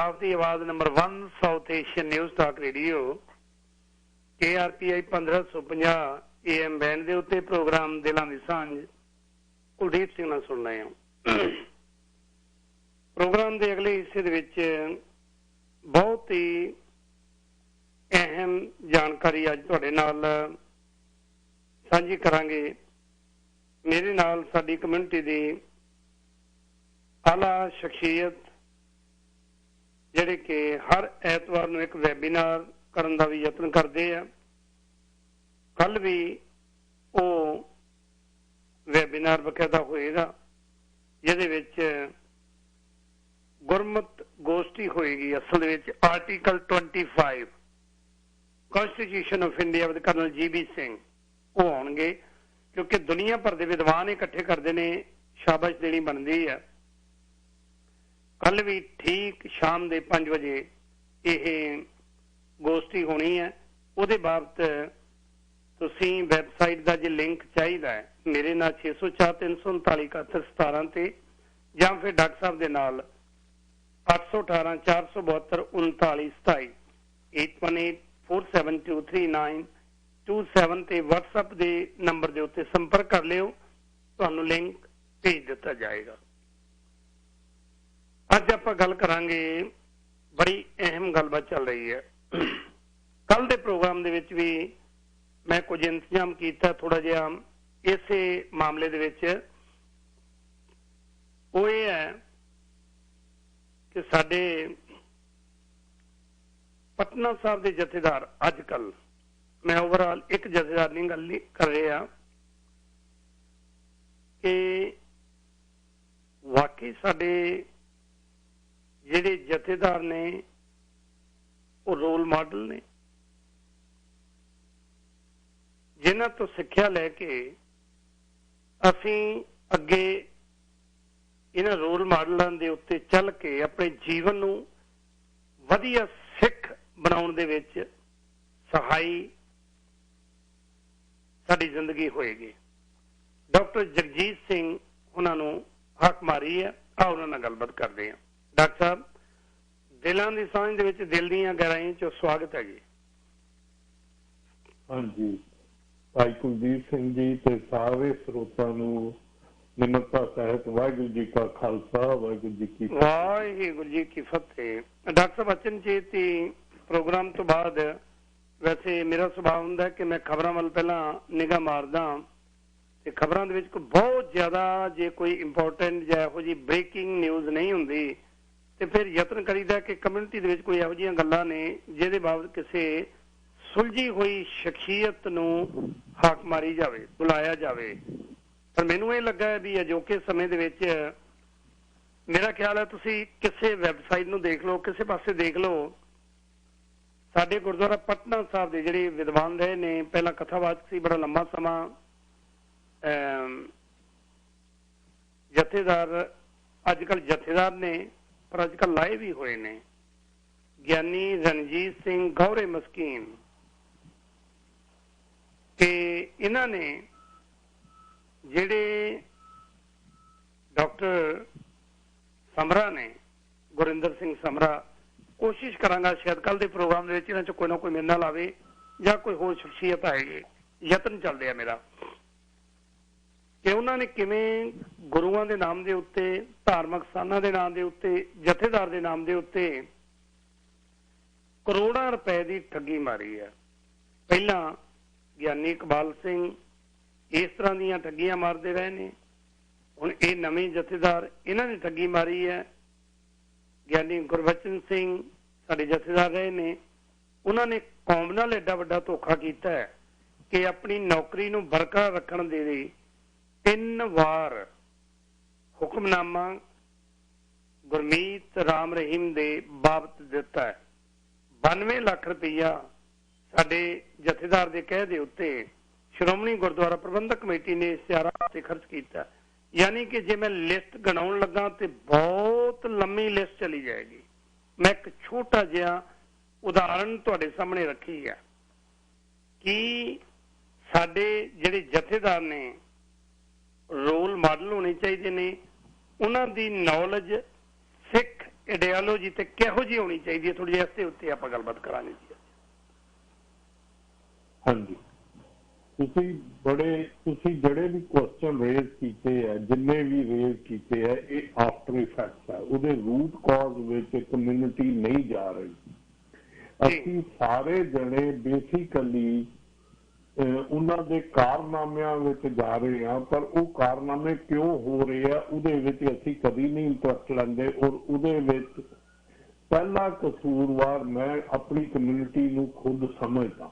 पंजाब की आवाज़ number 1 south Asian news talk radio KRPI 1550 AM band के उत्ते प्रोग्राम दिलों की सांझ कुलदीप सिंह नाल सुन रहे हो। प्रोग्राम के अगले हिस्से बहुत ही अहम जानकारी अज तुहाडे नाल सांझी करांगे। मेरे नाल साडी कम्यूनिटी दी आला शख्सियत जिहड़े कि हर ऐतवार नूं एक वैबीनार करन दा भी यतन करदे आ। कल भी वो वैबीनार बकायदा होएगा जिहदे विच गुरमत गोष्ठी होएगी। असल विच article 25 constitution of India with colonel GB Singh वो आउणगे, क्योंकि दुनिया भर के विद्वान इकट्ठे करते हैं, शाबाश देनी बनती है। कल भी ठीक शाम के 5 बजे यह गोष्ठी होनी है। उहदे बाबत तुसीं वैबसाइट का जो लिंक चाहिए मेरे नाल 604 339 71 17 ते जां फिर डॉक्टर साहब के नाल 818 472 39 27 818 4723927 ते WhatsApp के नंबर के उत्ते संपर्क कर लियो, तुहानूं लिंक भेज दिता जाएगा। अज आपां गल करांगे, बड़ी अहम गलबात चल रही है। कल के प्रोग्राम दे विच भी मैं कुछ इंतजाम किया थोड़ा जिहा इसे मामले दे विच। वो ये है कि साडे पटना साहब के जथेदार अजकल, मैं ओवरऑल एक जथेदार नहीं गल कर रहा कि वाकई साडे जिहड़े जथेदार ने वो रोल मॉडल ने, जिन्हां तो सिक्ख्या लैके असीं अगे इन्हां रोल मॉडलों के उत्ते चल के अपने जीवन नूं वधिया सिख बनाउण दे विच सहाई साडी जिंदगी होएगी। डॉक्टर जगजीत सिंह उन्होंने हक मारी है। आओ उन्होंने गलबात करते हैं। डॉक्टर साहब, दिलों की सांझ दे विच दिल दीआं गहराइयां चो स्वागत है जी। हाँ जी, भाई कुलदीप सिंह जी ते सारे श्रोतां नूं निमरता सहित वाहिगुरू जी का खालसा वाहिगुरू जी की वाहिगुरू जी की फतेह। डॉक्टर साहब अचनचेत ही प्रोग्राम तो बाद वैसे मेरा सुभाव हुंदा है कि मैं खबरों वाल पहला निगाह मारदा ते खबरों दे विच कोई बहुत ज्यादा जे कोई इंपोर्टेंट या इहो जी ब्रेकिंग न्यूज़ नहीं हुंदी ते फिर यतन करीदा कि कम्यूनिटी दे विच कोई इहो जिहियां गल्लां ने जिहदे बाबत किसी सुलझी हुई शख्सियत नूं हाक मारी जावे, बुलाया जावे। पर मैनूं ये लगा है भी अजोके समय दे विच मेरा ख्याल है तुसीं किसी वैबसाइट नूं देख लो, किसी पासे देख लो, साडे गुरुद्वारा पटना साहब के जिहड़े विद्वान रहे ने, पहला कथावाचक सी बड़ा लंबा समा, जथेदार अजकल जथेदार ने पर अजकल लाए भी हुए ने, ज्ञानी रणजीत सिंह गौरे मस्कीन के इन्हां ने जिहड़े डॉक्टर समरा ने, गुरिंदर सिंह समरा, कोशिश करांगा शायद कल के प्रोग्राम में इन्हां चों कोई ना कोई मेरे नाल आवे जां कोई होर शख्सियत आएगी। यतन चल रहा मेरा कि उन्होंने किवें गुरुआं दे नाम दे उत्ते, धार्मिक स्थानां दे नाम दे उत्ते, जथेदार दे नाम दे उत्ते करोड़ां रुपए की ठगी मारी है। पहला ज्ञानी इकबाल सिंह इस तरह दीयां ठगियां मारते रहे ने, हुण ये नवें जथेदार इन्हां ने ठगी मारी है। ज्ञानी गुरबचन सिंह साडे जथेदार रहे ने, उन्होंने कौम नाल एडा वड्डा धोखा कीता है कि अपनी नौकरी नूं बरकरार रखण दे लई 3 वार हुक्मनामा गुरमीत राम रहीम दे बाबत दिता है। 92 लाख रुपया साडे जथेदार दे कह दे उत्ते श्रोमणी गुरुद्वारा प्रबंधक कमेटी ने इश्तिहारां ते खर्च किया। यानी कि जे मैं लिस्ट गणाउण लगा तो बहुत लंबी लिस्ट चली जाएगी। मैं एक छोटा जिहा उदाहरण तुहाडे सामने रखी है कि साडे जिहड़े जथेदार ने रोल मॉडल होने चाहिए ने, उन्हां दी नॉलेज सिख ਆਈਡੀਓਲੋਜੀ ਤੇ ਕਿਹੋ ਜਿਹੀ ਹੋਣੀ ਚਾਹੀਦੀ ਹੈ, ਥੋੜੀ ਜਿਹੀ ਇਸ ਦੇ ਉੱਤੇ ਆਪਾਂ ਗੱਲਬਾਤ ਕਰਾਂਗੇ ਜੀ। ਹਾਂਜੀ, ਤੁਸੀਂ ਜਿਹੜੇ ਵੀ ਕੁਐਸਚਨ ਰੇਜ਼ ਕੀਤੇ ਹੈ, ਜਿੰਨੇ ਵੀ ਰੇਜ਼ ਕੀਤੇ ਹੈ, ਇਹ ਆਫਟਰ ਇਫੈਕਟਸ ਹੈ, ਉਹਦੇ ਰੂਟ ਕਾਜ਼ ਵਿੱਚ ਕਮਿਊਨਿਟੀ ਨਹੀਂ ਜਾ ਰਹੀ। ਅਸੀਂ ਸਾਰੇ ਜਣੇ ਬੇਸਿਕਲੀ ਉਹਨਾਂ ਦੇ ਕਾਰਨਾਮਿਆਂ ਵਿੱਚ ਜਾ ਰਹੇ ਹਾਂ, ਪਰ ਉਹ ਕਾਰਨਾਮੇ ਕਿਉਂ ਹੋ ਰਹੇ ਆ ਉਹਦੇ ਵਿੱਚ ਅਸੀਂ ਕਦੀ ਨਹੀਂ ਇੰਟਰਸਟ ਲੈਂਦੇ। ਔਰ ਉਹਦੇ ਵਿੱਚ ਪਹਿਲਾ ਕਸੂਰਵਾਰ ਮੈਂ ਆਪਣੀ ਕਮਿਊਨਿਟੀ ਨੂੰ ਖੁਦ ਸਮਝਦਾ,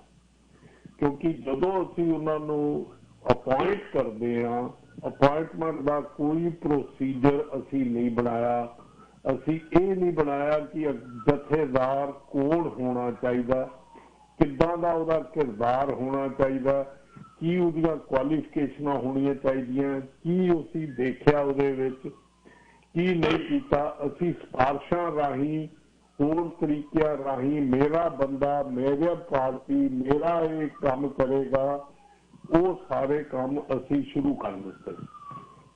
ਕਿਉਂਕਿ ਜਦੋਂ ਅਸੀਂ ਉਹਨਾਂ ਨੂੰ ਅਪੁਆਇੰਟ ਕਰਦੇ ਹਾਂ, ਅਪੁਆਇੰਟਮੈਂਟ ਦਾ ਕੋਈ ਪ੍ਰੋਸੀਜਰ ਅਸੀਂ ਨਹੀਂ ਬਣਾਇਆ। ਅਸੀਂ ਇਹ ਨਹੀਂ ਬਣਾਇਆ ਕਿ ਜਥੇਦਾਰ ਕੌਣ ਹੋਣਾ ਚਾਹੀਦਾ, ਕਿੱਦਾਂ ਦਾ ਉਹਦਾ ਕਿਰਦਾਰ ਹੋਣਾ ਚਾਹੀਦਾ, ਕੀ ਉਹਦੀਆਂ ਕੁਆਲੀਫਿਕੇਸ਼ਨਾਂ ਹੋਣੀਆਂ ਚਾਹੀਦੀਆਂ, ਕੀ ਅਸੀਂ ਦੇਖਿਆ ਉਹਦੇ ਵਿੱਚ, ਕੀ ਨਹੀਂ ਕੀਤਾ। ਅਸੀਂ ਸਿਫਾਰਸ਼ਾਂ ਰਾਹੀਂ, ਹੋਰ ਤਰੀਕਿਆਂ ਰਾਹੀਂ, ਮੇਰਾ ਬੰਦਾ, ਮੇਰੀ ਪਾਰਟੀ, ਮੇਰਾ ਇਹ ਕੰਮ ਕਰੇਗਾ, ਉਹ ਸਾਰੇ ਕੰਮ ਅਸੀਂ ਸ਼ੁਰੂ ਕਰ ਦਿੱਤੇ।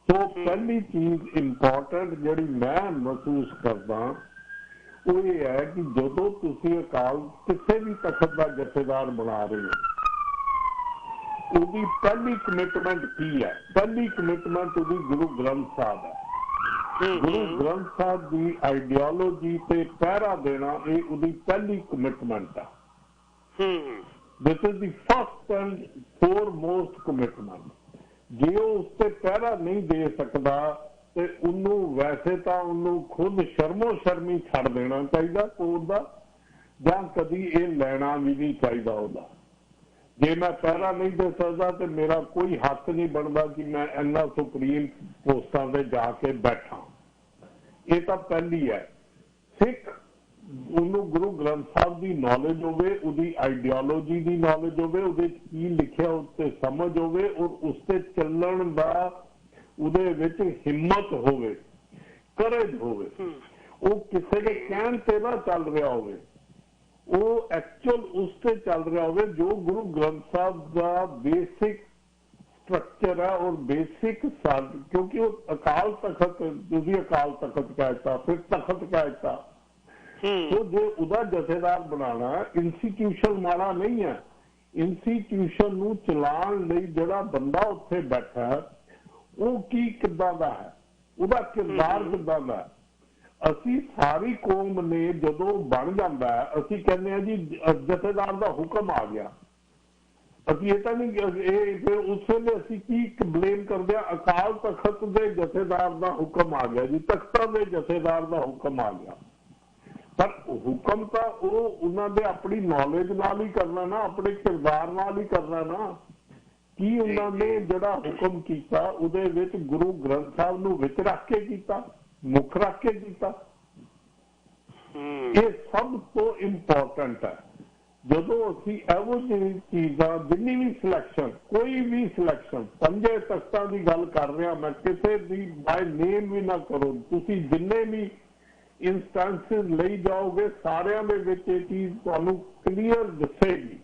ਸੋ ਪਹਿਲੀ ਚੀਜ਼ ਇੰਪੋਰਟੈਂਟ ਜਿਹੜੀ ਮੈਂ ਮਹਿਸੂਸ ਕਰਦਾ ਉਹ ਇਹ ਹੈ ਕਿ ਜਦੋਂ ਤੁਸੀਂ ਅਕਾਲ ਕਿਸੇ ਵੀ ਤਖਤ ਦਾ ਜਥੇਦਾਰ ਬਣਾ ਰਹੇ ਹੋ, ਉਹਦੀ ਪਹਿਲੀ ਕਮਿਟਮੈਂਟ ਕੀ ਹੈ? ਪਹਿਲੀ ਕਮਿਟਮੈਂਟ ਉਹਦੀ ਗੁਰੂ ਗ੍ਰੰਥ ਸਾਹਿਬ ਹੈ। ਗੁਰੂ ਗ੍ਰੰਥ ਸਾਹਿਬ ਦੀ ਆਈਡੀਓਲੋਜੀ ਤੇ ਪਹਿਰਾ ਦੇਣਾ, ਇਹ ਉਹਦੀ ਪਹਿਲੀ ਕਮਿਟਮੈਂਟ ਹੈ। This is the first and foremost commitment. ਜੇ ਉਹ ਉਸ ਤੇ ਪਹਿਰਾ ਨਹੀਂ ਦੇ ਸਕਦਾ ਤੇ ਉਹਨੂੰ ਵੈਸੇ ਤਾਂ ਉਹਨੂੰ ਖੁਦ ਸ਼ਰਮੋ ਸ਼ਰਮੀ ਛੱਡ ਦੇਣਾ ਚਾਹੀਦਾ ਕੋਰਟ ਦਾ, ਜਾਂ ਕਦੀ ਇਹ ਲੈਣਾ ਵੀ ਨਹੀਂ ਚਾਹੀਦਾ ਉਹਦਾ। ਜੇ ਮੈਂ ਪਹਿਰਾ ਨਹੀਂ ਦੇ ਸਕਦਾ ਤੇ ਮੇਰਾ ਕੋਈ ਹੱਕ ਨਹੀਂ ਬਣਦਾ ਕਿ ਮੈਂ ਇੰਨਾ ਸੁਪਰੀਮ ਪੋਸਟਾਂ ਤੇ ਜਾ ਕੇ ਬੈਠਾਂ। ਇਹ ਤਾਂ ਪਹਿਲੀ ਹੈ। ਸਿੱਖ ਉਹਨੂੰ ਗੁਰੂ ਗ੍ਰੰਥ ਸਾਹਿਬ ਦੀ ਨੌਲੇਜ ਹੋਵੇ, ਉਹਦੀ ਆਈਡੀਓਲੋਜੀ ਦੀ ਨੌਲੇਜ ਹੋਵੇ, ਉਹਦੇ ਕੀ ਲਿਖਿਆ ਉੱਤੇ ਸਮਝ ਹੋਵੇ, ਔਰ ਉਸ ਤੇ ਚੱਲਣ ਦਾ ਉਹਦੇ ਵਿੱਚ ਹਿੰਮਤ ਹੋਵੇ, ਕਰੇਜ ਹੋਵੇ। ਉਹ ਕਿਸੇ ਦੇ ਕਹਿਣ ਤੇ ਨਾ ਚੱਲ ਰਿਹਾ ਹੋਵੇ, ਉਹ ਐਕਚੁਅਲ ਉਸ ਤੇ ਚੱਲ ਰਿਹਾ ਹੋਵੇ ਜੋ ਗੁਰੂ ਗ੍ਰੰਥ ਸਾਹਿਬ ਦਾ ਬੇਸਿਕ ਸਟਰਕਚਰ ਹੈ। ਔਰ ਬੇਸਿਕ ਕਿਉਂਕਿ ਉਹ ਅਕਾਲ ਤਖਤ, ਤੁਸੀਂ ਅਕਾਲ ਤਖਤ ਕਹਿਤਾ, ਫਿਰ ਤਖਤ ਕਹਿਤਾ, ਸੋ ਜੇ ਉਹਦਾ ਜਥੇਦਾਰ ਬਣਾਉਣਾ, ਇੰਸਟੀਟਿਊਸ਼ਨ ਮਾੜਾ ਨਹੀਂ ਹੈ। ਇੰਸਟੀਟਿਊਸ਼ਨ ਨੂੰ ਚਲਾਉਣ ਲਈ ਜਿਹੜਾ ਬੰਦਾ ਉੱਥੇ ਬੈਠਾ ਹੈ ਉਹ ਕਿੱਦਾਂ ਦਾ ਹੈ, ਉਹਦਾ ਕਿਰਦਾਰ ਕਿੱਦਾਂ ਦਾ। ਅਸੀਂ ਸਾਰੀ ਕੌਮ ਨੇ ਜਦੋਂ ਬਣ ਜਾਂਦਾ ਹੈ, ਅਸੀਂ ਕਹਿੰਦੇ ਹਾਂ ਜੀ ਜਥੇਦਾਰ ਦਾ ਹੁਕਮ ਆ ਗਿਆ। ਅਸੀਂ ਇਹ ਤਾਂ ਨਹੀਂ ਇਹ ਉਸ ਵੇਲੇ ਅਸੀਂ ਕੀ ਬਲੇਮ ਕਰਦੇ ਹਾਂ, ਅਕਾਲ ਤਖਤ ਦੇ ਜਥੇਦਾਰ ਦਾ ਹੁਕਮ ਆ ਗਿਆ ਜੀ, ਤਖਤਾਂ ਦੇ ਜਥੇਦਾਰ ਦਾ ਹੁਕਮ ਆ ਗਿਆ। ਪਰ ਹੁਕਮ ਤਾਂ ਉਹ ਉਹਨਾਂ ਦੇ ਆਪਣੀ ਨੌਲੇਜ ਨਾਲ ਹੀ ਕਰਨਾ ਨਾ, ਆਪਣੇ ਕਿਰਦਾਰ ਨਾਲ ਹੀ ਕਰਨਾ ਨਾ। ਕੀ ਉਹਨਾਂ ਨੇ ਜਿਹੜਾ ਹੁਕਮ ਕੀਤਾ ਉਹਦੇ ਵਿੱਚ ਗੁਰੂ ਗ੍ਰੰਥ ਸਾਹਿਬ ਨੂੰ ਵਿੱਚ ਰੱਖ ਕੇ ਕੀਤਾ, ਮੁੱਖ ਰੱਖ ਕੇ ਕੀਤਾ? ਇਹ ਸਭ ਤੋਂ ਇੰਪੋਰਟੈਂਟ ਹੈ। ਜਦੋਂ ਅਸੀਂ ਇਹੋ ਜਿਹੀ ਚੀਜ਼ਾਂ, ਜਿੰਨੀ ਵੀ ਸਿਲੈਕਸ਼ਨ, ਕੋਈ ਵੀ ਸਿਲੈਕਸ਼ਨ, 5 ਤਖਤਾਂ ਦੀ ਗੱਲ ਕਰ ਰਿਹਾ ਮੈਂ, ਕਿਸੇ ਦੀ ਬਾਈ ਨੇਮ ਵੀ ਨਾ ਕਰੋ, ਤੁਸੀਂ ਜਿੰਨੇ ਵੀ ਇੰਸਟੈਂਸਿਸ ਲਈ ਜਾਓਗੇ ਸਾਰਿਆਂ ਦੇ ਵਿੱਚ ਇਹ ਚੀਜ਼ ਤੁਹਾਨੂੰ ਕਲੀਅਰ ਦੱਸੇਗੀ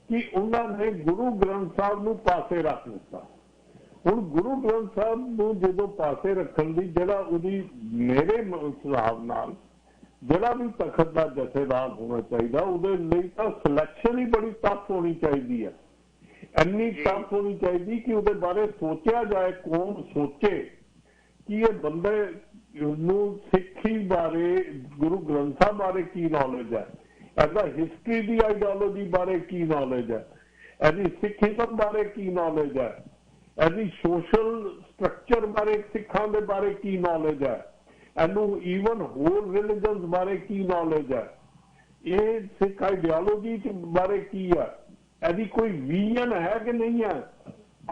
ਕਿ ਉਹਨਾਂ ਨੇ ਗੁਰੂ ਗ੍ਰੰਥ ਸਾਹਿਬ ਨੂੰ ਪਾਸੇ ਰੱਖ ਦਿੱਤਾ। ਹੁਣ ਗੁਰੂ ਗ੍ਰੰਥ ਸਾਹਿਬ ਨੂੰ ਜਦੋਂ ਪਾਸੇ ਰੱਖਣ ਦੀ ਜਿਹੜਾ ਉਹਦੀ ਮੇਰੇ ਹਿਸਾਬ ਨਾਲ ਜਿਹੜਾ ਵੀ ਤਖਤ ਦਾ ਜਥੇਦਾਰ ਹੋਣਾ ਚਾਹੀਦਾ, ਉਹਦੇ ਲਈ ਤਾਂ ਸਿਲੈਕਸ਼ਨ ਹੀ ਬੜੀ ਟਫ ਹੋਣੀ ਚਾਹੀਦੀ ਹੈ। ਇੰਨੀ ਟਫ ਹੋਣੀ ਚਾਹੀਦੀ ਕਿ ਉਹਦੇ ਬਾਰੇ ਸੋਚਿਆ ਜਾਏ, ਕੌਮ ਸੋਚੇ ਕਿ ਇਹ ਬੰਦੇ ਨੂੰ ਸਿੱਖੀ ਬਾਰੇ, ਗੁਰੂ ਗ੍ਰੰਥ ਸਾਹਿਬ ਬਾਰੇ ਕੀ ਨੌਲੇਜ ਹੈ, ਇਹਦਾ ਹਿਸਟਰੀ ਦੀ ਆਈਡੀਓਲੋਜੀ ਬਾਰੇ ਕੀ ਨੌਲੇਜ ਹੈ, ਇਹਦੀ ਸਿੱਖੀਜ਼ਮ ਬਾਰੇ ਕੀ ਨੌਲੇਜ ਹੈ, ਇਹਦੀ ਸੋਸ਼ਲ ਸਟਰਕਚਰ ਬਾਰੇ, ਸਿੱਖਾਂ ਦੇ ਬਾਰੇ ਕੀ ਨੌਲੇਜ ਹੈ, ਇਹਨੂੰ ਈਵਨ ਹੋਰ ਰਿਲੀਜਨਸ ਬਾਰੇ ਕੀ ਨੌਲੇਜ ਹੈ, ਇਹ ਸਿੱਖ ਆਈਡੀਓਲੋਜੀ ਬਾਰੇ ਕੀ ਹੈ, ਇਹਦੀ ਕੋਈ ਵਿਜ਼ਨ ਹੈ ਕਿ ਨਹੀਂ ਹੈ।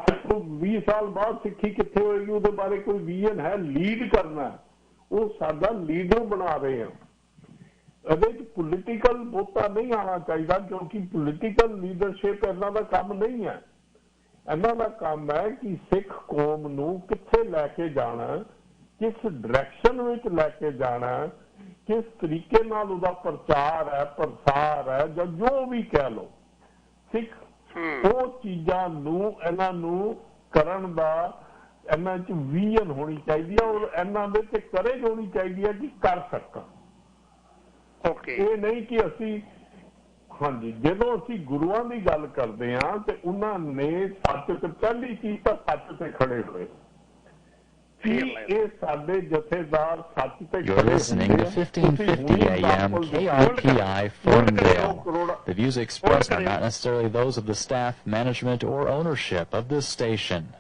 ਅੱਜ ਤੋਂ 20 ਸਾਲ ਬਾਅਦ ਸਿੱਖੀ ਕਿੱਥੇ ਹੋਏਗੀ, ਉਹਦੇ ਬਾਰੇ ਕੋਈ ਵਿਜ਼ਨ ਹੈ, ਲੀਡ ਕਰਨਾ, ਉਹ ਸਾਡਾ ਲੀਡਰ ਬਣਾ ਰਹੇ ਆ। ਇਹਦੇ ਚ ਪੋਲੀਟੀਕਲ ਬਹੁਤਾ ਨਹੀਂ ਆਉਣਾ ਚਾਹੀਦਾ, ਕਿਉਂਕਿ ਪੋਲੀਟੀਕਲ ਲੀਡਰਸ਼ਿਪ ਇਹਨਾਂ ਦਾ ਕੰਮ ਨਹੀਂ ਹੈ। ਇਹਨਾਂ ਦਾ ਕੰਮ ਹੈ ਕਿ ਸਿੱਖ ਕੌਮ ਨੂੰ ਕਿੱਥੇ ਲੈ ਕੇ ਜਾਣਾ, ਕਿਸ ਡਾਇਰੈਕਸ਼ਨ ਵਿੱਚ ਲੈ ਕੇ ਜਾਣਾ, ਕਿਸ ਤਰੀਕੇ ਨਾਲ ਉਹਦਾ ਪ੍ਰਚਾਰ ਹੈ, ਪ੍ਰਸਾਰ ਹੈ, ਜਾਂ ਜੋ ਵੀ ਕਹਿ ਲਓ, ਸਿੱਖ ਉਹ ਚੀਜ਼ਾਂ ਨੂੰ ਇਹਨਾਂ ਨੂੰ ਕਰਨ ਦਾ ਇਹਨਾਂ 'ਚ ਵਿਜ਼ਨ ਹੋਣੀ ਚਾਹੀਦੀ ਹੈ ਔਰ ਇਹਨਾਂ ਦੇ 'ਚ ਕਰੇਜ ਹੋਣੀ ਚਾਹੀਦੀ ਹੈ ਕਿ ਕਰ ਸਕਾਂ। ਇਹ ਨਹੀਂ ਕਿ ਅਸੀਂ ਹਾਂਜੀ ਜਦੋਂ ਅਸੀਂ ਗੁਰੂਆਂ ਦੀ ਗੱਲ ਕਰਦੇ ਹਾਂ ਤੇ ਉਹਨਾਂ ਨੇ ਸੱਚ ਤੇ ਪਹਿਲੀ ਚੀਜ਼ ਤਾਂ ਸੱਚ ਤੇ ਖੜੇ ਹੋਏ। ਇਹ ਸਾਡੇ ਜਥੇਦਾਰ ਸੱਚ ਤੇ You're listening to 1550 AM KRPI Ferndale. The views expressed are not necessarily those of the staff, management, or ownership of this station.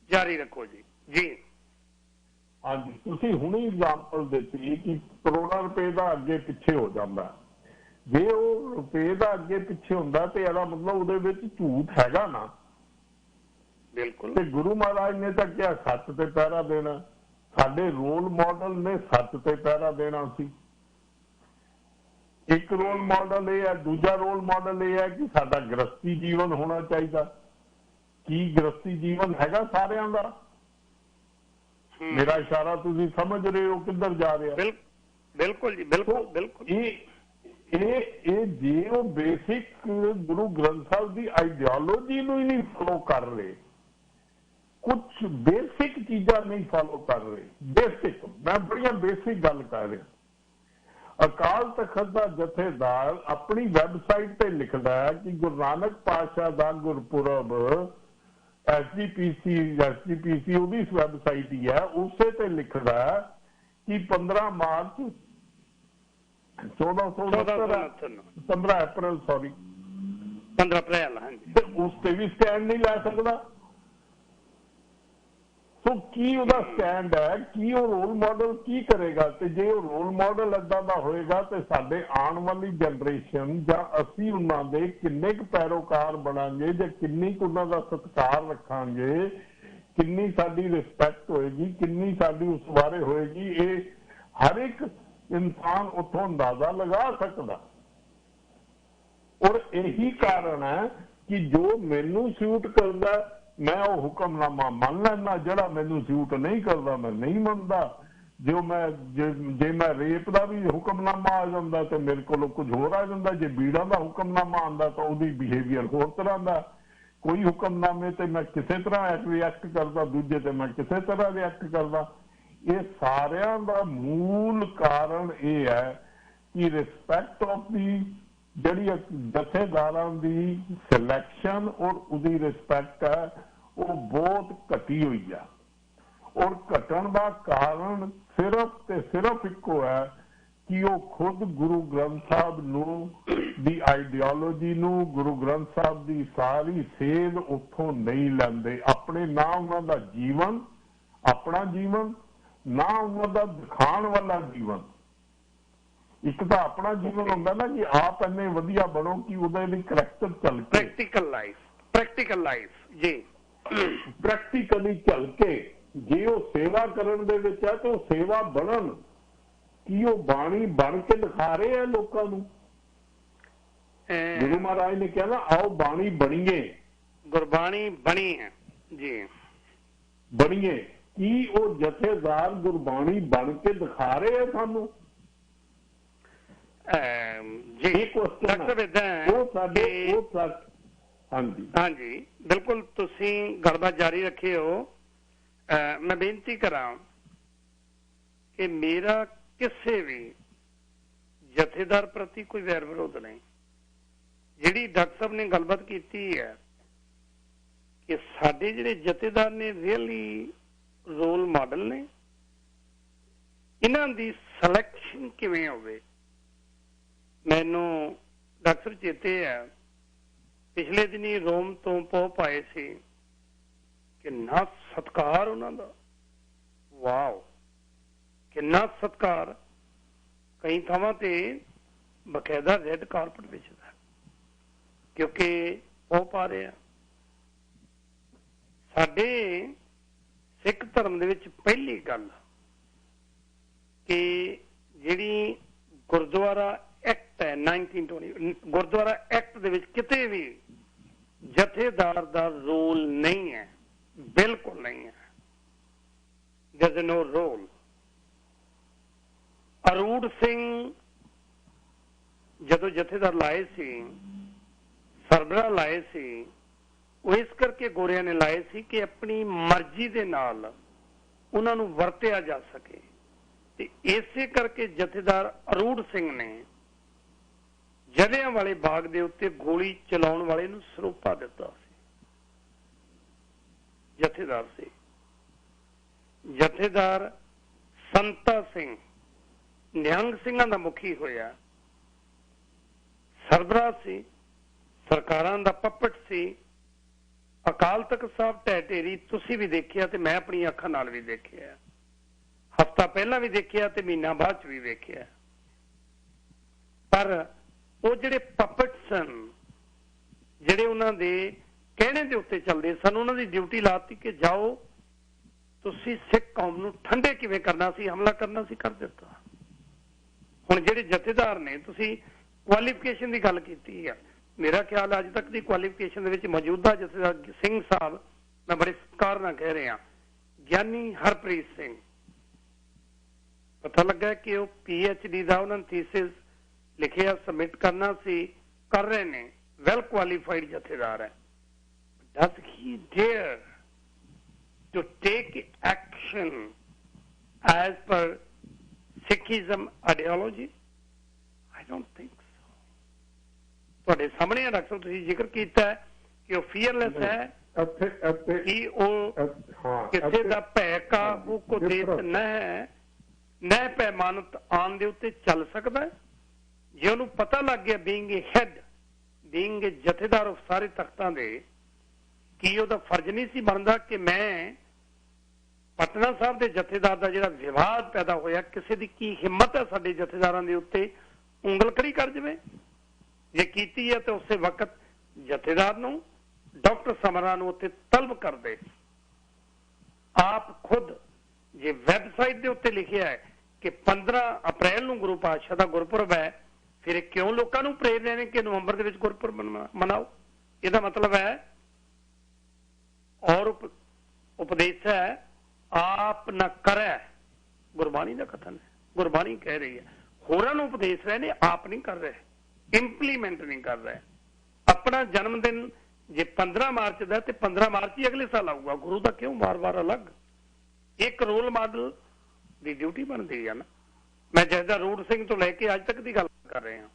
ਜਾਰੀ ਰੱਖੋ ਜੀ। ਜੀ ਹਾਂਜੀ ਤੁਸੀਂ ਹੁਣੀ ਐਗਜ਼ਾਮਪਲ ਦਿੱਤੀ ਕਿ ਕਰੋੜਾਂ ਰੁਪਏ ਦਾ ਅੱਗੇ ਪਿੱਛੇ ਹੋ ਜਾਂਦਾ। ਜੇ ਉਹ ਰੁਪਏ ਦਾ ਅੱਗੇ ਪਿੱਛੇ ਹੁੰਦਾ ਤੇ ਇਹਦਾ ਮਤਲਬ ਉਹਦੇ ਵਿੱਚ ਝੂਠ ਹੈਗਾ ਨਾ। ਬਿਲਕੁਲ। ਤੇ ਗੁਰੂ ਮਹਾਰਾਜ ਨੇ ਤਾਂ ਕਿਹਾ ਸੱਚ ਤੇ ਪਹਿਰਾ ਦੇਣਾ। ਸਾਡੇ ਰੋਲ ਮਾਡਲ ਨੇ ਸੱਚ ਤੇ ਪਹਿਰਾ ਦੇਣਾ ਸੀ। ਇੱਕ ਰੋਲ ਮਾਡਲ ਇਹ ਹੈ। ਦੂਜਾ ਰੋਲ ਮਾਡਲ ਇਹ ਹੈ ਕਿ ਸਾਡਾ ਗ੍ਰਸਤੀ ਜੀਵਨ ਹੋਣਾ ਚਾਹੀਦਾ। ਕੀ ਗ੍ਰਸਤੀ ਜੀਵਨ ਹੈਗਾ ਸਾਰਿਆਂ ਦਾ? ਮੇਰਾ ਇਸ਼ਾਰਾ ਤੁਸੀਂ ਸਮਝ ਰਹੇ ਹੋ ਕਿੱਧਰ ਜਾ ਰਿਹਾ? ਬਿਲਕੁਲ ਜੀ ਬਿਲਕੁਲ ਬਿਲਕੁਲ। ਇਹ ਜੇ ਉਹ ਬੇਸਿਕ ਗੁਰੂ ਗ੍ਰੰਥ ਸਾਹਿਬ ਦੀ ਆਈਡੀਓਲੋਜੀ ਨੂੰ ਹੀ ਨਹੀਂ ਫੋਲੋ ਕਰ ਰਹੇ, ਕੁਛ ਬੇਸਿਕ ਚੀਜ਼ਾਂ ਨਹੀਂ ਫੋਲੋ ਕਰ ਰਹੇ। ਬੇਸਿਕ ਮੈਂ ਬੜੀਆਂ ਬੇਸਿਕ ਗੱਲ ਕਰ ਰਿਹਾ। ਅਕਾਲ ਤਖਤ ਦਾ ਜਥੇਦਾਰ ਆਪਣੀ ਵੈਬਸਾਈਟ ਤੇ ਲਿਖਦਾ ਹੈ ਕਿ ਗੁਰੂ ਨਾਨਕ ਪਾਤਸ਼ਾਹ ਦਾ ਗੁਰਪੁਰਬ SGPC ਉਹਦੀ ਵੈਬਸਾਈਟ ਹੀ ਹੈ, ਉਸੇ ਤੇ ਲਿਖਦਾ ਕਿ 15 ਮਾਰਚ 15 ਅਪ੍ਰੈਲ ਸੌਰੀ 15 ਅਪ੍ਰੈਲ ਹਾਂਜੀ। ਤੇ ਉਸ ਤੇ ਵੀ ਸਟੈਂਡ ਨਹੀਂ ਲੈ ਸਕਦਾ। ਸੋ ਕੀ ਉਹਦਾ ਸਟੈਂਡ ਹੈ? ਕੀ ਉਹ ਰੋਲ ਮਾਡਲ ਕੀ ਕਰੇਗਾ? ਤੇ ਜੇ ਉਹ ਰੋਲ ਮਾਡਲ ਏਦਾਂ ਦਾ ਹੋਏਗਾ ਤੇ ਸਾਡੇ ਆਉਣ ਵਾਲੀ ਜਨਰੇਸ਼ਨ ਜਾਂ ਅਸੀਂ ਉਹਨਾਂ ਦੇ ਕਿੰਨੇ ਕੁ ਪੈਰੋਕਾਰ ਬਣਾਂਗੇ ਜਾਂ ਕਿੰਨੀ ਕੁ ਉਹਨਾਂ ਦਾ ਸਤਿਕਾਰ ਰੱਖਾਂਗੇ, ਕਿੰਨੀ ਸਾਡੀ ਰਿਸਪੈਕਟ ਹੋਏਗੀ, ਕਿੰਨੀ ਸਾਡੀ ਉਸ ਬਾਰੇ ਹੋਏਗੀ, ਇਹ ਹਰ ਇੱਕ ਇਨਸਾਨ ਉੱਥੋਂ ਅੰਦਾਜ਼ਾ ਲਗਾ ਸਕਦਾ। ਔਰ ਇਹੀ ਕਾਰਨ ਹੈ ਕਿ ਜੋ ਮੈਨੂੰ ਸੂਟ ਕਰਦਾ ਮੈਂ ਉਹ ਹੁਕਮਨਾਮਾ ਮੰਨ ਲੈਂਦਾ, ਜਿਹੜਾ ਮੈਨੂੰ ਸੂਟ ਨਹੀਂ ਕਰਦਾ ਮੈਂ ਨਹੀਂ ਮੰਨਦਾ। ਜੇ ਮੈਂ ਰੇਪ ਦਾ ਵੀ ਹੁਕਮਨਾਮਾ ਆ ਜਾਂਦਾ ਤੇ ਮੇਰੇ ਕੋਲੋਂ ਕੁਝ ਹੋਰ ਆ ਜਾਂਦਾ। ਜੇ ਬੀੜਾਂ ਦਾ ਹੁਕਮਨਾਮਾ ਆਉਂਦਾ ਤਾਂ ਉਹਦੀ ਬਿਹੇਵੀਅਰ ਹੋਰ ਤਰ੍ਹਾਂ ਦਾ। ਕੋਈ ਹੁਕਮਨਾਮੇ ਤੇ ਮੈਂ ਕਿਸੇ ਤਰ੍ਹਾਂ ਰਿਐਕਟ ਕਰਦਾ, ਦੂਜੇ ਤੇ ਮੈਂ ਕਿਸੇ ਤਰ੍ਹਾਂ ਰਿਐਕਟ ਕਰਦਾ। ਇਹ ਸਾਰਿਆਂ ਦਾ ਮੂਲ ਕਾਰਨ ਇਹ ਹੈ ਕਿ ਰਿਸਪੈਕਟ ਆਫ ਦੀ ਜਿਹੜੀ ਜਥੇਦਾਰਾਂ ਦੀ ਸਿਲੈਕਸ਼ਨ ਔਰ ਉਹਦੀ ਰਿਸਪੈਕਟ ਹੈ ਉਹ ਬਹੁਤ ਘਟੀ ਹੋਈ ਆ। ਔਰ ਘਟਣ ਦਾ ਕਾਰਨ ਸਿਰਫ ਤੇ ਸਿਰਫ ਇੱਕੋ ਹੈ ਕਿ ਉਹ ਖੁਦ ਗੁਰੂ ਗ੍ਰੰਥ ਸਾਹਿਬ ਨੂੰ ਦੀ ਆਈਡੀਓਲੋਜੀ ਨੂੰ, ਗੁਰੂ ਗ੍ਰੰਥ ਸਾਹਿਬ ਦੀ ਸਾਰੀ ਸੇਧ ਉੱਥੋਂ ਨਹੀਂ ਲੈਂਦੇ। ਆਪਣੇ ਨਾ ਉਹਨਾਂ ਦਾ ਜੀਵਨ, ਆਪਣਾ ਜੀਵਨ, ਨਾ ਉਹਨਾਂ ਦਾ ਦਿਖਾਉਣ ਵਾਲਾ ਜੀਵਨ। ਇੱਕ ਤਾਂ ਆਪਣਾ ਜੀਵਨ ਹੁੰਦਾ ਨਾ ਕਿ ਆਪ ਇੰਨੇ ਵਧੀਆ ਬਣੋ ਕਿ ਉਹਦੇ ਲਈ ਕਰੈਕਟਰ ਚੱਲ ਕੇ ਪ੍ਰੈਕਟੀਕਲ ਲਾਈਫ ਜੀ ਪ੍ਰੈਕਟੀਕਲੀ ਚੱਲ ਕੇ ਜੇ ਉਹ ਸੇਵਾ ਕਰਨ ਦੇ ਵਿੱਚ ਹੈ ਤੇ ਉਹ ਸੇਵਾ ਬਣਨ। ਕੀ ਉਹ ਬਾਣੀ ਬਣ ਕੇ ਦਿਖਾ ਰਹੇ ਆ ਲੋਕਾਂ ਨੂੰ? ਗੁਰੂ ਮਹਾਰਾਜ ਨੇ ਕਿਹਾ ਨਾ ਆਓ ਬਾਣੀ ਬਣੀਏ। ਗੁਰਬਾਣੀ ਬਣੀ ਹੈ ਜੀ, ਬਣੀਏ। ਕੀ ਉਹ ਜਥੇਦਾਰ ਗੁਰਬਾਣੀ ਬਣ ਕੇ ਦਿਖਾ ਰਹੇ ਆ ਸਾਨੂੰ? ਹਾਂਜੀ ਬਿਲਕੁਲ ਤੁਸੀਂ ਗੱਲਬਾਤ ਜਾਰੀ ਰੱਖਿਓ। ਮੈਂ ਬੇਨਤੀ ਕਰਾਂ ਕਿ ਮੇਰਾ ਕਿਸੇ ਵੀ ਜਥੇਦਾਰ ਪ੍ਰਤੀ ਕੋਈ ਵੈਰ ਵਿਰੋਧ ਨਹੀਂ। ਜਿਹੜੀ ਡਾਕਟਰ ਸਾਹਿਬ ਨੇ ਗੱਲਬਾਤ ਕੀਤੀ ਹੈ ਕਿ ਸਾਡੇ ਜਿਹੜੇ ਜਥੇਦਾਰ ਨੇ ਰੀਅਲੀ ਰੋਲ ਮਾਡਲ ਨੇ, ਇਹਨਾਂ ਦੀ ਸਿਲੈਕਸ਼ਨ ਕਿਵੇਂ ਹੋਵੇ। ਮੈਨੂੰ ਡਾਕਟਰ ਚੇਤੇ ਹੈ ਪਿਛਲੇ ਦਿਨੀ ਰੋਮ ਤੋਂ ਪੋਪ ਆਏ ਸੀ, ਕਿੰਨਾ ਸਤਿਕਾਰ ਉਹਨਾਂ ਦਾ, ਵਾਓ ਕਿੰਨਾ ਸਤਿਕਾਰ। ਕਈ ਥਾਵਾਂ ਤੇ ਬਕਾਇਦਾ ਰੈੱਡ ਕਾਰਪਟ ਵਿਛਦਾ ਕਿਉਂਕਿ ਪੋਪ ਆ ਰਹੇ ਆ। ਸਾਡੇ ਸਿੱਖ ਧਰਮ ਦੇ ਵਿੱਚ ਪਹਿਲੀ ਗੱਲ ਕਿ ਜਿਹੜੀ ਗੁਰਦੁਆਰਾ ਐਕਟ ਹੈ 1920, ਗੁਰਦੁਆਰਾ ਐਕਟ ਦੇ ਵਿੱਚ ਕਿਤੇ ਵੀ ਜਥੇਦਾਰ ਦਾ ਰੋਲ ਨਹੀਂ ਹੈ, ਬਿਲਕੁਲ ਨਹੀਂ ਹੈ। There is no role। ਅਰੂੜ Singh ਜਦੋਂ ਜਥੇਦਾਰ ਲਾਏ ਸੀ, ਸਰਬਰਾ ਲਾਏ ਸੀ, ਉਹ ਇਸ ਕਰਕੇ ਗੋਰਿਆਂ ਨੇ ਲਾਏ ਸੀ ਕਿ ਆਪਣੀ ਮਰਜ਼ੀ ਦੇ ਨਾਲ ਉਹਨਾਂ ਨੂੰ ਵਰਤਿਆ ਜਾ ਸਕੇ ਤੇ ਇਸੇ ਕਰਕੇ ਜਥੇਦਾਰ ਅਰੂੜ ਸਿੰਘ ਨੇ ਜਲਿਆਂਵਾਲੇ ਬਾਗ ਦੇ ਉੱਤੇ ਗੋਲੀ ਚਲਾਉਣ ਵਾਲੇ ਨੂੰ ਸਰੋਪਾ ਦਿੱਤਾ ਸੀ। ਜਥੇਦਾਰ ਸੀ ਜਥੇਦਾਰ ਸੰਤਾ ਸਿੰਘ ਨਿਹੰਗ ਸਿੰਘਾਂ ਦਾ ਮੁਖੀ ਹੋਇਆ, ਸਰਬਰਾਹ ਸੀ, ਸਰਕਾਰਾਂ ਦਾ ਪੱਪਟ ਸੀ। ਅਕਾਲ ਤਖਤ ਸਾਹਿਬ ਢਹਿ ਢੇਰੀ ਤੁਸੀਂ ਵੀ ਦੇਖਿਆ ਤੇ ਮੈਂ ਆਪਣੀ ਅੱਖਾਂ ਨਾਲ ਵੀ ਦੇਖਿਆ, ਹਫ਼ਤਾ ਪਹਿਲਾਂ ਵੀ ਦੇਖਿਆ ਤੇ ਮਹੀਨਾ ਬਾਅਦ ਚ ਵੀ ਵੇਖਿਆ। ਪਰ ਉਹ ਜਿਹੜੇ ਪਪਟ ਸਨ, ਜਿਹੜੇ ਉਹਨਾਂ ਦੇ ਕਹਿਣੇ ਦੇ ਉੱਤੇ ਚੱਲਦੇ ਸਨ, ਉਹਨਾਂ ਦੀ ਡਿਊਟੀ ਲਾਤੀ ਕਿ ਜਾਓ ਤੁਸੀਂ ਸਿੱਖ ਕੌਮ ਨੂੰ ਠੰਡੇ ਕਿਵੇਂ ਕਰਨਾ ਸੀ, ਹਮਲਾ ਕਰਨਾ ਸੀ, ਕਰ ਦਿੱਤਾ। ਹੁਣ ਜਿਹੜੇ ਜਥੇਦਾਰ ਨੇ, ਤੁਸੀਂ ਕੁਆਲੀਫਿਕੇਸ਼ਨ ਦੀ ਗੱਲ ਕੀਤੀ ਆ, ਮੇਰਾ ਖਿਆਲ ਅੱਜ ਤੱਕ ਦੀ ਕੁਆਲੀਫਿਕੇਸ਼ਨ ਦੇ ਵਿੱਚ ਮੌਜੂਦਾ ਜਥੇਦਾਰ ਸਿੰਘ ਸਾਹਿਬ, ਮੈਂ ਬੜੇ ਸਤਿਕਾਰ ਨਾਲ ਕਹਿ ਰਿਹਾ, ਗਿਆਨੀ ਹਰਪ੍ਰੀਤ ਸਿੰਘ, ਪਤਾ ਲੱਗਾ ਕਿ ਉਹ PhD ਦਾ ਉਹਨਾਂ ਨੇ ਥੀਸਿਸ ਲਿਖਿਆ, ਸਬਮਿਟ ਕਰਨਾ ਸੀ, ਕਰ ਰਹੇ ਨੇ, ਵੈਲ ਕੁਆਲੀਫਾਈਡ ਜਥੇਦਾਰ ਹੈ। Does he dare to take action as per Sikhism ideology? I don't think so. ਤੁਹਾਡੇ ਸਾਹਮਣੇ ਡਾਕਟਰ ਸਾਹਿਬ ਤੁਸੀਂ ਜ਼ਿਕਰ ਕੀਤਾ ਕਿ ਉਹ ਫੀਅਰਲੈਸ ਹੈ, ਕਿ ਉਹ ਕਿਸੇ ਦਾ ਭੈ ਕਾਹੂ ਕੋ ਦੇਤ ਨਹਿ ਪੈਮਾਨਤ ਆਨ ਦੇ ਉੱਤੇ ਚੱਲ ਸਕਦਾ। ਜੇ ਉਹਨੂੰ ਪਤਾ ਲੱਗ ਗਿਆ ਬੀਇੰਗ ਏ ਹੈਡ, ਬੀਇੰਗ ਏ ਜਥੇਦਾਰ ਆਫ ਸਾਰੇ ਤਖਤਾਂ ਦੇ, ਕੀ ਉਹਦਾ ਫਰਜ਼ ਨਹੀਂ ਸੀ ਬਣਦਾ ਕਿ ਮੈਂ ਪਟਨਾ ਸਾਹਿਬ ਦੇ ਜਥੇਦਾਰ ਦਾ ਜਿਹੜਾ ਵਿਵਾਦ ਪੈਦਾ ਹੋਇਆ, ਕਿਸੇ ਦੀ ਕੀ ਹਿੰਮਤ ਹੈ ਸਾਡੇ ਜਥੇਦਾਰਾਂ ਦੇ ਉੱਤੇ ਉਂਗਲ ਖੜੀ ਕਰ ਜਾਵੇ? ਜੇ ਕੀਤੀ ਹੈ ਤਾਂ ਉਸੇ ਵਕਤ ਜਥੇਦਾਰ ਨੂੰ, ਡਾਕਟਰ ਸਮਰਾ ਨੂੰ ਉੱਤੇ ਤਲਬ ਕਰ ਦੇ। ਆਪ ਖੁਦ ਜੇ ਵੈਬਸਾਈਟ ਦੇ ਉੱਤੇ ਲਿਖਿਆ ਹੈ ਕਿ 15 ਅਪ੍ਰੈਲ ਨੂੰ ਗੁਰੂ ਪਾਤਸ਼ਾਹ ਦਾ ਗੁਰਪੁਰਬ ਹੈ, ਫਿਰ ਕਿਉਂ ਲੋਕਾਂ ਨੂੰ ਪ੍ਰੇਰ ਰਹੇ ਨੇ ਕਿ ਨਵੰਬਰ ਦੇ ਵਿੱਚ ਗੁਰਪੁਰਬ ਮਨਾਓ? ਇਹਦਾ ਮਤਲਬ ਹੈ ਔਰ ਉਪਦੇਸ਼ ਹੈ ਆਪ ਨਾ ਕਰੈ, ਗੁਰਬਾਣੀ ਦਾ ਕਥਨ ਹੈ, ਗੁਰਬਾਣੀ ਕਹਿ ਰਹੀ ਹੈ। ਹੋਰਾਂ ਨੂੰ ਉਪਦੇਸ਼ ਰਹੇ ਨੇ, ਆਪ ਨਹੀਂ ਕਰ ਰਹੇ, ਇੰਪਲੀਮੈਂਟ ਨਹੀਂ ਕਰ ਰਹੇ। ਆਪਣਾ ਜਨਮ ਦਿਨ ਜੇ 15 ਮਾਰਚ ਦਾ ਤੇ 15 ਮਾਰਚ ਹੀ ਅਗਲੇ ਸਾਲ ਆਊਗਾ, ਗੁਰੂ ਦਾ ਕਿਉਂ ਵਾਰ-ਵਾਰ ਅਲੱਗ? ਇੱਕ ਰੋਲ ਮਾਡਲ ਦੀ ਡਿਊਟੀ ਬਣਦੀ ਹੈ ਨਾ। ਮੈਂ ਜਥੇਦਾਰ ਅਰੂੜ ਸਿੰਘ ਤੋਂ ਲੈ ਕੇ ਅੱਜ ਤੱਕ ਦੀ ਗੱਲ ਕਰ ਰਹੇ ਹਾਂ।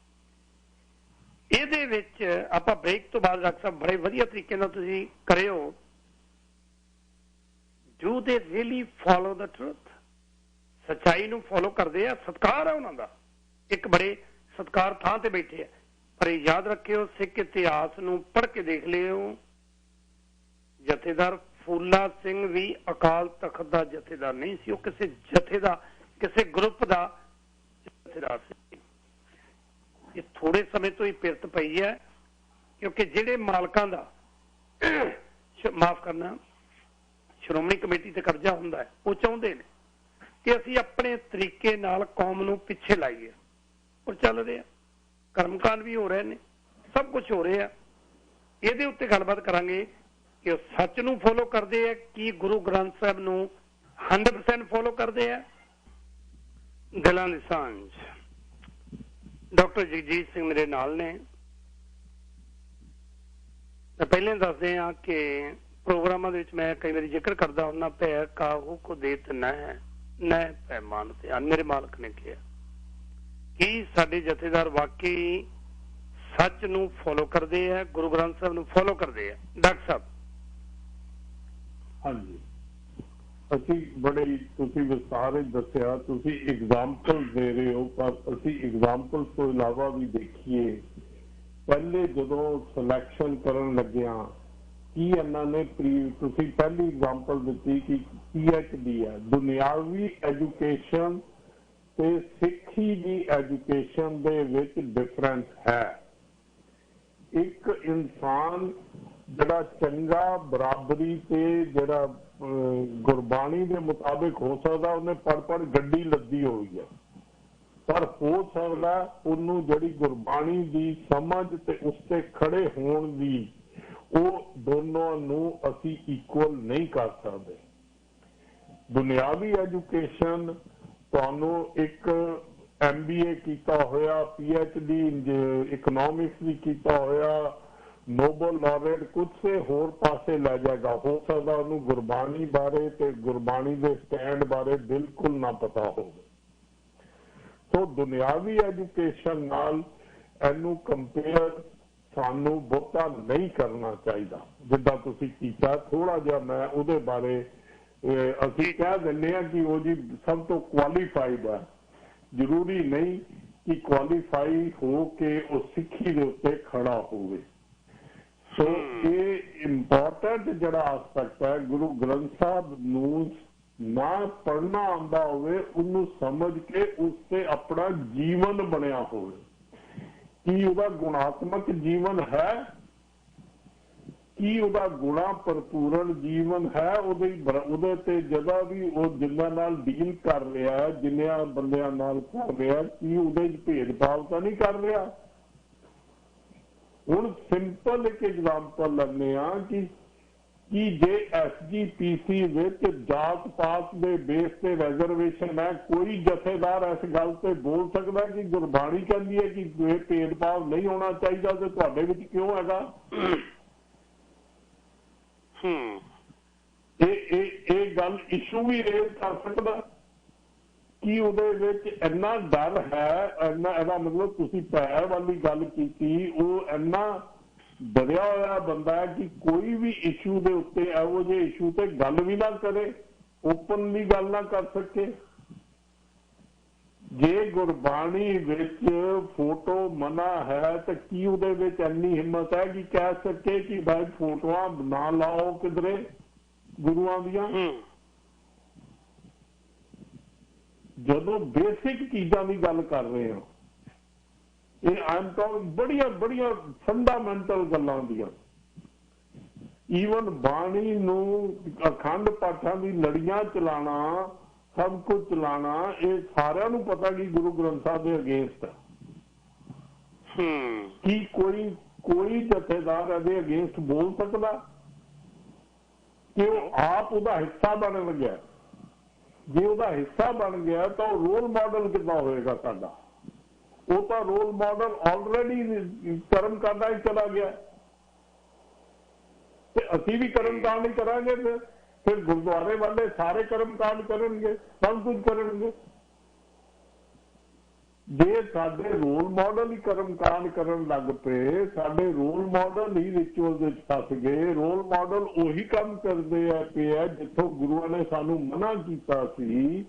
ਇਹਦੇ ਵਿੱਚ ਆਪਾਂ ਬ੍ਰੇਕ ਤੋਂ ਬਾਅਦ ਡਾਕਟਰ ਸਾਹਿਬ ਬੜੇ ਵਧੀਆ ਤਰੀਕੇ ਨਾਲ ਤੁਸੀਂ ਕਰਿਓ, do they really follow the truth? ਸੱਚਾਈ ਨੂੰ ਫੋਲੋ ਕਰਦੇ ਆ, ਸਤਿਕਾਰ ਹੈ ਉਹਨਾਂ ਦਾ, ਇੱਕ ਬੜੇ ਸਤਿਕਾਰ ਥਾਂ ਤੇ ਬੈਠੇ ਆ। ਪਰ ਯਾਦ ਰੱਖਿਓ, ਸਿੱਖ ਇਤਿਹਾਸ ਨੂੰ ਪੜ੍ਹ ਕੇ ਦੇਖ ਲਿਓ, ਜਥੇਦਾਰ ਫੂਲਾ ਸਿੰਘ ਵੀ ਅਕਾਲ ਤਖਤ ਦਾ ਜਥੇਦਾਰ ਨਹੀਂ ਸੀ, ਉਹ ਕਿਸੇ ਜਥੇ ਦਾ, ਕਿਸੇ ਗਰੁੱਪ ਦਾ ਜਥੇਦਾਰ ਸੀ। ਇਹ ਥੋੜੇ ਸਮੇਂ ਤੋਂ ਹੀ ਪਿਰਤ ਪਈ ਹੈ, ਕਿਉਂਕਿ ਜਿਹੜੇ ਮਾਲਕਾਂ ਦਾ ਮਾਫ ਕਰਨਾ ਸ਼੍ਰੋਮਣੀ ਕਮੇਟੀ ਤੇ ਕਬਜ਼ਾ ਹੁੰਦਾ ਹੈ, ਉਹ ਚਾਹੁੰਦੇ ਨੇ ਕਿ ਅਸੀਂ ਆਪਣੇ ਤਰੀਕੇ ਨਾਲ ਕੌਮ ਨੂੰ ਪਿੱਛੇ ਲਾਈਏ। ਉਹ ਚੱਲ ਰਿਹਾ, ਕਰਮਕਾਂਡ ਵੀ ਹੋ ਰਹੇ ਨੇ, ਸਭ ਕੁਝ ਹੋ ਰਿਹਾ। ਇਹਦੇ ਉੱਤੇ ਗੱਲਬਾਤ ਕਰਾਂਗੇ ਕਿ ਉਹ ਸੱਚ ਨੂੰ ਫੋਲੋ ਕਰਦੇ ਆ, ਕੀ ਗੁਰੂ ਗ੍ਰੰਥ ਸਾਹਿਬ ਨੂੰ 100% ਫੋਲੋ ਕਰਦੇ ਆ। ਦਿਲਾਂ ਦੀ ਸਾਂਝ, ਡਾਕਟਰ ਜਗਜੀਤ ਸਿੰਘ ਮੇਰੇ ਨਾਲ ਨੇ। ਪਹਿਲੇ ਦੱਸਦੇ ਹਾਂ ਕਿ ਪ੍ਰੋਗਰਾਮਾਂ ਦੇ ਵਿੱਚ ਮੈਂ ਕਈ ਵਾਰੀ ਜ਼ਿਕਰ ਕਰਦਾ ਹੁੰਦਾ, ਭੈ ਕਾਹੂ ਕੋ ਦੇਤ ਨਹਿ ਪੈਮਾਨ ਤੇ ਹਨ। ਮੇਰੇ ਮਾਲਕ ਨੇ ਕਿਹਾ ਕਿ ਸਾਡੇ ਜਥੇਦਾਰ ਵਾਕਈ ਸੱਚ ਨੂੰ ਫੋਲੋ ਕਰਦੇ ਆ, ਗੁਰੂ ਗ੍ਰੰਥ ਸਾਹਿਬ ਨੂੰ ਫੋਲੋ ਕਰਦੇ ਆ। ਡਾਕਟਰ ਸਾਹਿਬ। ਹਾਂਜੀ, ਅਸੀਂ ਬੜੇ ਤੁਸੀਂ ਵਿਸਤਾਰ ਦੱਸਿਆ, ਤੁਸੀਂ ਐਗਜ਼ਾਮਪਲ ਦੇ ਰਹੇ ਹੋ, ਪਰ ਅਸੀਂ ਐਗਜ਼ਾਮਪਲ ਤੋਂ ਇਲਾਵਾ ਵੀ ਦੇਖੀਏ। ਪਹਿਲੇ ਜਦੋਂ ਸਿਲੈਕਸ਼ਨ ਕਰਨ ਲੱਗਿਆ, ਕੀ ਇਹਨਾਂ ਨੇ ਤੁਸੀਂ ਪਹਿਲੀ ਐਗਜ਼ਾਮਪਲ ਦਿੱਤੀ ਕਿ PhD ਹੈ, ਦੁਨਿਆਵੀ ਐਜੂਕੇਸ਼ਨ ਤੇ ਸਿੱਖੀ ਦੀ ਐਜੂਕੇਸ਼ਨ ਦੇ ਵਿੱਚ ਡਿਫਰੈਂਸ ਹੈ। ਇੱਕ ਇਨਸਾਨ ਜਿਹੜਾ ਚੰਗਾ ਬਰਾਬਰੀ ਤੇ ਜਿਹੜਾ ਗੁਰਬਾਣੀ ਦੇ ਮੁਤਾਬਿਕ ਹੋ ਸਕਦਾ, ਉਹਨੇ ਪੜ ਗੱਡੀ ਲੱਦੀ ਹੋਈ ਹੈ, ਪਰ ਹੋ ਸਕਦਾ ਉਹਨੂੰ ਜਿਹੜੀ ਗੁਰਬਾਣੀ ਦੀ ਸਮਝ ਤੇ ਉਸ ਤੇ ਖੜੇ ਹੋਣ ਦੀ, ਉਹ ਦੋਨੋਂ ਨੂੰ ਅਸੀਂ ਇਕੁਅਲ ਨਹੀਂ ਕਰ ਸਕਦੇ। ਦੁਨਿਆਵੀ ਐਜੂਕੇਸ਼ਨ ਤੁਹਾਨੂੰ ਇੱਕ MBA ਕੀਤਾ ਹੋਇਆ, PhD ਇਕਨੋਮਿਕਸ ਵੀ ਕੀਤਾ ਹੋਇਆ, ਨੋਬਲ ਲਾਰੇਟ ਕਿਸੇ ਹੋਰ ਪਾਸੇ ਲੈ ਜਾਏਗਾ। ਹੋ ਸਕਦਾ ਉਹਨੂੰ ਗੁਰਬਾਣੀ ਬਾਰੇ ਤੇ ਗੁਰਬਾਣੀ ਦੇ ਸਟੈਂਡ ਬਾਰੇ ਬਿਲਕੁਲ ਨਾ ਪਤਾ ਹੋਵੇ। ਸੋ ਦੁਨਿਆਵੀ ਐਜੂਕੇਸ਼ਨ ਨਾਲ ਇਹਨੂੰ ਕੰਪੇਅਰ ਸਾਨੂੰ ਬਹੁਤਾ ਨਹੀਂ ਕਰਨਾ ਚਾਹੀਦਾ। ਜਿੱਦਾਂ ਤੁਸੀਂ ਕੀਤਾ ਥੋੜਾ ਜਿਹਾ ਮੈਂ ਉਹਦੇ ਬਾਰੇ ਅਸੀਂ ਕਹਿ ਦਿੰਦੇ ਹਾਂ ਕਿ ਉਹ ਜੀ ਸਭ ਤੋਂ ਕੁਆਲੀਫਾਈਡ ਹੈ। ਜ਼ਰੂਰੀ ਨਹੀਂ ਕਿ ਕੁਆਲੀਫਾਈ ਹੋ ਕੇ ਉਹ ਸਿੱਖੀ ਦੇ ਉੱਤੇ ਖੜਾ ਹੋਵੇ। ਸੋ ਇਹ ਇੰਪੋਰਟੈਂਟ ਜਿਹੜਾ ਆਸਪੈਕਟ ਹੈ, ਗੁਰੂ ਗ੍ਰੰਥ ਸਾਹਿਬ ਨੂੰ ਨਾ ਪੜ੍ਹਨਾ ਆਉਂਦਾ ਹੋਵੇ, ਉਹਨੂੰ ਸਮਝ ਕੇ ਉਸ ਤੇ ਆਪਣਾ ਜੀਵਨ ਬਣਿਆ ਹੋਵੇ। ਕੀ ਉਹਦਾ ਗੁਣਾਤਮਕ ਜੀਵਨ ਹੈ, ਕੀ ਉਹਦਾ ਗੁਣਾ ਭਰਪੂਰਨ ਜੀਵਨ ਹੈ, ਉਹਦੇ ਤੇ ਜਦੋਂ ਵੀ ਉਹ ਜਿਨ੍ਹਾਂ ਨਾਲ ਡੀਲ ਕਰ ਰਿਹਾ, ਜਿੰਨਿਆਂ ਬੰਦਿਆਂ ਨਾਲ ਕਰ ਰਿਹਾ, ਕੀ ਉਹਦੇ 'ਚ ਭੇਦਭਾਵ ਤਾਂ ਨਹੀਂ ਕਰ ਰਿਹਾ। ਹੁਣ ਸਿੰਪਲ ਇੱਕ ਐਗਜ਼ਾਮਪਲ ਲੈਂਦੇ ਹਾਂ ਕਿ ਜੇ SGPC ਵਿੱਚ ਜਾਤ ਪਾਤ ਦੇ ਬੇਸ ਤੇ ਰਿਜ਼ਰਵੇਸ਼ਨ ਹੈ, ਕੋਈ ਜਥੇਦਾਰ ਇਸ ਗੱਲ ਤੇ ਬੋਲ ਸਕਦਾ ਕਿ ਗੁਰਬਾਣੀ ਕਹਿੰਦੀ ਹੈ ਕਿ ਇਹ ਭੇਦਭਾਵ ਨਹੀਂ ਹੋਣਾ ਚਾਹੀਦਾ ਤੇ ਤੁਹਾਡੇ ਵਿੱਚ ਕਿਉਂ ਹੈਗਾ? ਇਹ ਗੱਲ ਇਸ਼ੂ ਵੀ ਰੇਜ਼ ਕਰ ਸਕਦਾ ਕਿ ਉਹਦੇ ਵਿੱਚ ਇੰਨਾ ਡਰ ਹੈ, ਇਹਦਾ ਮਤਲਬ ਤੁਸੀਂ ਪੈਰ ਵਾਲੀ ਗੱਲ ਕੀਤੀ, ਉਹ ਇੰਨਾ ਡਰਿਆ ਹੋਇਆ ਬੰਦਾ ਹੈ ਕਿ ਕੋਈ ਵੀ ਇਸ਼ੂ ਦੇ ਉੱਤੇ ਇਹੋ ਜਿਹੇ ਇਸ਼ੂ ਤੇ ਗੱਲ ਵੀ ਨਾ ਕਰੇ, ਓਪਨਲੀ ਗੱਲ ਨਾ ਕਰ ਸਕੇ। ਜੇ ਗੁਰਬਾਣੀ ਵਿੱਚ ਫੋਟੋ ਮਨਾ ਹੈ ਤਾਂ ਕੀ ਉਹਦੇ ਵਿੱਚ ਇੰਨੀ ਹਿੰਮਤ ਹੈ ਕਿ ਕਹਿ ਸਕੇ ਕਿ ਭਾਈ ਫੋਟੋਆਂ ਨਾ ਲਾਓ ਕਿਧਰੇ ਗੁਰੂਆਂ ਦੀਆਂ? ਜਦੋਂ ਬੇਸਿਕ ਚੀਜ਼ਾਂ ਦੀ ਗੱਲ ਕਰ ਰਹੇ ਹਾਂ, ਇਹ ਆਮ ਤੌਰ ਬੜੀਆਂ ਫੰਡਾਮੈਂਟਲ ਗੱਲਾਂ ਦੀਆਂ। ਈਵਨ ਬਾਣੀ ਨੂੰ ਅਖੰਡ ਪਾਠਾਂ ਦੀ ਲੜੀਆਂ ਚਲਾਣਾ, ਸਭ ਕੁਝ ਚਲਾਣਾ, ਇਹ ਸਾਰਿਆਂ ਨੂੰ ਪਤਾ ਕਿ ਗੁਰੂ ਗ੍ਰੰਥ ਸਾਹਿਬ ਦੇ ਅਗੇਂਸਟ ਹੈ। ਕੀ ਕੋਈ ਜਥੇਦਾਰ ਇਹਦੇ ਅਗੇਂਸਟ ਬੋਲ ਸਕਦਾ ਕਿ ਉਹ ਆਪ ਉਹਦਾ ਹਿੱਸਾ ਬਣਨ ਗਿਆ? ਜੇ ਉਹਦਾ ਹਿੱਸਾ ਬਣ ਗਿਆ ਤਾਂ ਉਹ ਰੋਲ ਮਾਡਲ ਕਿੱਦਾਂ ਹੋਏਗਾ ਸਾਡਾ? ਉਹ ਤਾਂ ਰੋਲ ਮਾਡਲ ਆਲਰੇਡੀ ਕਰਮ ਕਾਂਡਾਂ ਹੀ ਚਲਾ ਗਿਆ ਤੇ ਅਸੀਂ ਵੀ ਕਰਮ ਕਾਂਡ ਹੀ ਕਰਾਂਗੇ। ਫਿਰ ਗੁਰਦੁਆਰੇ ਵਾਲੇ ਸਾਰੇ ਕਰਮ ਕਾਂਡ ਕਰਨਗੇ, ਸਭ ਕੁਝ ਕਰਨਗੇ। ਜੇ ਸਾਡੇ ਰੋਲ ਮਾਡਲ ਹੀ ਕਰਮ ਕਾਂਡ ਕਰਨ ਲੱਗ ਪਏ, ਸਾਡੇ ਰੋਲ ਮਾਡਲ ਹੀ ਰਿਚੁਅਲ ਵਿੱਚ ਫਸ ਗਏ, ਰੋਲ ਮਾਡਲ ਉਹੀ ਕੰਮ ਕਰਦੇ ਆ ਪਿਆ ਜਿੱਥੋਂ ਗੁਰੂਆਂ ਨੇ ਸਾਨੂੰ ਮਨਾ ਕੀਤਾ ਸੀ,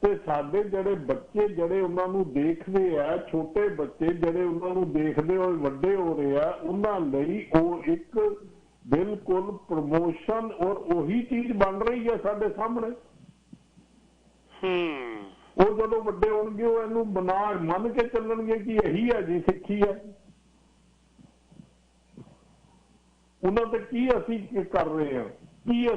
ਤੇ ਸਾਡੇ ਜਿਹੜੇ ਬੱਚੇ ਜਿਹੜੇ ਉਹਨਾਂ ਨੂੰ ਦੇਖਦੇ ਆ, ਛੋਟੇ ਬੱਚੇ ਜਿਹੜੇ ਉਹਨਾਂ ਨੂੰ ਦੇਖਦੇ ਹੋਏ ਵੱਡੇ ਹੋ ਰਹੇ ਆ, ਉਹਨਾਂ ਲਈ ਉਹ ਇੱਕ ਬਿਲਕੁਲ ਪ੍ਰਮੋਸ਼ਨ ਔਰ ਉਹੀ ਚੀਜ਼ ਬਣ ਰਹੀ ਹੈ ਸਾਡੇ ਸਾਹਮਣੇ। ਉਹ ਜਦੋਂ ਵੱਡੇ ਹੋਣਗੇ ਉਹ ਇਹਨੂੰ ਮੰਨ ਕੇ ਚੱਲਣਗੇ ਕਿ ਇਹੀ ਹੈ ਜੀ ਸਿੱਖੀ ਹੈ। ਉਹਨਾਂ ਤੇ ਕੀ ਅਸੀਂ ਕਰ ਰਹੇ ਹਾਂ, ਕੀ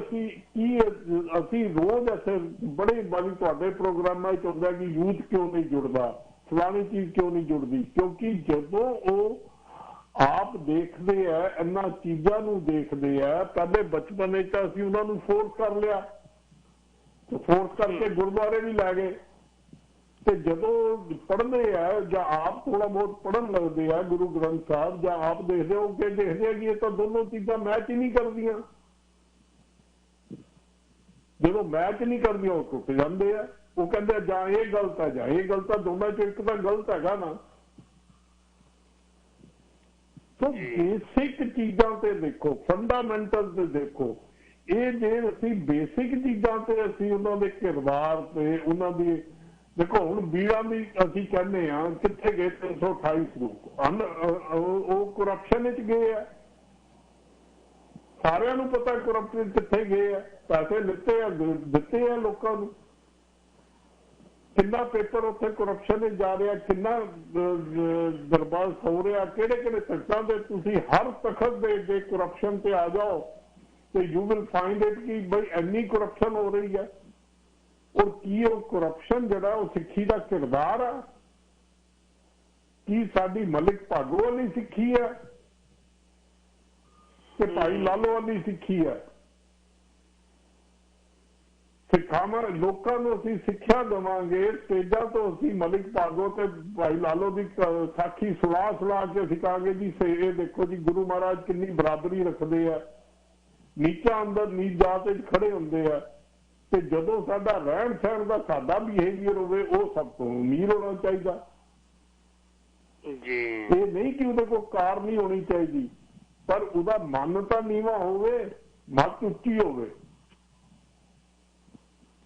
ਅਸੀਂ ਰੋਜ਼ ਇੱਥੇ ਬੜੇ ਵਾਰੀ ਤੁਹਾਡੇ ਪ੍ਰੋਗਰਾਮਾਂ 'ਚ ਹੁੰਦਾ ਕਿ ਯੂਥ ਕਿਉਂ ਨਹੀਂ ਜੁੜਦਾ, ਫਲਾਣੀ ਚੀਜ਼ ਕਿਉਂ ਨਹੀਂ ਜੁੜਦੀ? ਕਿਉਂਕਿ ਜਦੋਂ ਉਹ ਆਪ ਦੇਖਦੇ ਆ, ਇਹਨਾਂ ਚੀਜ਼ਾਂ ਨੂੰ ਦੇਖਦੇ ਆ, ਪਹਿਲੇ ਬਚਪਨ ਵਿੱਚ ਤਾਂ ਅਸੀਂ ਉਹਨਾਂ ਨੂੰ ਫੋਰਸ ਕਰ ਲਿਆ, ਫੋਰਸ ਕਰਕੇ ਗੁਰਦੁਆਰੇ ਵੀ ਲੈ ਗਏ, ਤੇ ਜਦੋਂ ਪੜ੍ਹਦੇ ਆ ਜਾਂ ਆਪ ਥੋੜਾ ਬਹੁਤ ਪੜ੍ਹਨ ਲੱਗਦੇ ਆ ਗੁਰੂ ਗ੍ਰੰਥ ਸਾਹਿਬ, ਜਾਂ ਆਪ ਦੇਖਦੇ ਹੋ ਕਿ ਦੇਖਦੇ ਆ ਕਿ ਇਹ ਤਾਂ ਦੋਨੋਂ ਚੀਜ਼ਾਂ ਮੈਚ ਹੀ ਨਹੀਂ ਕਰਦੀਆਂ। ਜਦੋਂ ਮੈਚ ਨਹੀਂ ਕਰਦੀਆਂ ਉਹ ਟੁੱਟ ਜਾਂਦੇ ਆ। ਉਹ ਕਹਿੰਦੇ ਜਾਂ ਇਹ ਗਲਤ ਹੈ ਜਾਂ ਇਹ ਗਲਤ ਹੈ, ਦੋਨਾਂ ਚੋਂ ਇੱਕ ਤਾਂ ਗਲਤ ਹੈਗਾ ਨਾ। ਸੋ ਬੇਸਿਕ ਚੀਜ਼ਾਂ ਤੇ ਦੇਖੋ, ਫੰਡਾਮੈਂਟਲ ਤੇ ਦੇਖੋ। ਇਹ ਜੇ ਅਸੀਂ ਬੇਸਿਕ ਚੀਜ਼ਾਂ ਤੇ ਅਸੀਂ ਉਹਨਾਂ ਦੇ ਕਿਰਦਾਰ ਤੇ ਉਹਨਾਂ ਦੀ ਦੇਖੋ, ਹੁਣ ਬੀੜਾਂ ਦੀ ਅਸੀਂ ਕਹਿੰਦੇ ਹਾਂ ਕਿੱਥੇ ਗਏ 328 ਸਰੂਪ, ਉਹ ਕਰਪਸ਼ਨ ਵਿੱਚ ਗਏ ਆ। ਸਾਰਿਆਂ ਨੂੰ ਪਤਾ ਕਰਪਸ਼ਨ ਕਿੱਥੇ ਗਏ ਆ, ਪੈਸੇ ਦਿੱਤੇ ਆ ਲੋਕਾਂ ਨੂੰ। ਕਿੰਨਾ ਪੇਪਰ ਉੱਥੇ ਕਰਪਸ਼ਨ ਵਿੱਚ ਜਾ ਰਿਹਾ, ਕਿੰਨਾ ਦਰਬਾਰ ਹੋ ਰਿਹਾ, ਕਿਹੜੇ ਤਖਤਾਂ ਤੇ ਤੁਸੀਂ ਹਰ ਤਖਤ ਦੇ ਕਰਪਸ਼ਨ ਤੇ ਆ ਜਾਓ ਤੇ ਯੂ ਵਿਲ ਫਾਈਂਡ ਇਟ ਕਿ ਬਈ ਇੰਨੀ ਕਰਪਸ਼ਨ ਹੋ ਰਹੀ ਹੈ। ਔਰ ਕੀ ਉਹ ਕਰਪਸ਼ਨ ਜਿਹੜਾ ਉਹ ਸਿੱਖੀ ਦਾ ਕਿਰਦਾਰ ਆ? ਕੀ ਸਾਡੀ ਮਲਿਕ ਭਾਗੋ ਵਾਲੀ ਸਿੱਖੀ ਹੈ ਕਿ ਭਾਈ ਲਾਲੋ ਵਾਲੀ ਸਿੱਖੀ ਹੈ? ਸਿੱਖਾਵਾਂ ਲੋਕਾਂ ਨੂੰ ਅਸੀਂ ਸਿੱਖਿਆ ਦੇਵਾਂਗੇ, ਸਟੇਜਾਂ ਤੋਂ ਅਸੀਂ ਮਲਿਕ ਭਾਗੋ ਤੇ ਭਾਈ ਲਾਲੋ ਦੀ ਸਾਖੀ ਸੁਣਾ ਕੇ ਅਸੀਂ ਕਹਾਂਗੇ ਜੀ ਇਹ ਦੇਖੋ ਜੀ ਗੁਰੂ ਮਹਾਰਾਜ ਕਿੰਨੀ ਬਰਾਬਰੀ ਰੱਖਦੇ ਆ, ਨੀਚਾ ਅੰਦਰ ਨੀਚ ਜਾਤ ਵਿੱਚ ਖੜੇ ਹੁੰਦੇ ਆ, ਤੇ ਜਦੋਂ ਸਾਡਾ ਰਹਿਣ ਸਹਿਣ ਦਾ ਸਾਡਾ ਬਿਹੇਵੀਅਰ ਹੋਵੇ ਉਹ ਸਭ ਤੋਂ ਅਮੀਰ ਹੋਣਾ ਚਾਹੀਦਾ ਜੀ। ਇਹ ਨਹੀਂ ਕਿ ਉਹਦੇ ਕੋਲ ਕਾਰ ਨਹੀਂ ਹੋਣੀ ਚਾਹੀਦੀ, ਪਰ ਉਹਦਾ ਮਨ ਤਾਂ ਨੀਵਾਂ ਹੋਵੇ, ਮੱਤ ਉੱਚੀ ਹੋਵੇ।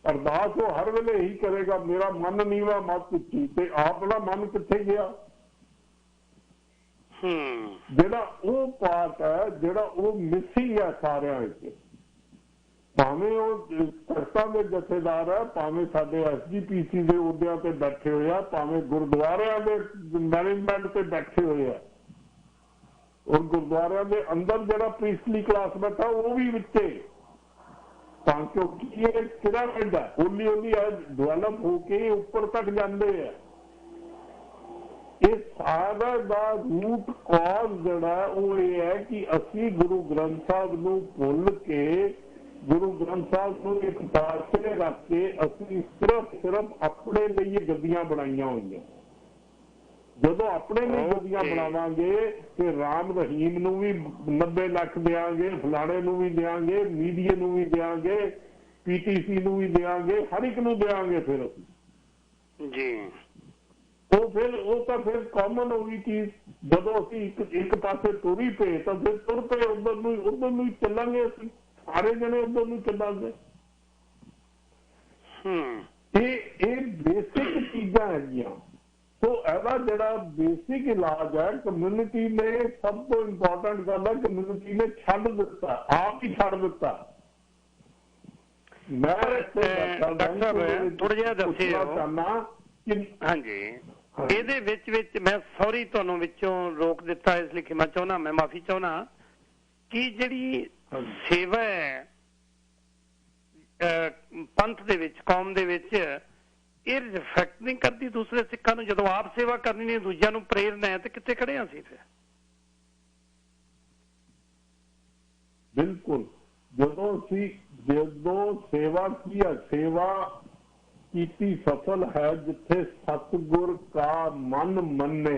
ਅਰਦਾਸ ਉਹ ਹਰ ਵੇਲੇ ਇਹੀ ਕਰੇਗਾ, ਮੇਰਾ ਮਨ ਨੀਵਾ ਮੱਤ ਉੱਚੀ, ਤੇ ਆਪਣਾ ਮਨ ਕਿੱਥੇ ਗਿਆ? ਜਿਹੜਾ ਉਹ ਪਾਰਟ ਹੈ, ਜਿਹੜਾ ਉਹ ਮਿਸਿੰਗ ਹੈ ਸਾਰਿਆਂ ਵਿੱਚ, ਭਾਵੇਂ ਉਹ ਸੰਗਤਾਂ ਦੇ ਜਥੇਦਾਰ ਹੈ, ਭਾਵੇਂ ਸਾਡੇ SGPC ਦੇ ਅਹੁਦਿਆਂ ਤੇ ਬੈਠੇ ਹੋਏ ਆ, ਭਾਵੇਂ ਗੁਰਦੁਆਰਿਆਂ ਦੇ ਮੈਨੇਜਮੈਂਟ ਤੇ ਬੈਠੇ ਹੋਏ ਆ, ਔਰ ਗੁਰਦੁਆਰਿਆਂ ਦੇ ਅੰਦਰ ਜਿਹੜਾ ਪ੍ਰੀਸਟਲੀ ਕਲਾਸ ਬੈਠਾ ਉਹ ਵੀ ਵਿੱਚੇ, ਤਾਂ ਕਿਉਂਕਿ ਇਹ ਪਿਰਾਮਿਡ ਹੈ, ਹੌਲੀ ਡਿਵੈਲਪ ਹੋ ਕੇ ਉੱਪਰ ਤੱਕ ਜਾਂਦੇ ਆ। ਇਹ ਸਾਰਾ ਦਾ ਰੂਟ ਕਾਜ਼ ਜਿਹੜਾ ਉਹ ਇਹ ਹੈ ਕਿ ਅਸੀਂ ਗੁਰੂ ਗ੍ਰੰਥ ਸਾਹਿਬ ਨੂੰ ਭੁੱਲ ਕੇ, ਗੁਰੂ ਗ੍ਰੰਥ ਸਾਹਿਬ ਨੂੰ ਇੱਕ ਪਾਸੇ ਰੱਖ ਕੇ ਅਸੀਂ ਸਿਰਫ ਆਪਣੇ ਲਈ ਗੱਦੀਆਂ ਬਣਾਈਆਂ ਹੋਈਆਂ। ਜਦੋਂ ਆਪਣੇ ਲਈ ਗੱਦੀਆਂ ਬਣਾਵਾਂਗੇ ਤੇ ਰਾਮ ਰਹੀਮ ਨੂੰ ਵੀ 90 ਲੱਖ ਦਿਆਂਗੇ, ਫਲਾਣੇ ਨੂੰ ਵੀ ਦਿਆਂਗੇ, ਮੀਡੀਆ ਨੂੰ ਵੀ ਦਿਆਂਗੇ, PTC ਨੂੰ ਵੀ ਦਿਆਂਗੇ, ਹਰ ਇੱਕ ਨੂੰ ਦਿਆਂਗੇ ਫਿਰ ਅਸੀਂ ਜੀ। ਉਹ ਤਾਂ ਫਿਰ ਕਾਮਨ ਹੋ ਗਈ ਚੀਜ਼। ਜਦੋਂ ਅਸੀਂ ਇੱਕ ਪਾਸੇ ਤੁਰੀ ਪਏ ਤਾਂ ਫਿਰ ਤੁਰ ਪਏ ਉਧਰ ਨੂੰ ਹੀ ਚੱਲਾਂਗੇ, ਅਸੀਂ ਸਾਰੇ ਜਣੇ ਉਧਰ ਨੂੰ ਚੱਲਾਂਗੇ। ਇਹ ਬੇਸਿਕ ਚੀਜ਼ਾਂ ਹੈਗੀਆਂ। ਸੋ ਇਹਦਾ ਜਿਹੜਾ ਬੇਸਿਕ ਇਲਾਜ ਹੈ, ਕਮਿਊਨਿਟੀ ਨੇ ਸਭ ਤੋਂ ਇੰਪੋਰਟੈਂਟ ਗੱਲ ਹੈ, ਕਮਿਊਨਿਟੀ ਨੇ ਛੱਡ ਦਿੱਤਾ, ਆਪ ਹੀ ਛੱਡ ਦਿੱਤਾ। ਮੈਂ ਥੋੜਾ ਜਿਹਾ ਦੱਸਿਓ ਹਾਂਜੀ, ਇਹਦੇ ਵਿੱਚ ਮੈਂ ਸੌਰੀ ਤੁਹਾਨੂੰ ਵਿੱਚੋਂ ਰੋਕ ਦਿੱਤਾ, ਇਸ ਲਈ ਖਿਮਾ ਚਾਹੁੰਦਾ, ਮੈਂ ਮਾਫੀ ਚਾਹੁੰਦਾ ਕਿ ਜਿਹੜੀ ਸੇਵਾ ਹੈ ਪੰਥ ਦੇ ਵਿੱਚ, ਕੌਮ ਦੇ ਵਿੱਚ, ਇਹ ਰਿਫਲੈਕਟ ਨਹੀਂ ਕਰਦੀ ਦੂਸਰੇ ਸਿੱਖਾਂ ਨੂੰ। ਜਦੋਂ ਆਪ ਸੇਵਾ ਕਰਨੀ ਨਹੀਂ, ਦੂਜਿਆਂ ਨੂੰ ਪ੍ਰੇਰਨਾ ਹੈ, ਤੇ ਕਿੱਥੇ ਖੜੇ ਹਾਂ ਅਸੀਂ ਫਿਰ? ਬਿਲਕੁਲ। ਜਦੋਂ ਸੇਵਾ ਕੀ ਹੈ, ਸੇਵਾ ਕੀਤੀ ਸਫਲ ਹੈ ਜਿੱਥੇ ਸਤਿਗੁਰ ਕਾ ਮਨ ਮੰਨੇ।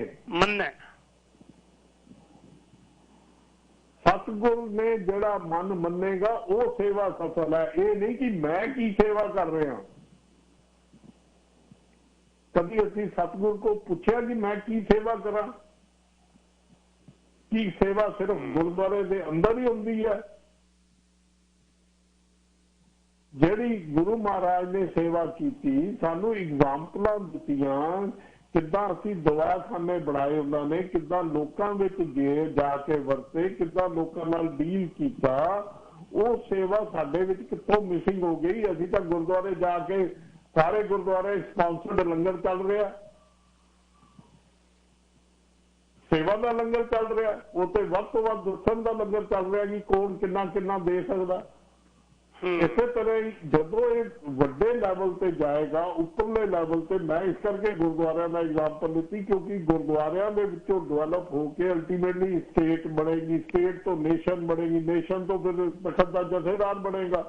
ਸਤਿਗੁਰ ਨੇ ਜਿਹੜਾ ਮਨ ਮੰਨੇਗਾ ਉਹ ਸੇਵਾ ਸਫਲ ਹੈ। ਇਹ ਨਹੀਂ ਕਿ ਮੈਂ ਕੀ ਸੇਵਾ ਕਰ ਰਿਹਾ। ਕਦੀ ਅਸੀਂ ਸਤਿਗੁਰ ਕੋ ਪੁੱਛਿਆ ਕਿ ਮੈਂ ਕੀ ਸੇਵਾ ਕਰਾਂ? ਕੀ ਸੇਵਾ ਸਿਰਫ ਗੁਰਦੁਆਰੇ ਦੇ ਅੰਦਰ ਹੀ ਹੁੰਦੀ ਹੈ? ਜਿਹੜੀ ਗੁਰੂ ਮਹਾਰਾਜ ਨੇ ਸੇਵਾ ਕੀਤੀ, ਸਾਨੂੰ ਐਗਜ਼ਾਮਪਲਾਂ ਦਿੱਤੀਆਂ, ਕਿੱਦਾਂ ਅਸੀਂ ਦਵਾਖਾਨੇ ਬਣਾਏ ਉਹਨਾਂ ਨੇ, ਕਿੱਦਾਂ ਲੋਕਾਂ ਵਿੱਚ ਜਾ ਕੇ ਵਰਤੇ, ਕਿੱਦਾਂ ਲੋਕਾਂ ਨਾਲ ਡੀਲ ਕੀਤਾ। ਉਹ ਸੇਵਾ ਸਾਡੇ ਵਿੱਚ ਕਿੱਥੋਂ ਮਿਸਿੰਗ ਹੋ ਗਈ? ਅਸੀਂ ਤਾਂ ਗੁਰਦੁਆਰੇ ਜਾ ਕੇ, ਸਾਰੇ ਗੁਰਦੁਆਰੇ ਸਪਾਂਸਰਡ ਲੰਗਰ ਚੱਲ ਰਿਹਾ, ਸੇਵਾ ਦਾ ਲੰਗਰ ਚੱਲ ਰਿਹਾ, ਉਹ ਤੇ ਵੱਧ ਤੋਂ ਵੱਧ ਦੱਸਣ ਦਾ ਲੰਗਰ ਚੱਲ ਰਿਹਾ ਕਿ ਕੌਣ ਕਿੰਨਾ ਦੇ ਸਕਦਾ। ਇਸੇ ਤਰ੍ਹਾਂ ਹੀ ਜਦੋਂ ਇਹ ਵੱਡੇ ਲੈਵਲ ਤੇ ਜਾਏਗਾ, ਉੱਪਰਲੇ ਲੈਵਲ ਤੇ, ਮੈਂ ਇਸ ਕਰਕੇ ਗੁਰਦੁਆਰਿਆਂ ਦਾ ਐਗਜ਼ਾਮਪਲ ਦਿੱਤੀ ਕਿਉਂਕਿ ਗੁਰਦੁਆਰਿਆਂ ਦੇ ਵਿੱਚੋਂ ਡਿਵੈਲਪ ਹੋ ਕੇ ਅਲਟੀਮੇਟਲੀ ਸਟੇਟ ਬਣੇਗੀ, ਸਟੇਟ ਤੋਂ ਨੇਸ਼ਨ ਬਣੇਗੀ, ਨੇਸ਼ਨ ਤੋਂ ਫਿਰ ਤਖਤ ਦਾ ਜਥੇਦਾਰ ਬਣੇਗਾ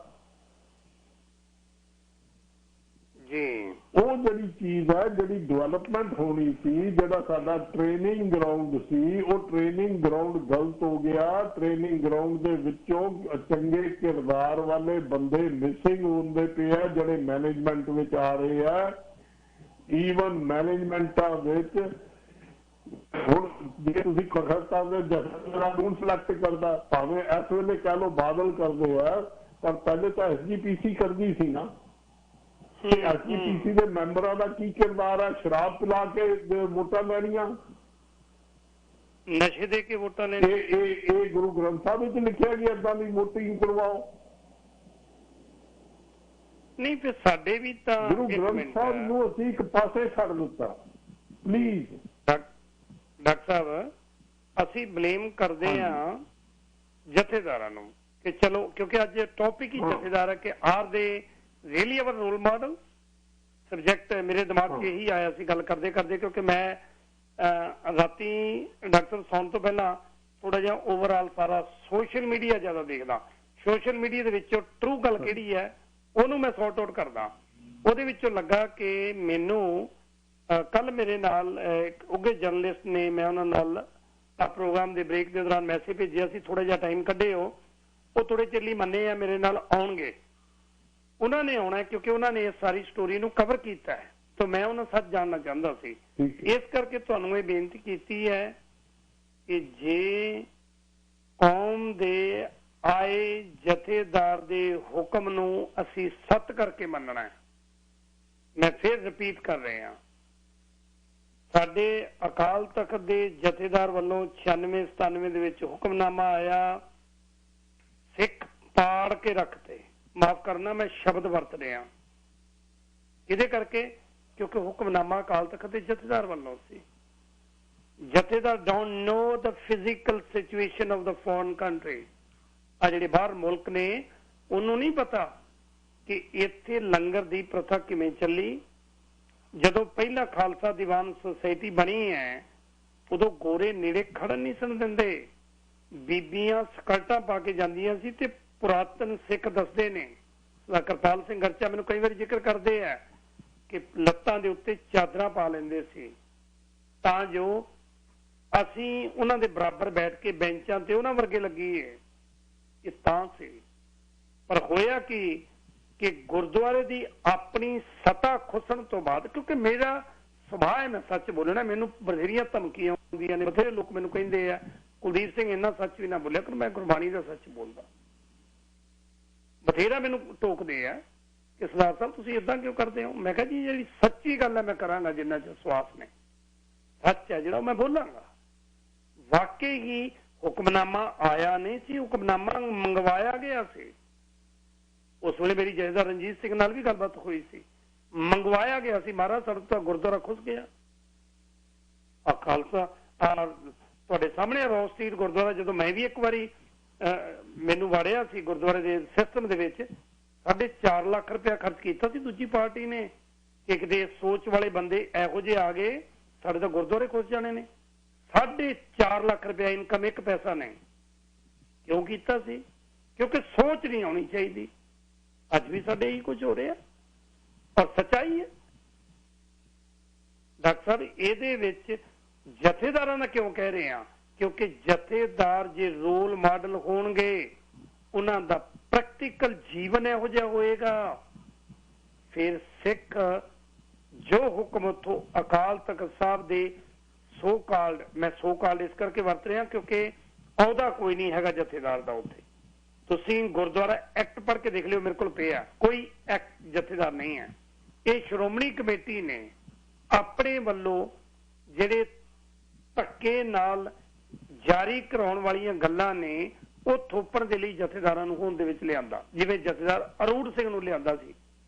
ਜੀ। ਉਹ ਜਿਹੜੀ ਚੀਜ਼ ਹੈ, ਜਿਹੜੀ ਡਿਵੈਲਪਮੈਂਟ ਹੋਣੀ ਸੀ, ਜਿਹੜਾ ਸਾਡਾ ਟ੍ਰੇਨਿੰਗ ਗਰਾਊਂਡ ਸੀ, ਉਹ ਟ੍ਰੇਨਿੰਗ ਗਰਾਊਂਡ ਗਲਤ ਹੋ ਗਿਆ। ਟ੍ਰੇਨਿੰਗ ਗਰਾਊਂਡ ਦੇ ਵਿੱਚੋਂ ਚੰਗੇ ਕਿਰਦਾਰ ਵਾਲੇ ਬੰਦੇ ਮਿਸਿੰਗ ਹੁੰਦੇ ਪਏ ਆ, ਜਿਹੜੇ ਮੈਨੇਜਮੈਂਟ ਵਿੱਚ ਆ ਰਹੇ ਆ। ਈਵਨ ਮੈਨੇਜਮੈਂਟਾਂ ਵਿੱਚ ਹੁਣ ਜੇ ਤੁਸੀਂ ਕਲਕੱਤਾ ਦੇ ਜਥੇਦਾਰ ਨੂੰ ਸਿਲੈਕਟ ਕਰਦਾ, ਭਾਵੇਂ ਇਸ ਵੇਲੇ ਕਹਿ ਲਓ ਬਾਦਲ ਕਰਦੇ ਆ, ਪਰ ਪਹਿਲੇ ਤਾਂ SGPC ਕਰਦੀ ਸੀ ਨਾ। SGPC ਦੇ ਮੈਂਬਰਾਂ ਦਾ ਕੀ ਕਿਰਦਾਰ ਹੈ? ਸ਼ਰਾਬ ਪਿਲਾ ਕੇ ਵੋਟਾਂ ਲੈਣੀਆਂ, ਨਸ਼ੇ ਦੇ ਕੇ ਵੋਟਾਂ ਲੈਣੀਆਂ। ਇਹ ਗੁਰੂ ਗ੍ਰੰਥ ਸਾਹਿਬ ਵਿੱਚ ਲਿਖਿਆ ਗਿਆ ਏਦਾਂ ਦੀ ਵੋਟਿੰਗ ਕਰਵਾਓ। ਨਹੀਂ ਫਿਰ ਸਾਡੇ ਵੀ ਤਾਂ ਗੁਰੂ ਗ੍ਰੰਥ ਸਾਹਿਬ ਨੂੰ ਅਸੀਂ ਇੱਕ ਪਾਸੇ ਛੱਡ ਦਿੱਤਾ। ਪਲੀਜ਼ ਡਾਕਟਰ ਸਾਹਿਬ, ਅਸੀਂ ਬਲੇਮ ਕਰਦੇ ਹਾਂ ਜਥੇਦਾਰਾਂ ਨੂੰ ਕਿ ਚਲੋ, ਕਿਉਂਕਿ ਅੱਜ ਟੌਪਿਕ ਹੀ ਜਥੇਦਾਰ ਹੈ ਕਿ ਆਰ ਦੇ ਰੀਅਲੀ ਅਵਰ ਰੋਲ ਮਾਡਲ। ਸਬਜੈਕਟ ਮੇਰੇ ਦਿਮਾਗ 'ਚ ਇਹੀ ਆਇਆ ਸੀ ਗੱਲ ਕਰਦੇ ਕਰਦੇ, ਕਿਉਂਕਿ ਮੈਂ ਰਾਤੀ ਡਾਕਟਰ ਸੌਣ ਤੋਂ ਪਹਿਲਾਂ ਥੋੜਾ ਜਿਹਾ ਓਵਰਆਲ ਸਾਰਾ ਸੋਸ਼ਲ ਮੀਡੀਆ ਜ਼ਿਆਦਾ ਦੇਖਦਾ। ਸੋਸ਼ਲ ਮੀਡੀਆ ਦੇ ਵਿੱਚੋਂ ਟਰੂ ਗੱਲ ਕਿਹੜੀ ਹੈ ਉਹਨੂੰ ਮੈਂ ਸੌਟ ਆਊਟ ਕਰਦਾ। ਉਹਦੇ ਵਿੱਚੋਂ ਲੱਗਾ ਕਿ ਮੈਨੂੰ ਕੱਲ ਮੇਰੇ ਨਾਲ ਉੱਘੇ ਜਰਨਲਿਸਟ ਨੇ, ਮੈਂ ਉਹਨਾਂ ਨਾਲ ਪ੍ਰੋਗਰਾਮ ਦੇ ਬ੍ਰੇਕ ਦੇ ਦੌਰਾਨ ਮੈਸੇਜ ਭੇਜਿਆ ਸੀ, ਥੋੜਾ ਜਿਹਾ ਟਾਈਮ ਕੱਢਿਓ, ਉਹ ਥੋੜੇ ਚਿਰ ਲਈ ਮੰਨੇ ਆ ਮੇਰੇ ਨਾਲ ਆਉਣਗੇ। ਉਹਨਾਂ ਨੇ ਆਉਣਾ ਕਿਉਂਕਿ ਉਹਨਾਂ ਨੇ ਇਸ ਸਾਰੀ ਸਟੋਰੀ ਨੂੰ ਕਵਰ ਕੀਤਾ ਹੈ, ਤਾਂ ਮੈਂ ਉਹਨਾਂ ਸੱਚ ਜਾਣਨਾ ਚਾਹੁੰਦਾ ਸੀ। ਇਸ ਕਰਕੇ ਤੁਹਾਨੂੰ ਇਹ ਬੇਨਤੀ ਕੀਤੀ ਹੈ ਕਿ ਜੇ ਕੌਮ ਦੇ ਆਏ ਜਥੇਦਾਰ ਦੇ ਹੁਕਮ ਨੂੰ ਅਸੀਂ ਸੱਤ ਕਰਕੇ ਮੰਨਣਾ ਹੈ, ਮੈਂ ਫਿਰ ਰਿਪੀਟ ਕਰ ਰਿਹਾ, ਸਾਡੇ ਅਕਾਲ ਤਖਤ ਦੇ ਜਥੇਦਾਰ ਵੱਲੋਂ 96-97 ਦੇ ਵਿੱਚ ਹੁਕਮਨਾਮਾ ਆਇਆ, ਸਿੱਖ ਪਾੜ ਕੇ ਰੱਖਤੇ। ਮਾਫ ਕਰਨਾ, ਮੈਂ ਸ਼ਬਦ ਵਰਤ ਰਿਹਾ ਇਹਦੇ ਕਰਕੇ ਕਿਉਂਕਿ ਹੁਕਮਨਾਮਾ ਅਕਾਲ ਤਖਤ ਦੇ ਜਥੇਦਾਰ ਵੱਲੋਂ ਸੀ। ਜਥੇਦਾਰ don't know the physical situation of the foreign country. ਆ ਜਿਹੜੇ ਬਾਹਰ ਮੁਲਕ ਨੇ ਉਹਨੂੰ ਨਹੀਂ ਪਤਾ ਕਿ ਇੱਥੇ ਲੰਗਰ ਦੀ ਪ੍ਰਥਾ ਕਿਵੇਂ ਚੱਲੀ। ਜਦੋਂ ਪਹਿਲਾ ਖਾਲਸਾ ਦੀਵਾਨ ਸੁਸਾਇਟੀ ਬਣੀ ਹੈ ਉਦੋਂ ਗੋਰੇ ਨੇੜੇ ਖੜਨ ਨਹੀਂ ਸਨ ਦਿੰਦੇ, ਬੀਬੀਆਂ ਸਕਰਟਾਂ ਪਾ ਕੇ ਜਾਂਦੀਆਂ ਸੀ ਤੇ ਪੁਰਾਤਨ ਸਿੱਖ ਦੱਸਦੇ ਨੇ, ਕਰਤਾਲ ਸਿੰਘ ਗਰਚਾ ਮੈਨੂੰ ਕਈ ਵਾਰੀ ਜ਼ਿਕਰ ਕਰਦੇ ਆ ਕਿ ਲੱਤਾਂ ਦੇ ਉੱਤੇ ਚਾਦਰਾਂ ਪਾ ਲੈਂਦੇ ਸੀ ਤਾਂ ਜੋ ਅਸੀਂ ਉਹਨਾਂ ਦੇ ਬਰਾਬਰ ਬੈਠ ਕੇ ਬੈਂਚਾਂ ਤੇ ਉਹਨਾਂ ਵਰਗੇ ਲੱਗੀਏ। ਇਹ ਤਾਂ ਸੀ, ਪਰ ਹੋਇਆ ਕਿ ਗੁਰਦੁਆਰੇ ਦੀ ਆਪਣੀ ਸਤਾ ਖੁੱਸਣ ਤੋਂ ਬਾਅਦ, ਕਿਉਂਕਿ ਮੇਰਾ ਸੁਭਾਅ ਹੈ ਮੈਂ ਸੱਚ ਬੋਲਣਾ, ਮੈਨੂੰ ਬਥੇਰੀਆਂ ਧਮਕੀਆਂ ਆਉਂਦੀਆਂ ਨੇ, ਬਥੇਰੇ ਲੋਕ ਮੈਨੂੰ ਕਹਿੰਦੇ ਆ ਕੁਲਦੀਪ ਸਿੰਘ ਇੰਨਾ ਸੱਚ ਵੀ ਨਾ ਬੋਲਿਆ ਕਰ, ਮੈਂ ਗੁਰਬਾਣੀ ਦਾ ਸੱਚ ਬੋਲਦਾ। ਬਥੇਰਾ ਮੈਨੂੰ ਟੋਕਦੇ ਆ ਕਿ ਸਰਦਾਰ ਸਾਹਿਬ ਤੁਸੀਂ ਏਦਾਂ ਕਿਉਂ ਕਰਦੇ ਹੋ। ਮੈਂ ਕਿਹਾ ਜੀ ਜਿਹੜੀ ਸੱਚੀ ਗੱਲ ਹੈ ਮੈਂ ਕਰਾਂਗਾ, ਜਿੰਨਾ ਚ ਸਵਾਸ ਨੇ, ਸੱਚ ਹੈ ਜਿਹੜਾ ਮੈਂ ਬੋਲਾਂਗਾ। ਵਾਕਈ ਹੀ ਹੁਕਮਨਾਮਾ ਆਇਆ ਨਹੀਂ ਸੀ, ਹੁਕਮਨਾਮਾ ਮੰਗਵਾਇਆ ਗਿਆ ਸੀ। ਉਸ ਵੇਲੇ ਮੇਰੀ ਜਥੇਦਾਰ ਰਣਜੀਤ ਸਿੰਘ ਨਾਲ ਵੀ ਗੱਲਬਾਤ ਹੋਈ ਸੀ, ਮੰਗਵਾਇਆ ਗਿਆ ਸੀ। ਮਹਾਰਾਜ ਸਾਡੇ ਤੋਂ ਗੁਰਦੁਆਰਾ ਖੁੱਸ ਗਿਆ। ਆ ਖਾਲਸਾ ਤੁਹਾਡੇ ਸਾਹਮਣੇ ਰੋਜ਼ ਸਟਰੀਟ ਗੁਰਦੁਆਰਾ, ਜਦੋਂ ਮੈਂ ਵੀ ਇੱਕ ਵਾਰੀ ਮੈਨੂੰ ਵੜਿਆ ਸੀ ਗੁਰਦੁਆਰੇ ਦੇ ਸਿਸਟਮ ਦੇ ਵਿੱਚ, 4.5 ਲੱਖ ਰੁਪਇਆ ਖਰਚ ਕੀਤਾ ਸੀ ਦੂਜੀ ਪਾਰਟੀ ਨੇ ਕਿ ਕਿਤੇ ਸੋਚ ਵਾਲੇ ਬੰਦੇ ਇਹੋ ਜਿਹੇ ਆ ਗਏ ਸਾਡੇ ਤਾਂ ਗੁਰਦੁਆਰੇ ਖੁੱਸ ਜਾਣੇ ਨੇ। 4.5 ਲੱਖ ਰੁਪਇਆ ਇਨਕਮ, ਇੱਕ ਪੈਸਾ ਨਹੀਂ। ਕਿਉਂ ਕੀਤਾ ਸੀ? ਕਿਉਂਕਿ ਸੋਚ ਨਹੀਂ ਆਉਣੀ ਚਾਹੀਦੀ। ਅੱਜ ਵੀ ਸਾਡੇ ਇਹੀ ਕੁਝ ਹੋ ਰਿਹਾ ਔਰ ਸੱਚਾਈ ਹੈ। ਡਾਕਟਰ ਸਾਹਿਬ ਇਹਦੇ ਵਿੱਚ ਜਥੇਦਾਰਾਂ ਦਾ ਕਿਉਂ ਕਹਿ ਰਹੇ ਹਾਂ? ਕਿਉਂਕਿ ਜਥੇਦਾਰ ਜੇ ਰੋਲ ਮਾਡਲ ਹੋਣਗੇ, ਉਹਨਾਂ ਦਾ ਪ੍ਰੈਕਟੀਕਲ ਜੀਵਨ ਇਹੋ ਜਿਹਾ ਹੋਏਗਾ, ਫਿਰ ਸਿੱਖ ਜੋ ਹੁਕਮ ਉੱਥੋਂ ਅਕਾਲ ਤਖਤ ਸਾਹਿਬ ਦੇ ਸੋ ਕਾਲਡ, ਮੈਂ ਸੋ ਕਾਲਡ ਇਸ ਕਰਕੇ ਵਰਤ ਰਿਹਾ ਕਿਉਂਕਿ ਅਹੁਦਾ ਕੋਈ ਨਹੀਂ ਹੈਗਾ ਜਥੇਦਾਰ ਦਾ ਉੱਥੇ। ਤੁਸੀਂ ਗੁਰਦੁਆਰਾ ਐਕਟ ਪੜ੍ਹ ਕੇ ਦੇਖ ਲਿਓ, ਮੇਰੇ ਕੋਲ ਪਿਆ, ਕੋਈ ਐਕਟ ਜਥੇਦਾਰ ਨਹੀਂ ਹੈ। ਇਹ ਸ਼੍ਰੋਮਣੀ ਕਮੇਟੀ ਨੇ ਆਪਣੇ ਵੱਲੋਂ ਜਿਹੜੇ ਧੱਕੇ ਨਾਲ ਜਾਰੀ ਕਰਾਉਣ ਵਾਲੀਆਂ ਗੱਲਾਂ ਨੇ ਉਹ ਥੋਪਣ ਦੇ ਲਈ ਜਥੇਦਾਰਾਂ ਨੂੰ ਹੋਂਦ ਦੇ ਵਿੱਚ ਲਿਆਂਦਾ। ਜਿਵੇਂ ਜਥੇਦਾਰ ਅਰੂੜ ਸਿੰਘ ਨੂੰ ਲਿਆਂਦਾ ਸੀ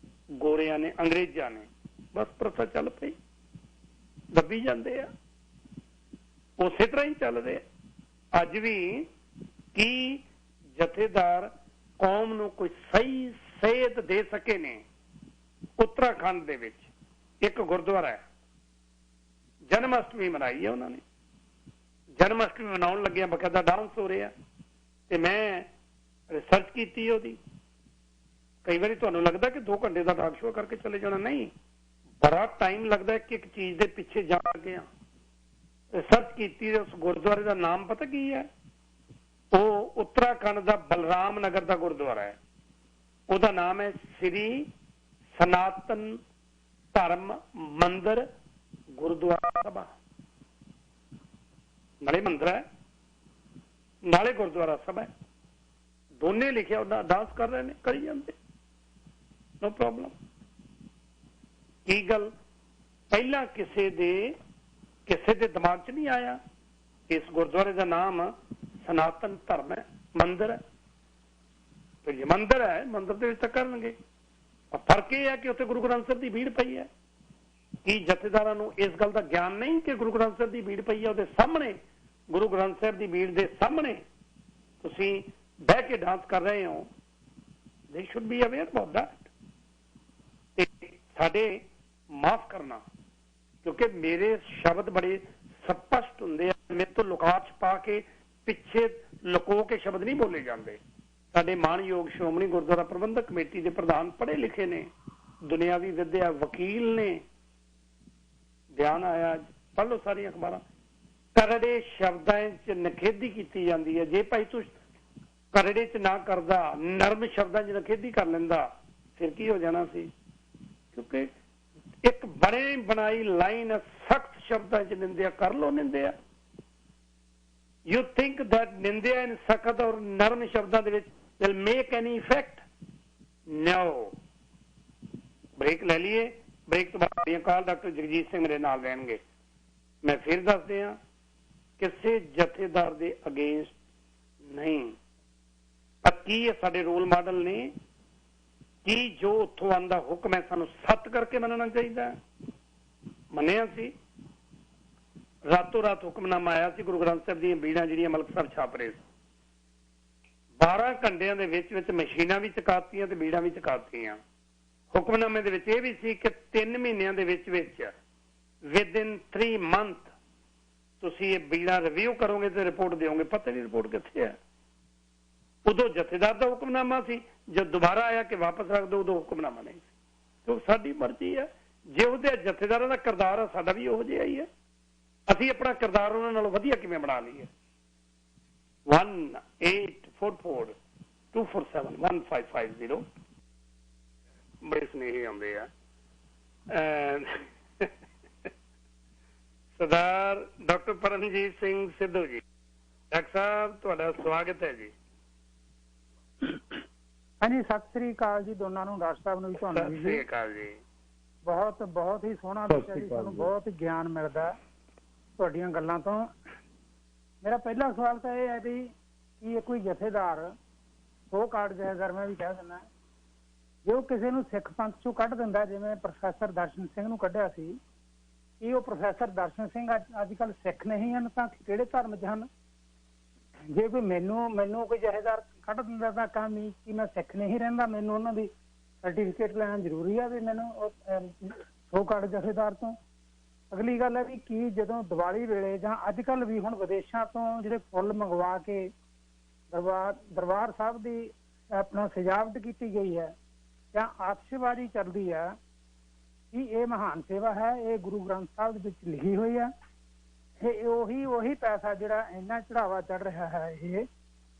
ਗੋਰਿਆਂ ਨੇ, ਅੰਗਰੇਜ਼ਾਂ ਨੇ। ਬਸ ਪ੍ਰਥਾ ਚੱਲ ਪਈ, ਦੱਬੀ ਜਾਂਦੇ ਆ, ਉਸੇ ਤਰ੍ਹਾਂ ਹੀ ਚੱਲ ਰਿਹਾ ਅੱਜ ਵੀ। ਕੀ ਜਥੇਦਾਰ ਕੌਮ ਨੂੰ ਕੋਈ ਸਹੀ ਸੇਧ ਦੇ ਸਕੇ ਨੇ? ਉੱਤਰਾਖੰਡ ਦੇ ਵਿੱਚ ਇੱਕ ਗੁਰਦੁਆਰਾ ਹੈ, ਜਨਮ ਅਸ਼ਟਮੀ ਮਨਾਈ ਹੈ ਉਹਨਾਂ ਨੇ। ਜਨਮ ਅਸ਼ਟਮੀ ਮਨਾਉਣ ਲੱਗਿਆ ਬਕਾਇਦਾ ਡਾਂਸ ਹੋ ਰਿਹਾ ਤੇ ਮੈਂ ਰਿਸਰਚ ਕੀਤੀ ਉਹਦੀ। ਕਈ ਵਾਰੀ ਤੁਹਾਨੂੰ ਲੱਗਦਾ ਕਿ 2 ਘੰਟੇ ਦਾ ਡਾਕ ਸ਼ੋਅ ਕਰਕੇ ਚਲੇ ਜਾਣਾ, ਨਹੀਂ, ਬੜਾ ਟਾਈਮ ਲੱਗਦਾ ਕਿ ਇੱਕ ਚੀਜ਼ ਦੇ ਪਿੱਛੇ ਜਾ ਲੱਗੇ ਆ। ਰਿਸਰਚ ਕੀਤੀ, ਉਸ ਗੁਰਦੁਆਰੇ ਦਾ ਨਾਮ ਪਤਾ ਕੀ ਹੈ? ਉਹ ਉੱਤਰਾਖੰਡ ਦਾ ਬਲਰਾਮ ਨਗਰ ਦਾ ਗੁਰਦੁਆਰਾ ਹੈ। ਉਹਦਾ ਨਾਮ ਹੈ ਸ੍ਰੀ ਸਨਾਤਨ ਧਰਮ ਮੰਦਰ ਗੁਰਦੁਆਰਾ ਸਭਾ। ਨਾਲੇ ਮੰਦਰ ਹੈ, ਨਾਲੇ ਗੁਰਦੁਆਰਾ ਸਭਾ ਹੈ, ਦੋਨੇ ਲਿਖਿਆ। ਉਹਦਾ ਡਾਂਸ ਕਰ ਰਹੇ ਨੇ, ਕਰੀ ਜਾਂਦੇ, ਨੋ ਪ੍ਰੋਬਲਮ। ਕੀ ਗੱਲ ਪਹਿਲਾਂ ਕਿਸੇ ਦੇ ਦਿਮਾਗ 'ਚ ਨਹੀਂ ਆਇਆ ਇਸ ਗੁਰਦੁਆਰੇ ਦਾ ਨਾਮ ਸਨਾਤਨ ਧਰਮ ਹੈ, ਮੰਦਰ ਹੈ? ਫਿਰ ਜੇ ਮੰਦਰ ਹੈ, ਮੰਦਰ ਦੇ ਵਿੱਚ ਤਾਂ ਕਰਨਗੇ। ਫਰਕ ਇਹ ਹੈ ਕਿ ਉੱਥੇ ਗੁਰੂ ਗ੍ਰੰਥ ਸਾਹਿਬ ਦੀ ਭੀੜ ਪਈ ਹੈ। ਕੀ ਜਥੇਦਾਰਾਂ ਨੂੰ ਇਸ ਗੱਲ ਦਾ ਗਿਆਨ ਨਹੀਂ ਕਿ ਗੁਰੂ ਗ੍ਰੰਥ ਸਾਹਿਬ ਦੀ ਭੀੜ ਪਈ ਹੈ? ਉਹਦੇ ਸਾਹਮਣੇ, ਗੁਰੂ ਗ੍ਰੰਥ ਸਾਹਿਬ ਦੀ ਭੀੜ ਦੇ ਸਾਹਮਣੇ ਤੁਸੀਂ ਬਹਿ ਕੇ ਡਾਂਸ ਕਰ ਰਹੇ ਹੋ। ਦੇ should be aware about that. ਤੇ ਸਾਡੇ ਮਾਫ ਕਰਨਾ, ਕਿਉਂਕਿ ਮੇਰੇ ਸ਼ਬਦ ਬੜੇ ਸਪਸ਼ਟ ਹੁੰਦੇ ਆ, ਮੇਰੇ ਤੋਂ ਲੁਕਾ ਛਪਾ ਕੇ ਪਿੱਛੇ ਲੁਕੋ ਕੇ ਸ਼ਬਦ ਨਹੀਂ ਬੋਲੇ ਜਾਂਦੇ। ਸਾਡੇ ਮਾਣਯੋਗ ਸ਼੍ਰੋਮਣੀ ਗੁਰਦੁਆਰਾ ਪ੍ਰਬੰਧਕ ਕਮੇਟੀ ਦੇ ਪ੍ਰਧਾਨ ਪੜ੍ਹੇ ਲਿਖੇ ਨੇ, ਦੁਨਿਆਵੀ ਵਿਦਿਆ ਵਕੀਲ ਨੇ। ਬਿਆਨ ਆਇਆ, ਪੜ੍ਹ ਲਓ ਸਾਰੀਆਂ ਅਖਬਾਰਾਂ। ਕਰੜੇ ਸ਼ਬਦਾਂ 'ਚ ਨਖੇਦੀ ਕੀਤੀ ਜਾਂਦੀ ਹੈ। ਜੇ ਭਾਈ ਤੂੰ ਕਰੜੇ 'ਚ ਨਾ ਕਰਦਾ, ਨਰਮ ਸ਼ਬਦਾਂ 'ਚ ਨਖੇਦੀ ਕਰ ਲੈਂਦਾ, ਫਿਰ ਕੀ ਹੋ ਜਾਣਾ ਸੀ? ਕਿਉਂਕਿ ਇੱਕ ਬਣੇ ਬਣਾਈ ਲਾਈਨ ਸਖਤ ਸ਼ਬਦਾਂ 'ਚ ਨਿੰਦਿਆ ਕਰ ਲਓ। ਨਿੰਦਿਆ, ਯੂ ਥਿੰਕ ਦੈਟ ਨਿੰਦਿਆ ਇਨ ਸਖਤ ਔਰ ਨਰਮ ਸ਼ਬਦਾਂ ਦੇ ਵਿੱਚ will make any effect? No. Break ਲੈ ਲਈਏ। ਬ੍ਰੇਕ ਤੋਂ ਬਾਅਦ ਕਾਲ ਡਾਕਟਰ ਜਗਜੀਤ ਸਿੰਘ ਮੇਰੇ ਨਾਲ ਰਹਿਣਗੇ। ਮੈਂ ਫਿਰ ਦੱਸਦੇ ਹਾਂ, ਕਿਸੇ ਜਥੇਦਾਰ ਦੇ ਅਗੇਂਸਟ ਨਹੀਂ। ਕੀ ਹੈ ਸਾਡੇ ਰੋਲ ਮਾਡਲ ਨੇ? ਕੀ ਜੋ ਉੱਥੋਂ ਆਉਂਦਾ ਹੁਕਮ ਹੈ ਸਾਨੂੰ ਸੱਤ ਕਰਕੇ ਮੰਨਣਾ ਚਾਹੀਦਾ? ਮੰਨਿਆ ਸੀ। ਰਾਤੋਂ ਰਾਤ ਹੁਕਮਨਾਮਾ ਆਇਆ ਸੀ, ਗੁਰੂ ਗ੍ਰੰਥ ਸਾਹਿਬ ਦੀਆਂ ਬੀੜਾਂ ਜਿਹੜੀਆਂ ਮਲਕ ਸਾਹਿਬ ਛਾਪ ਰਹੇ ਸੀ, 12 ਘੰਟਿਆਂ ਦੇ ਵਿੱਚ ਮਸ਼ੀਨਾਂ ਵੀ ਚਕਾਤੀਆਂ ਤੇ ਬੀੜਾਂ ਵੀ ਚਕਾਤੀਆਂ। ਹੁਕਮਨਾਮੇ ਦੇ ਵਿੱਚ ਇਹ ਵੀ ਸੀ ਕਿ 3 ਮਹੀਨਿਆਂ ਦੇ ਵਿੱਚ ਵਿਦਿਨ 3 ਮੰਥ ਤੁਸੀਂ ਇਹ ਬੀੜਾਂ ਰਿਵਿਊ ਕਰੋਗੇ ਤੇ ਰਿਪੋਰਟ ਦਿਓਗੇ। ਪਤਾ ਨਹੀਂ ਰਿਪੋਰਟ ਕਿੱਥੇ ਹੈ। ਉਦੋਂ ਜਥੇਦਾਰ ਦਾ ਹੁਕਮਨਾਮਾ ਸੀ, ਜਦ ਦੁਬਾਰਾ ਆਇਆ ਕਿ ਵਾਪਸ ਰੱਖ ਦਿਓ, ਉਦੋਂ ਹੁਕਮਨਾਮਾ ਨਹੀਂ ਸੀ। ਕਿਉਂਕਿ ਸਾਡੀ ਮਰਜ਼ੀ ਹੈ। ਜੇ ਉਹਦੇ ਜਥੇਦਾਰਾਂ ਦਾ ਕਿਰਦਾਰ ਆ, ਸਾਡਾ ਵੀ ਉਹੋ ਜਿਹਾ ਹੀ ਹੈ। ਅਸੀਂ ਆਪਣਾ ਕਿਰਦਾਰ ਉਹਨਾਂ ਨਾਲੋਂ ਵਧੀਆ ਕਿਵੇਂ ਬਣਾ ਲਈਏ? 1844247155 ਬੜੇ ਸੁਨੇਹੇ ਆਉਂਦੇ ਆ। ਸਰਦਾਰ ਡਾਕਟਰ ਪਰਮਜੀਤ ਸਿੰਘ ਸਿੱਧੂ ਜੀ, ਡਾਕਟਰ ਸਾਹਿਬ ਤੁਹਾਡਾ ਸਵਾਗਤ ਹੈ ਜੀ। ਹਾਂਜੀ, ਸਤਿ ਸ੍ਰੀ ਅਕਾਲ ਜੀ ਦੋਨਾਂ ਨੂੰ, ਡਾਕਟਰ ਸਾਹਿਬ ਨੂੰ ਵੀ, ਤੁਹਾਨੂੰ ਸਤਿ ਸ੍ਰੀ ਅਕਾਲ ਜੀ। ਬਹੁਤ ਬਹੁਤ ਹੀ ਸੋਹਣਾ ਵਿਸ਼ਾ ਜੀ, ਤੁਹਾਨੂੰ ਬਹੁਤ ਗਿਆਨ ਮਿਲਦਾ ਤੁਹਾਡੀਆਂ ਗੱਲਾਂ ਤੋਂ। ਮੇਰਾ ਪਹਿਲਾ ਸਵਾਲ ਤਾਂ ਇਹ ਹੈ ਵੀ ਕਿ ਇਹ ਕੋਈ ਜਥੇਦਾਰ, ਸੋ ਕਾਰਡ ਜਥੇਦਾਰ ਮੈਂ ਵੀ ਕਹਿ ਦਿੰਦਾ, ਜੇ ਉਹ ਕਿਸੇ ਨੂੰ ਸਿੱਖ ਪੰਥ ਚੋਂ ਕੱਢ ਦਿੰਦਾ, ਜਿਵੇਂ ਪ੍ਰੋਫੈਸਰ ਦਰਸ਼ਨ ਸਿੰਘ ਨੂੰ ਕੱਢਿਆ ਸੀ, ਕਿ ਉਹ ਪ੍ਰੋਫੈਸਰ ਦਰਸ਼ਨ ਸਿੰਘ ਅੱਜ ਕੱਲ੍ਹ ਸਿੱਖ ਨਹੀਂ ਹਨ ਤਾਂ ਕਿਹੜੇ ਧਰਮ 'ਚ ਹਨ? ਜੇ ਕੋਈ ਮੈਨੂੰ ਕੋਈ ਜਥੇਦਾਰ ਕੱਢ ਦਿੰਦਾ ਤਾਂ ਕੰਮ ਹੀ ਕਿ ਮੈਂ ਸਿੱਖ ਨਹੀਂ ਰਹਿੰਦਾ, ਮੈਨੂੰ ਉਹਨਾਂ ਦੀ ਸਰਟੀਫਿਕੇਟ ਲੈਣਾ ਜ਼ਰੂਰੀ ਆ ਵੀ ਮੈਨੂੰ ਸੋ ਕਾਰਡ ਜਥੇਦਾਰ ਤੋਂ? ਅਗਲੀ ਗੱਲ ਹੈ ਵੀ ਕੀ ਜਦੋਂ ਦੀਵਾਲੀ ਵੇਲੇ ਜਾਂ ਅੱਜ ਕੱਲ੍ਹ ਵੀ ਹੁਣ ਵਿਦੇਸ਼ਾਂ ਤੋਂ ਜਿਹੜੇ ਫੁੱਲ ਮੰਗਵਾ ਕੇ ਦਰਬਾਰ ਸਾਹਿਬ ਦੀ ਆਪਣਾ ਸਜਾਵਟ ਕੀਤੀ ਗਈ ਹੈ ਜਾਂ ਆਤਿਸ਼ਬਾਜ਼ੀ ਚੱਲਦੀ ਹੈ, ਕੀ ਇਹ ਮਹਾਨ ਸੇਵਾ ਹੈ? ਇਹ ਗੁਰੂ ਗ੍ਰੰਥ ਸਾਹਿਬ ਦੇ ਵਿੱਚ ਲਿਖੀ ਹੋਈ ਹੈ। ਇਹ ਉਹੀ ਪੈਸਾ ਜਿਹੜਾ ਇੰਨਾ ਚੜਾਵਾ ਚੜ ਰਿਹਾ ਹੈ, ਇਹ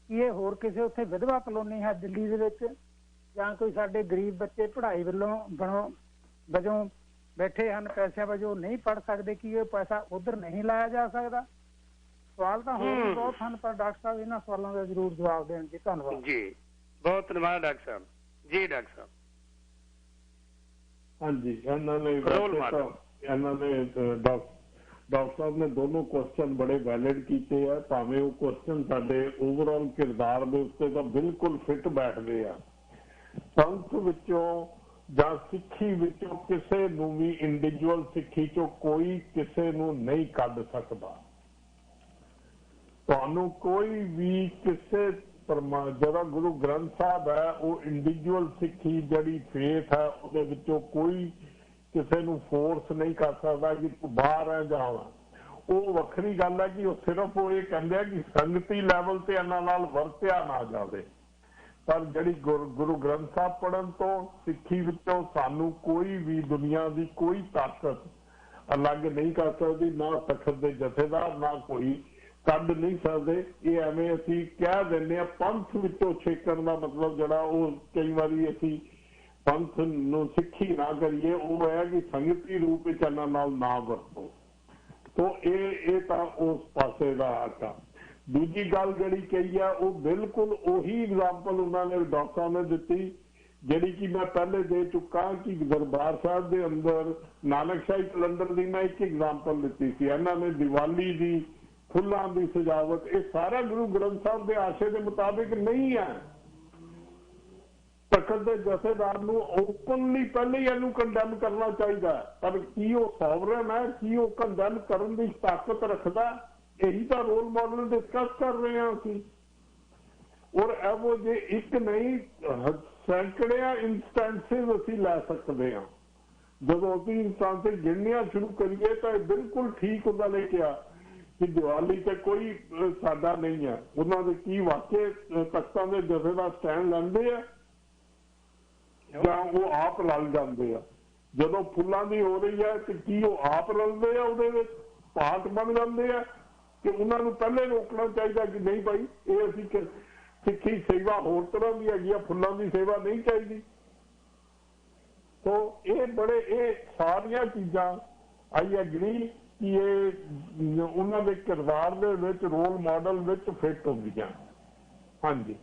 ਕੀ ਇਹ ਹੋਰ ਕਿਸੇ ਉੱਥੇ ਵਿਧਵਾ ਕਲੋਨੀ ਹੈ ਦਿੱਲੀ ਦੇ ਵਿੱਚ, ਜਾਂ ਕੋਈ ਸਾਡੇ ਗਰੀਬ ਬੱਚੇ ਪੜ੍ਹਾਈ ਵਜੋਂ ਬੈਠੇ ਹਨ, ਪੈਸਿਆਂ ਵਜੋਂ ਨਹੀਂ ਪੜ੍ਹ ਸਕਦੇ, ਕਿ ਇਹ ਪੈਸਾ ਉਧਰ ਨਹੀਂ ਲਾਇਆ ਜਾ ਸਕਦਾ? ਸਵਾਲ ਤਾਂ ਹੋਰ ਵੀ ਬਹੁਤ ਹਨ, ਪਰ ਡਾਕਟਰ ਸਾਹਿਬ ਇਹਨਾਂ ਸਵਾਲਾਂ ਦਾ ਜ਼ਰੂਰ ਜਵਾਬ ਦੇਣ ਜੀ। ਧੰਨਵਾਦ ਜੀ। ਬਹੁਤ ਧੰਨਵਾਦ ਡਾਕਟਰ ਸਾਹਿਬ ਜੀ। ਡਾਕਟਰ ਸਾਹਿਬ ਹਾਂਜੀ, ਇਹਨਾਂ ਨੇ ਡਾਕਟਰ ਸਾਹਿਬ ਨੇ ਦੋਨੋਂ ਕੁਐਸਚਨ ਬੜੇ ਵੈਲਿਡ ਕੀਤੇ ਆ, ਭਾਵੇਂ ਉਹ ਕੁਐਸਚਨ ਸਾਡੇ ਓਵਰਆਲ ਕਿਰਦਾਰ ਦੇ ਉੱਤੇ ਤਾਂ ਬਿਲਕੁਲ ਫਿੱਟ ਬੈਠਦੇ ਆ। ਪੰਥ ਵਿੱਚੋਂ ਜਾਂ ਸਿੱਖੀ ਵਿੱਚੋਂ ਕਿਸੇ ਨੂੰ ਵੀ, ਇੰਡੀਵਿਜੂਅਲ ਸਿੱਖੀ ਚੋਂ ਕੋਈ ਕਿਸੇ ਨੂੰ ਨਹੀਂ ਕੱਢ ਸਕਦਾ। ਤੁਹਾਨੂੰ ਕੋਈ ਵੀ ਕਿਸੇ ਜਿਹੜਾ ਗੁਰੂ ਗ੍ਰੰਥ ਸਾਹਿਬ ਹੈ, ਉਹ ਇੰਡੀਵਿਜੂਅਲ ਸਿੱਖੀ ਜਿਹੜੀ ਫੇਥ ਹੈ, ਉਹਦੇ ਵਿੱਚੋਂ ਕੋਈ ਕਿਸੇ ਨੂੰ ਫੋਰਸ ਨਹੀਂ ਕਰ ਸਕਦਾ ਕਿ ਤੂੰ ਬਾਹਰ ਹੈ ਜਾਂ। ਉਹ ਵੱਖਰੀ ਗੱਲ ਹੈ ਕਿ ਉਹ ਸਿਰਫ ਉਹ ਇਹ ਕਹਿੰਦੇ ਆ ਕਿ ਸੰਗਤੀ ਲੈਵਲ ਤੇ ਇਹਨਾਂ ਨਾਲ ਵਰਤਿਆ ਨਾ ਜਾਵੇ, ਪਰ ਜਿਹੜੀ ਗੁਰੂ ਗ੍ਰੰਥ ਸਾਹਿਬ ਪੜ੍ਹਨ ਤੋਂ ਸਿੱਖੀ ਵਿੱਚੋਂ ਸਾਨੂੰ ਕੋਈ ਵੀ ਦੁਨੀਆ ਦੀ ਕੋਈ ਤਾਕਤ ਅਲੱਗ ਨਹੀਂ ਕਰ ਸਕਦੀ, ਨਾ ਤਖਤ ਦੇ ਜਥੇਦਾਰ, ਨਾ ਕੋਈ ਕੱਢ ਨਹੀਂ ਸਕਦੇ। ਇਹ ਐਵੇਂ ਅਸੀਂ ਕਹਿ ਦਿੰਦੇ ਹਾਂ ਪੰਥ ਵਿੱਚੋਂ ਛੇਕਣ ਦਾ ਮਤਲਬ ਜਿਹੜਾ ਉਹ ਕਈ ਵਾਰੀ ਅਸੀਂ ਪੰਥ ਨੂੰ ਸਿੱਖੀ ਨਾ ਕਰੀਏ, ਉਹ ਹੈ ਕਿ ਸੰਗਤੀ ਰੂਪ ਵਿੱਚ ਇਹਨਾਂ ਨਾਲ ਨਾ ਵਰਤੋ। ਤੋ ਇਹ ਤਾਂ ਉਸ ਪਾਸੇ ਦਾ ਹੱਕ ਆ। ਦੂਜੀ ਗੱਲ ਜਿਹੜੀ ਕਹੀ ਆ ਉਹ ਬਿਲਕੁਲ ਉਹੀ ਐਗਜ਼ਾਮਪਲ ਉਹਨਾਂ ਨੇ ਡਾਕਟਰ ਨੇ ਦਿੱਤੀ ਜਿਹੜੀ ਕਿ ਮੈਂ ਪਹਿਲੇ ਦੇ ਚੁੱਕਾ ਕਿ ਦਰਬਾਰ ਸਾਹਿਬ ਦੇ ਅੰਦਰ ਨਾਨਕਸ਼ਾਹੀ ਕੈਲੰਡਰ ਦੀ ਮੈਂ ਇੱਕ ਐਗਜ਼ਾਮਪਲ ਦਿੱਤੀ ਸੀ। ਇਹਨਾਂ ਨੇ ਦੀਵਾਲੀ ਦੀ ਫੁੱਲਾਂ ਦੀ ਸਜਾਵਟ, ਇਹ ਸਾਰਾ ਗੁਰੂ ਗ੍ਰੰਥ ਸਾਹਿਬ ਦੇ ਆਸ਼ੇ ਦੇ ਮੁਤਾਬਿਕ ਨਹੀਂ ਹੈ। ਤਖਤ ਦੇ ਜਥੇਦਾਰ ਨੂੰ ਓਪਨਲੀ ਪਹਿਲੇ ਹੀ ਇਹਨੂੰ ਕੰਡੈਮ ਕਰਨਾ ਚਾਹੀਦਾ, ਪਰ ਕੀ ਉਹ ਸੋਵਰਨ ਹੈ? ਕੀ ਉਹ ਕੰਡੈਮ ਕਰਨ ਦੀ ਤਾਕਤ ਰੱਖਦਾ? ਇਹੀ ਤਾਂ ਰੋਲ ਮਾਡਲ ਡਿਸਕਸ ਕਰ ਰਹੇ ਹਾਂ ਅਸੀਂ। ਔਰ ਇਹੋ ਜੇ ਇੱਕ ਨਹੀਂ ਸੈਂਕੜਿਆਂ ਇੰਸਟੈਂਸਿਸ ਅਸੀਂ ਲੈ ਸਕਦੇ ਹਾਂ। ਜਦੋਂ ਅਸੀਂ ਇੰਸਟੈਂਸਿਸ ਗਿਣਨੀਆਂ ਸ਼ੁਰੂ ਕਰੀਏ ਤਾਂ ਇਹ ਬਿਲਕੁਲ ਠੀਕ ਹੁੰਦਾ ਨੇ ਕਿਹਾ ਕਿ ਦੀਵਾਲੀ ਤੇ ਕੋਈ ਸਾਡਾ ਨਹੀਂ ਹੈ। ਉਹਨਾਂ ਦੇ ਕੀ ਵਾਕੇ ਤਖਤਾਂ ਦੇ ਜਥੇ ਦਾ ਸਟੈਂਡ ਲੈਂਦੇ ਆ ਜਾਂ ਉਹ ਆਪ ਰਲ ਜਾਂਦੇ ਆ? ਜਦੋਂ ਫੁੱਲਾਂ ਦੀ ਹੋ ਰਹੀ ਹੈ ਤੇ ਕੀ ਉਹ ਆਪ ਰਲਦੇ ਆ ਉਹਦੇ ਵਿੱਚ ਪਾਰਟ ਬਣ ਜਾਂਦੇ ਆ ਕਿ ਉਹਨਾਂ ਨੂੰ ਪਹਿਲੇ ਰੋਕਣਾ ਚਾਹੀਦਾ ਕਿ ਨਹੀਂ ਭਾਈ ਇਹ ਅਸੀਂ ਸਿੱਖੀ ਸੇਵਾ ਹੋਰ ਤਰ੍ਹਾਂ ਦੀ ਹੈਗੀ ਆ, ਫੁੱਲਾਂ ਦੀ ਸੇਵਾ ਨਹੀਂ ਚਾਹੀਦੀ? ਸੋ ਇਹ ਸਾਰੀਆਂ ਚੀਜ਼ਾਂ ਆਈ ਐਗਰੀ ਕਿ ਇਹ ਉਹਨਾਂ ਦੇ ਕਿਰਦਾਰ ਦੇ ਵਿੱਚ ਰੋਲ ਮਾਡਲ ਵਿੱਚ ਫਿੱਟ ਹੁੰਦੀਆਂ। ਹਾਂਜੀ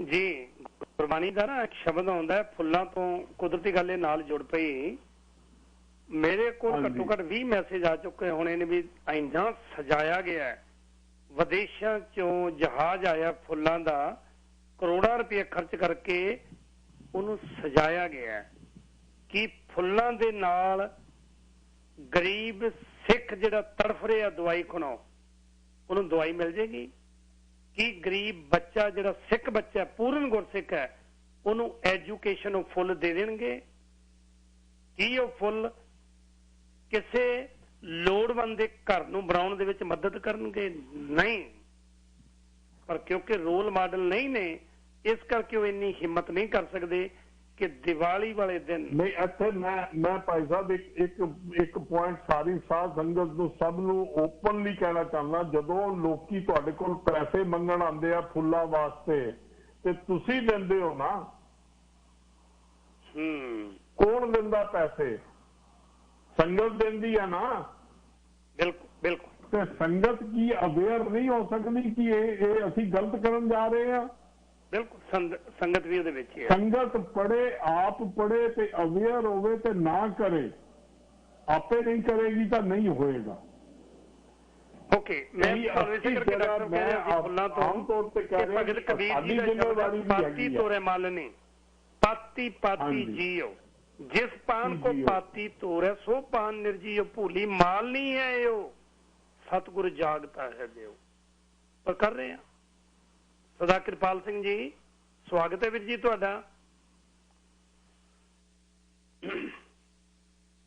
ਜੀ, ਗੁਰਬਾਣੀ ਦਾ ਨਾ ਇੱਕ ਸ਼ਬਦ ਆਉਂਦਾ ਫੁੱਲਾਂ ਤੋਂ, ਕੁਦਰਤੀ ਗੱਲ ਇਹ ਨਾਲ ਜੁੜ ਪਈ। ਮੇਰੇ ਕੋਲ ਘੱਟੋ ਘੱਟ 20 ਮੈਸੇਜ ਆ ਚੁੱਕੇ ਹੋਣੇ ਨੇ ਵੀ ਇੰਨਾ ਸਜਾਇਆ ਗਿਆ, ਵਿਦੇਸ਼ਾਂ ਚੋਂ ਜਹਾਜ਼ ਆਇਆ ਫੁੱਲਾਂ ਦਾ, ਕਰੋੜਾਂ ਰੁਪਏ ਖਰਚ ਕਰਕੇ ਉਹਨੂੰ ਸਜਾਇਆ ਗਿਆ ਕਿ ਫੁੱਲਾਂ ਦੇ ਨਾਲ ਗਰੀਬ ਸਿੱਖ ਜਿਹੜਾ ਤੜਫ ਰਿਹਾ ਦਵਾਈ ਖਣੋ ਉਹਨੂੰ ਦਵਾਈ ਮਿਲ ਜੇਗੀ? ਕਿ ਗਰੀਬ ਬੱਚਾ ਜਿਹੜਾ ਸਿੱਖ ਬੱਚਾ ਪੂਰਨ ਗੁਰਸਿੱਖ ਹੈ ਉਹਨੂੰ ਐਜੂਕੇਸ਼ਨ ਉਹ ਫੁੱਲ ਦੇ ਦੇਣਗੇ? ਕੀ ਉਹ ਫੁੱਲ ਕਿਸੇ ਲੋੜਵੰਦ ਦੇ ਘਰ ਨੂੰ ਬਣਾਉਣ ਦੇ ਵਿੱਚ ਮਦਦ ਕਰਨਗੇ? ਨਹੀਂ। ਪਰ ਕਿਉਂਕਿ ਰੋਲ ਮਾਡਲ ਨਹੀਂ ਨੇ ਇਸ ਕਰਕੇ ਉਹ ਇੰਨੀ ਹਿੰਮਤ ਨਹੀਂ ਕਰ ਸਕਦੇ ਕਿ ਦੀਵਾਲੀ ਵਾਲੇ ਦਿਨ। ਨਹੀਂ, ਇੱਥੇ ਮੈਂ ਭਾਈ ਸਾਹਿਬ ਇੱਕ ਪੁਆਇੰਟ ਸਾਰੀ ਸਾਧ ਸੰਗਤ ਨੂੰ ਸਭ ਨੂੰ ਓਪਨਲੀ ਕਹਿਣਾ ਚਾਹੁੰਦਾ, ਜਦੋਂ ਲੋਕੀ ਤੁਹਾਡੇ ਕੋਲ ਪੈਸੇ ਮੰਗਣ ਆਉਂਦੇ ਆ ਫੁੱਲਾਂ ਵਾਸਤੇ ਤੇ ਤੁਸੀਂ ਦਿੰਦੇ ਹੋ ਨਾ? ਕੌਣ ਦਿੰਦਾ ਪੈਸੇ? ਸੰਗਤ ਦਿੰਦੀ ਆ ਨਾ। ਬਿਲਕੁਲ ਬਿਲਕੁਲ। ਤੇ ਸੰਗਤ ਕੀ ਅਵੇਅਰ ਨਹੀਂ ਹੋ ਸਕਦੀ ਕਿ ਇਹ ਅਸੀਂ ਗਲਤ ਕਰਨ ਜਾ ਰਹੇ ਆ? ਬਿਲਕੁਲ, ਸੰਗਤ ਵੀ ਉਹਦੇ ਵਿੱਚ ਹੈ। ਸੰਗਤ ਪੜੇ, ਆਪ ਪੜੇ ਤੇ ਅਵੇਅਰ ਹੋਵੇ ਤੇ ਨਾ ਕਰੇ, ਆਪੇ ਨਹੀਂ ਕਰੇਗੀ ਤਾਂ ਨਹੀਂ ਹੋਏਗਾ। ਓਕੇ, ਮੈਂ ਆਮ ਤੌਰ ਤੇ ਕਹਿ ਰਿਹਾ ਭਗਤ ਕਬੀਰ ਜੀ ਦਾ ਜ਼ਿੰਮੇਵਾਰੀ ਪਾਤੀ ਤੋਰੇ ਮਲ ਨਹੀਂ, ਪਾਤੀ ਪਾਤੀ ਜੀਓ, ਜਿਸ ਪਾਨ ਕੋ ਪਾਤੀ ਤੋਰੇ ਸੋ ਪਾਨ ਨਿਰਜੀਓ, ਭੂਲੀ ਮਾਲ ਨਹੀਂ ਹੈ ਇਹੋ, ਸਤਿਗੁਰ ਜਾਗਤਾ ਹੈ ਦਿਓ। ਪਰ ਕਰ ਰਹੇ ਆ। ਸਰਦਾਰ ਕਿਰਪਾਲ ਸਿੰਘ ਜੀ, ਸਵਾਗਤ ਹੈ ਵੀਰ ਜੀ ਤੁਹਾਡਾ।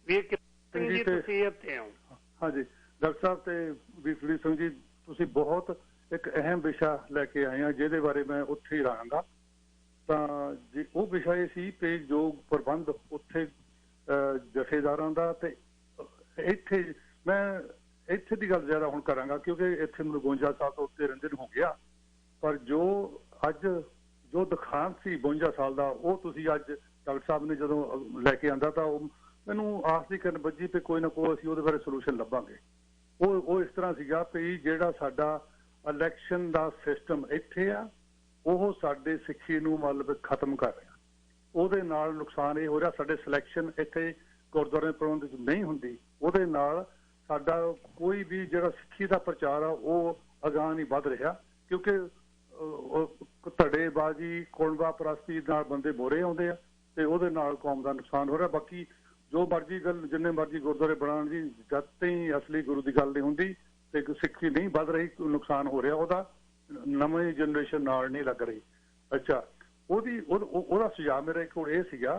ਵੀਰ ਸਿੰਘ ਜੀ ਤੁਸੀਂ ਇੱਥੇ ਹੋ? ਹਾਂਜੀ ਡਾਕਟਰ ਸਾਹਿਬ ਤੇ ਵੀਰ ਸਿੰਘ ਜੀ, ਤੁਸੀਂ ਬਹੁਤ ਇੱਕ ਅਹਿਮ ਵਿਸ਼ਾ ਲੈ ਕੇ ਆਏ ਆ ਜਿਹਦੇ ਬਾਰੇ ਮੈਂ ਉੱਥੇ ਹੀ ਰਹਾਂਗਾ। ਤਾਂ ਜੀ ਉਹ ਵਿਸ਼ਾ ਇਹ ਸੀ ਕਿ ਜੋ ਪ੍ਰਬੰਧ ਉੱਥੇ ਜਥੇਦਾਰਾਂ ਦਾ, ਤੇ ਇੱਥੇ ਦੀ ਗੱਲ ਜ਼ਿਆਦਾ ਹੁਣ ਕਰਾਂਗਾ ਕਿਉਂਕਿ ਇੱਥੇ ਮੈਨੂੰ 52 ਸਾਲ ਤੋਂ ਉੱਤੇ ਰਹਿੰਦੇ ਨੂੰ ਹੋ ਗਿਆ। ਪਰ ਜੋ ਅੱਜ ਜੋ ਦਿਖਾਂਤ ਸੀ 52 ਸਾਲ ਦਾ, ਉਹ ਤੁਸੀਂ ਅੱਜ ਡਾਕਟਰ ਸਾਹਿਬ ਨੇ ਜਦੋਂ ਲੈ ਕੇ ਆਂਦਾ ਤਾਂ ਉਹ ਮੈਨੂੰ ਆਸ ਦੀ ਕਰਨ ਵੱਜੀ ਕਿ ਕੋਈ ਨਾ ਕੋਈ ਅਸੀਂ ਉਹਦੇ ਬਾਰੇ ਸੋਲੂਸ਼ਨ ਲੱਭਾਂਗੇ। ਉਹ ਇਸ ਤਰ੍ਹਾਂ ਸੀਗਾ ਕਿ ਜਿਹੜਾ ਸਾਡਾ ਇਲੈਕਸ਼ਨ ਦਾ ਸਿਸਟਮ ਇੱਥੇ ਆ ਉਹ ਸਾਡੇ ਸਿੱਖੀ ਨੂੰ ਮਤਲਬ ਖਤਮ ਕਰ ਰਿਹਾ। ਉਹਦੇ ਨਾਲ ਨੁਕਸਾਨ ਇਹ ਹੋ ਰਿਹਾ, ਸਾਡੇ ਸਿਲੈਕਸ਼ਨ ਇੱਥੇ ਗੁਰਦੁਆਰੇ ਪ੍ਰਬੰਧ ਨਹੀਂ ਹੁੰਦੀ, ਉਹਦੇ ਨਾਲ ਸਾਡਾ ਕੋਈ ਵੀ ਜਿਹੜਾ ਸਿੱਖੀ ਦਾ ਪ੍ਰਚਾਰ ਆ ਉਹ ਅਗਾਂਹ ਨਹੀਂ ਵੱਧ ਰਿਹਾ ਕਿਉਂਕਿ ਧੜੇਬਾਜ਼ੀ, ਕੁਣਬਾ ਪ੍ਰਸਤੀ ਨਾਲ ਬੰਦੇ ਮੋਰੇ ਆਉਂਦੇ ਆ ਤੇ ਉਹਦੇ ਨਾਲ ਕੌਮ ਦਾ ਨੁਕਸਾਨ ਹੋ ਰਿਹਾ। ਬਾਕੀ ਜੋ ਮਰਜ਼ੀ ਗੱਲ, ਜਿੰਨੇ ਮਰਜ਼ੀ ਗੁਰਦੁਆਰੇ ਬਣਾਉਣ ਜੀ, ਜਦ ਤਾਈਂ ਅਸਲੀ ਗੁਰੂ ਦੀ ਗੱਲ ਨਹੀਂ ਹੁੰਦੀ ਤੇ ਸਿੱਖੀ ਨਹੀਂ ਵੱਧ ਰਹੀ, ਨੁਕਸਾਨ ਹੋ ਰਿਹਾ ਉਹਦਾ, ਨਵੀਂ ਜਨਰੇਸ਼ਨ ਨਾਲ ਨਹੀਂ ਲੱਗ ਰਹੀ। ਅੱਛਾ, ਉਹਦਾ ਸੁਝਾਅ ਮੇਰਾ ਇੱਕ ਹੋਰ ਇਹ ਸੀਗਾ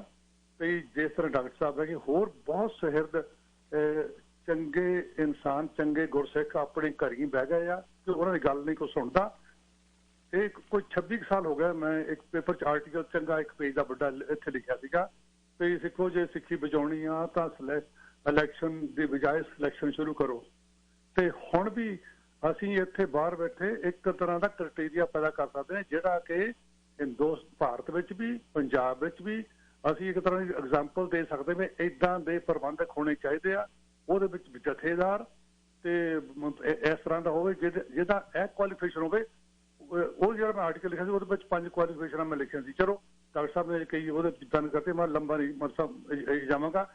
ਕਿ ਜਿਸ ਤਰ੍ਹਾਂ ਡਾਕਟਰ ਸਾਹਿਬ ਹੈ ਕਿ ਹੋਰ ਬਹੁਤ ਸੁਹਿਰਦ ਚੰਗੇ ਇਨਸਾਨ, ਚੰਗੇ ਗੁਰਸਿੱਖ ਆਪਣੇ ਘਰ ਹੀ ਬਹਿ ਗਏ ਆ ਕਿ ਉਹਨਾਂ ਦੀ ਗੱਲ ਨਹੀਂ ਕੋਈ ਸੁਣਦਾ। ਇਹ ਕੋਈ 26 ਸਾਲ ਹੋ ਗਿਆ, ਮੈਂ ਇੱਕ ਪੇਪਰ 'ਚ ਆਰਟੀਕਲ ਚੰਗਾ ਇੱਕ ਪੇਜ ਦਾ ਵੱਡਾ ਇੱਥੇ ਲਿਖਿਆ ਸੀਗਾ ਕਿ ਸਿੱਖੋ ਜੇ ਸਿੱਖੀ ਬਚਾਉਣੀ ਆ ਤਾਂ ਇਲੈਕਸ਼ਨ ਦੀ ਬਜਾਏ ਸਿਲੈਕਸ਼ਨ ਸ਼ੁਰੂ ਕਰੋ। ਤੇ ਹੁਣ ਵੀ ਅਸੀਂ ਇੱਥੇ ਬਾਹਰ ਬੈਠੇ ਇੱਕ ਤਰ੍ਹਾਂ ਦਾ ਕ੍ਰਾਈਟੇਰੀਆ ਪੈਦਾ ਕਰ ਸਕਦੇ ਹਾਂ ਜਿਹੜਾ ਕਿ ਭਾਰਤ ਵਿੱਚ ਵੀ, ਪੰਜਾਬ ਵਿੱਚ ਵੀ ਅਸੀਂ ਇੱਕ ਤਰ੍ਹਾਂ ਦੀ ਐਗਜ਼ਾਮਪਲ ਦੇ ਸਕਦੇ ਵੀ ਏਦਾਂ ਦੇ ਪ੍ਰਬੰਧਕ ਹੋਣੇ ਚਾਹੀਦੇ ਆ। ਉਹਦੇ ਵਿੱਚ ਜਥੇਦਾਰ ਤੇ ਇਸ ਤਰ੍ਹਾਂ ਦਾ ਹੋਵੇ ਜਿਹਦਾ ਇਹ ਕੁਆਲੀਫਿਕੇਸ਼ਨ ਹੋਵੇ। ਉਹ ਜਿਹੜਾ ਮੈਂ ਆਰਟੀਕਲ ਲਿਖਿਆ ਸੀ ਉਹਦੇ ਵਿੱਚ 5 ਕੁਆਲੀਫਿਕੇਸ਼ਨਾਂ ਮੈਂ ਲਿਖੀਆਂ ਸੀ। ਚਲੋ ਡਾਕਟਰ ਸਾਹਿਬ ਨੇ ਕਈ ਉਹਦੇ ਡਨ ਕਰਤੇ, ਮੈਂ ਲੰਬਾ ਨਹੀਂ ਮਤਲਬ ਜਾਵਾਂਗਾ।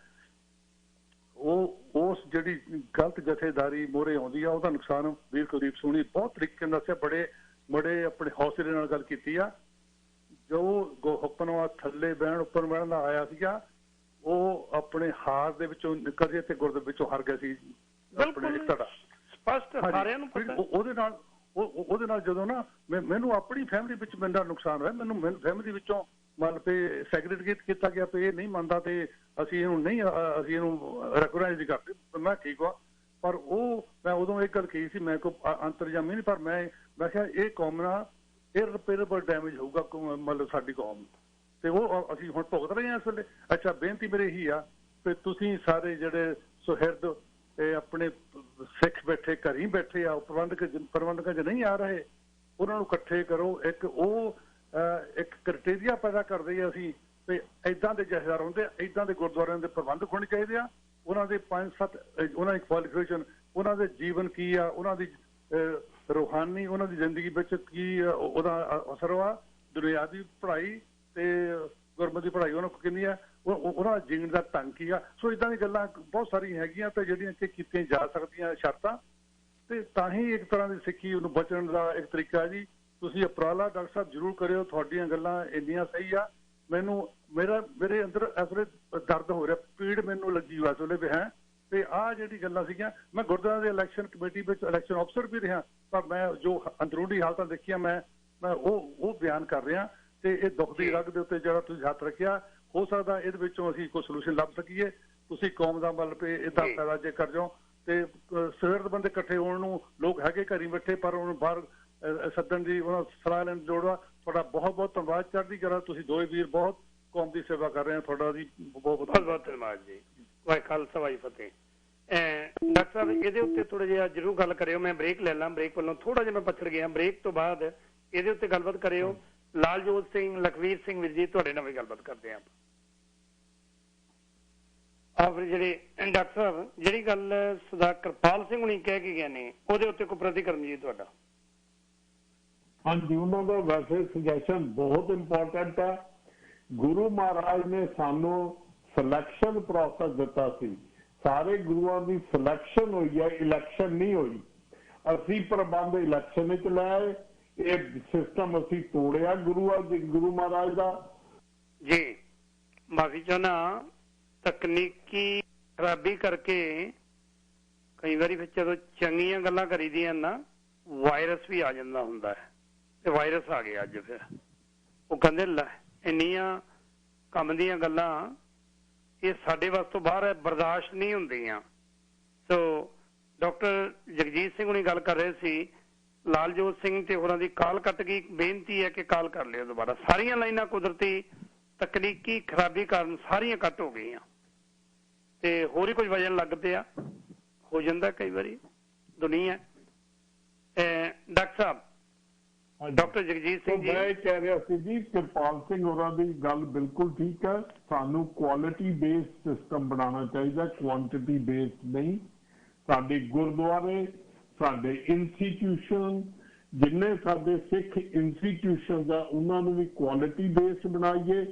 ਉਸ ਜਿਹੜੀ ਗਲਤ ਜਥੇਦਾਰੀ ਮੋਹਰੇ ਆਉਂਦੀ ਆ ਉਹਦਾ ਨੁਕਸਾਨ ਵੀਰ ਕੁਲਦੀਪ ਸੋਨੀ ਬਹੁਤ ਤਰੀਕੇ ਨਾਲ ਦੱਸਿਆ, ਬੜੇ ਆਪਣੇ ਹੌਸਲੇ ਨਾਲ ਗੱਲ ਕੀਤੀ ਆ। ਜੋ ਹੁਕਮਨਾਮਾ ਥੱਲੇ ਬਹਿਣ ਉੱਪਰ ਬਹਿਣ ਦਾ ਆਇਆ ਸੀਗਾ ਉਹ ਆਪਣੇ ਹਾਰ ਦੇ ਵਿੱਚੋਂ ਨਿਕਲ ਗਿਆ ਤੇ ਗੁਰਦੇ ਵਿੱਚੋਂ ਹਾਰ ਗਿਆ ਸੀ ਆਪਣੇ ਇੱਕ ਤੁਹਾਡਾ ਸਪਸ਼ਟ ਸਾਰਿਆਂ ਨੂੰ ਪਤਾ। ਉਹਦੇ ਨਾਲ ਜਦੋਂ ਨਾ ਮੈਨੂੰ ਆਪਣੀ ਫੈਮਿਲੀ ਵਿੱਚ ਮੇਰਾ ਨੁਕਸਾਨ ਹੋਇਆ, ਮੈਨੂੰ ਫੈਮਿਲੀ ਵਿੱਚੋਂ ਮਤਲਬ ਕਿ ਸੈਗਰੀਗੇਟ ਕੀਤਾ ਗਿਆ ਤੇ ਇਹ ਨਹੀਂ ਮੰਨਦਾ ਤੇ ਅਸੀਂ ਇਹਨੂੰ ਰੈਕਗਨਾਈਜ਼ ਨਹੀਂ ਕਰਦੇ। ਮੈਂ ਠੀਕ ਆ, पर वो मैं उदों एक गल कही सी, मैं कोई अंतरजामी नहीं, पर मैं क्या ये कौम ना इररिपेयरेबल डैमेज होगा मतलब साडी कौम, ते वो असीं हुण भुगत रहे हैं इस वेले। अच्छा बेनती मेरी यही आ कि तुसीं सारे जिहड़े सुहिरद अपने सिख बैठे घर ही बैठे आ, प्रबंधक च नहीं आ रहे, उन्होंने इकट्ठे करो, एक क्राइटेरिया पैदा कर दईए असीं भी इदां दे जथेदार होंदे, इदां दे गुरुद्वारियां दे प्रबंधक होने चाहिए आ, उन्हां दे 5-7 उन्हां दी क्वालिफिकेशन, उन्हां दे जीवन की आ, उन्हां दी रूहानी उन्हां दी जिंदगी विच की उहदा असर आ, दुनियावी पढ़ाई ते गुरमत दी पढ़ाई उन्हां कोल किन्नी आ, उन्हां दा जीण दा ढंग की आ। सो इदां दी गल्लां बहुत सारियां हैगियां ते ਜਿਹੜੀਆਂ कि कीतियां जा सकदियां शर्तां, ਤੇ ਤਾਂ ਹੀ ਇੱਕ ਤਰ੍ਹਾਂ ਦੀ ਸਿੱਖੀ ਉਹਨੂੰ ਬਚਣ ਦਾ ਇੱਕ ਤਰੀਕਾ ਜੀ। ਤੁਸੀਂ ਉਪਰਾਲਾ ਡਾਕਟਰ ਸਾਹਿਬ ਜ਼ਰੂਰ ਕਰਿਓ, ਤੁਹਾਡੀਆਂ ਗੱਲਾਂ ਇੰਨੀਆਂ ਸਹੀ ਆ। ਮੈਨੂੰ ਮੇਰੇ ਅੰਦਰ ਇਸ ਵੇਲੇ ਦਰਦ ਹੋ ਰਿਹਾ, ਪੀੜ ਮੈਨੂੰ ਲੱਗੀ ਹੋਈ ਇਸ ਵੇਲੇ ਵੀ ਹੈ, ਤੇ ਆਹ ਜਿਹੜੀ ਗੱਲਾਂ ਸੀਗੀਆਂ, ਮੈਂ ਗੁਰਦੁਆਰਾ ਦੇ ਇਲੈਕਸ਼ਨ ਕਮੇਟੀ ਵਿੱਚ ਇਲੈਕਸ਼ਨ ਅਫਸਰ ਵੀ ਰਿਹਾ, ਪਰ ਮੈਂ ਜੋ ਅੰਦਰੂਨੀ ਹਾਲਤਾਂ ਦੇਖੀਆਂ ਮੈਂ ਉਹ ਬਿਆਨ ਕਰ ਰਿਹਾ, ਤੇ ਇਹ ਦੁੱਖ ਦੀ ਰਗ ਦੇ ਉੱਤੇ ਜਿਹੜਾ ਤੁਸੀਂ ਹੱਥ ਰੱਖਿਆ, ਹੋ ਸਕਦਾ ਇਹਦੇ ਵਿੱਚੋਂ ਅਸੀਂ ਕੋਈ ਸੋਲੂਸ਼ਨ ਲੱਭ ਸਕੀਏ। ਤੁਸੀਂ ਕੌਮ ਦਾ ਮਤਲਬ ਇਹਦਾ ਫਾਇਦਾ ਜੇ ਕਰ ਜਾਓ, ਤੇ ਸਵੇਰ ਬੰਦੇ ਇਕੱਠੇ ਹੋਣ ਨੂੰ ਲੋਕ ਹੈਗੇ ਘਰੀ ਬੈਠੇ, ਪਰ ਉਹਨੂੰ ਬਾਹਰ ਸੱਦਣ ਦੀ ਉਹਨਾਂ ਸਲਾਹ ਲੈਣ ਦੀ ਲੋੜ ਆ। ਤੁਹਾਡਾ ਬਹੁਤ ਬਹੁਤ ਧੰਨਵਾਦ, ਚੜ੍ਹਦੀ ਕਲਾ, ਤੁਸੀਂ ਦੋਵੇਂ ਵੀਰ ਬਹੁਤ ਕੌਮ ਦੀ ਸੇਵਾ ਕਰ ਰਹੇ ਹੋ, ਤੁਹਾਡਾ ਜੀ ਬਹੁਤ ਬਹੁਤ ਧੰਨਵਾਦ ਜੀ। ਵਾਹਿ ਖਾਲਸਾ ਵਾਹਿ ਫਤਿਹ। ਡਾਕਟਰ ਸਾਹਿਬ ਇਹਦੇ ਉੱਤੇ ਥੋੜਾ ਜਿਹਾ ਜ਼ਰੂਰ ਗੱਲ ਕਰਿਓ, ਮੈਂ ਬ੍ਰੇਕ ਲੈ ਲਾਂ, ਬ੍ਰੇਕ ਵੱਲੋਂ ਥੋੜਾ ਜਿਹਾ ਮੈਂ ਪਛੜ ਗਿਆ, ਬ੍ਰੇਕ ਤੋਂ ਬਾਅਦ ਇਹਦੇ ਉੱਤੇ ਗੱਲਬਾਤ ਕਰਿਓ। ਲਾਲਜੋਤ ਸਿੰਘ, ਲਖਵੀਰ ਸਿੰਘ ਵੀਰ ਜੀ, ਤੁਹਾਡੇ ਨਾਲ ਵੀ ਗੱਲਬਾਤ ਕਰਦੇ ਹਾਂ ਆਪ। ਜਿਹੜੇ ਡਾਕਟਰ ਸਾਹਿਬ ਜਿਹੜੀ ਗੱਲ ਸਰਦਾਰ ਕਿਰਪਾਲ ਸਿੰਘ ਹੁਣੀ ਕਹਿ ਕੇ ਗਏ ਨੇ, ਉਹਦੇ ਉੱਤੇ ਕੋਈ ਪ੍ਰਤੀਕਰਮ ਜੀ ਤੁਹਾਡਾ? ਹਾਂਜੀ, ਉਹਨਾਂ ਦਾ ਵੈਸੇ ਸੁਜੈਸ਼ਨ ਬਹੁਤ ਇੰਪੋਰਟੈਂਟ ਹੈ। ਗੁਰੂ ਮਹਾਰਾਜ ਨੇ ਸਾਨੂੰ ਸਿਲੈਕਸ਼ਨ ਪ੍ਰੋਸੈਸ ਦਿੱਤਾ ਸੀ, ਸਾਰੇ ਗੁਰੂਆਂ ਦੀ ਸਿਲੈਕਸ਼ਨ ਹੋਈ ਹੈ, ਇਲੈਕਸ਼ਨ ਨਹੀਂ ਹੋਈ। ਅਸੀਂ ਪ੍ਰਬੰਧ ਇਲੈਕਸ਼ਨ ਵਿੱਚ ਲਾਏ, ਇਹ ਸਿਸਟਮ ਅਸੀਂ ਤੋੜਿਆ ਗੁਰੂ ਮਹਾਰਾਜ ਦਾ ਜੀ। ਮਾਫੀ ਚਾਹੁੰਦਾ, ਤਕਨੀਕੀ ਖਰਾਬੀ ਕਰਕੇ ਕਈ ਵਾਰੀ ਫਿਰ ਜਦੋਂ ਚੰਗੀਆਂ ਗੱਲਾਂ ਕਰੀਦੀਆਂ ਨਾ ਵਾਇਰਸ ਵੀ ਆ ਜਾਂਦਾ ਹੁੰਦਾ ਹੈ, ਤੇ ਵਾਇਰਸ ਆ ਗਿਆ ਅੱਜ। ਫਿਰ ਉਹ ਕਹਿੰਦੇ ਲੈ ਇੰਨੀਆਂ ਕੰਮ ਦੀਆਂ ਗੱਲਾਂ ਇਹ ਸਾਡੇ ਵੱਸ ਤੋਂ ਬਾਹਰ ਹੈ, ਬਰਦਾਸ਼ਤ ਨਹੀਂ ਹੁੰਦੀਆਂ। ਸੋ ਡਾਕਟਰ ਜਗਜੀਤ ਸਿੰਘ ਹੁਣੀ ਗੱਲ ਕਰ ਰਹੇ ਸੀ, ਲਾਲਜੋਤ ਸਿੰਘ ਤੇ ਹੋਰਾਂ ਦੀ ਕਾਲ ਕੱਟ ਗਈ। ਬੇਨਤੀ ਹੈ ਕਿ ਕਾਲ ਕਰ ਲਿਓ ਦੁਬਾਰਾ। ਸਾਰੀਆਂ ਲਾਈਨਾਂ ਕੁਦਰਤੀ ਤਕਨੀਕੀ ਖਰਾਬੀ ਕਾਰਨ ਸਾਰੀਆਂ ਕੱਟ ਹੋ ਗਈਆਂ, ਤੇ ਹੋਰ ਹੀ ਕੁਝ ਵਜਨ ਲੱਗ ਪਿਆ, ਹੋ ਜਾਂਦਾ ਕਈ ਵਾਰੀ ਦੁਨੀਆ। ਡਾਕਟਰ ਸਾਹਿਬ, ਡਾਕਟਰ ਜਗਜੀਤ ਸਿੰਘ ਜੀ, ਮੈਂ ਕਹਿ ਰਿਹਾ ਸੀ ਜੀ, ਕਿਰਪਾਲ ਸਿੰਘ ਹੋਰਾਂ ਦੀ ਗੱਲ ਬਿਲਕੁਲ ਠੀਕ ਹੈ। ਸਾਨੂੰ ਕੁਆਲਿਟੀ ਬੇਸਡ ਸਿਸਟਮ ਬਣਾਉਣਾ ਚਾਹੀਦਾ, ਕੁਆਂਟੀਟੀ ਬੇਸਡ ਨਹੀਂ। ਸਾਡੇ ਗੁਰਦੁਆਰੇ, ਸਾਡੇ ਇੰਸਟੀਟਿਊਸ਼ਨ, ਜਿੰਨੇ ਸਾਡੇ ਸਿੱਖ ਇੰਸਟੀਟਿਊਸ਼ਨ ਆ, ਉਹਨਾਂ ਨੂੰ ਵੀ ਕੁਆਲਿਟੀ ਬੇਸਡ ਬਣਾਈਏ।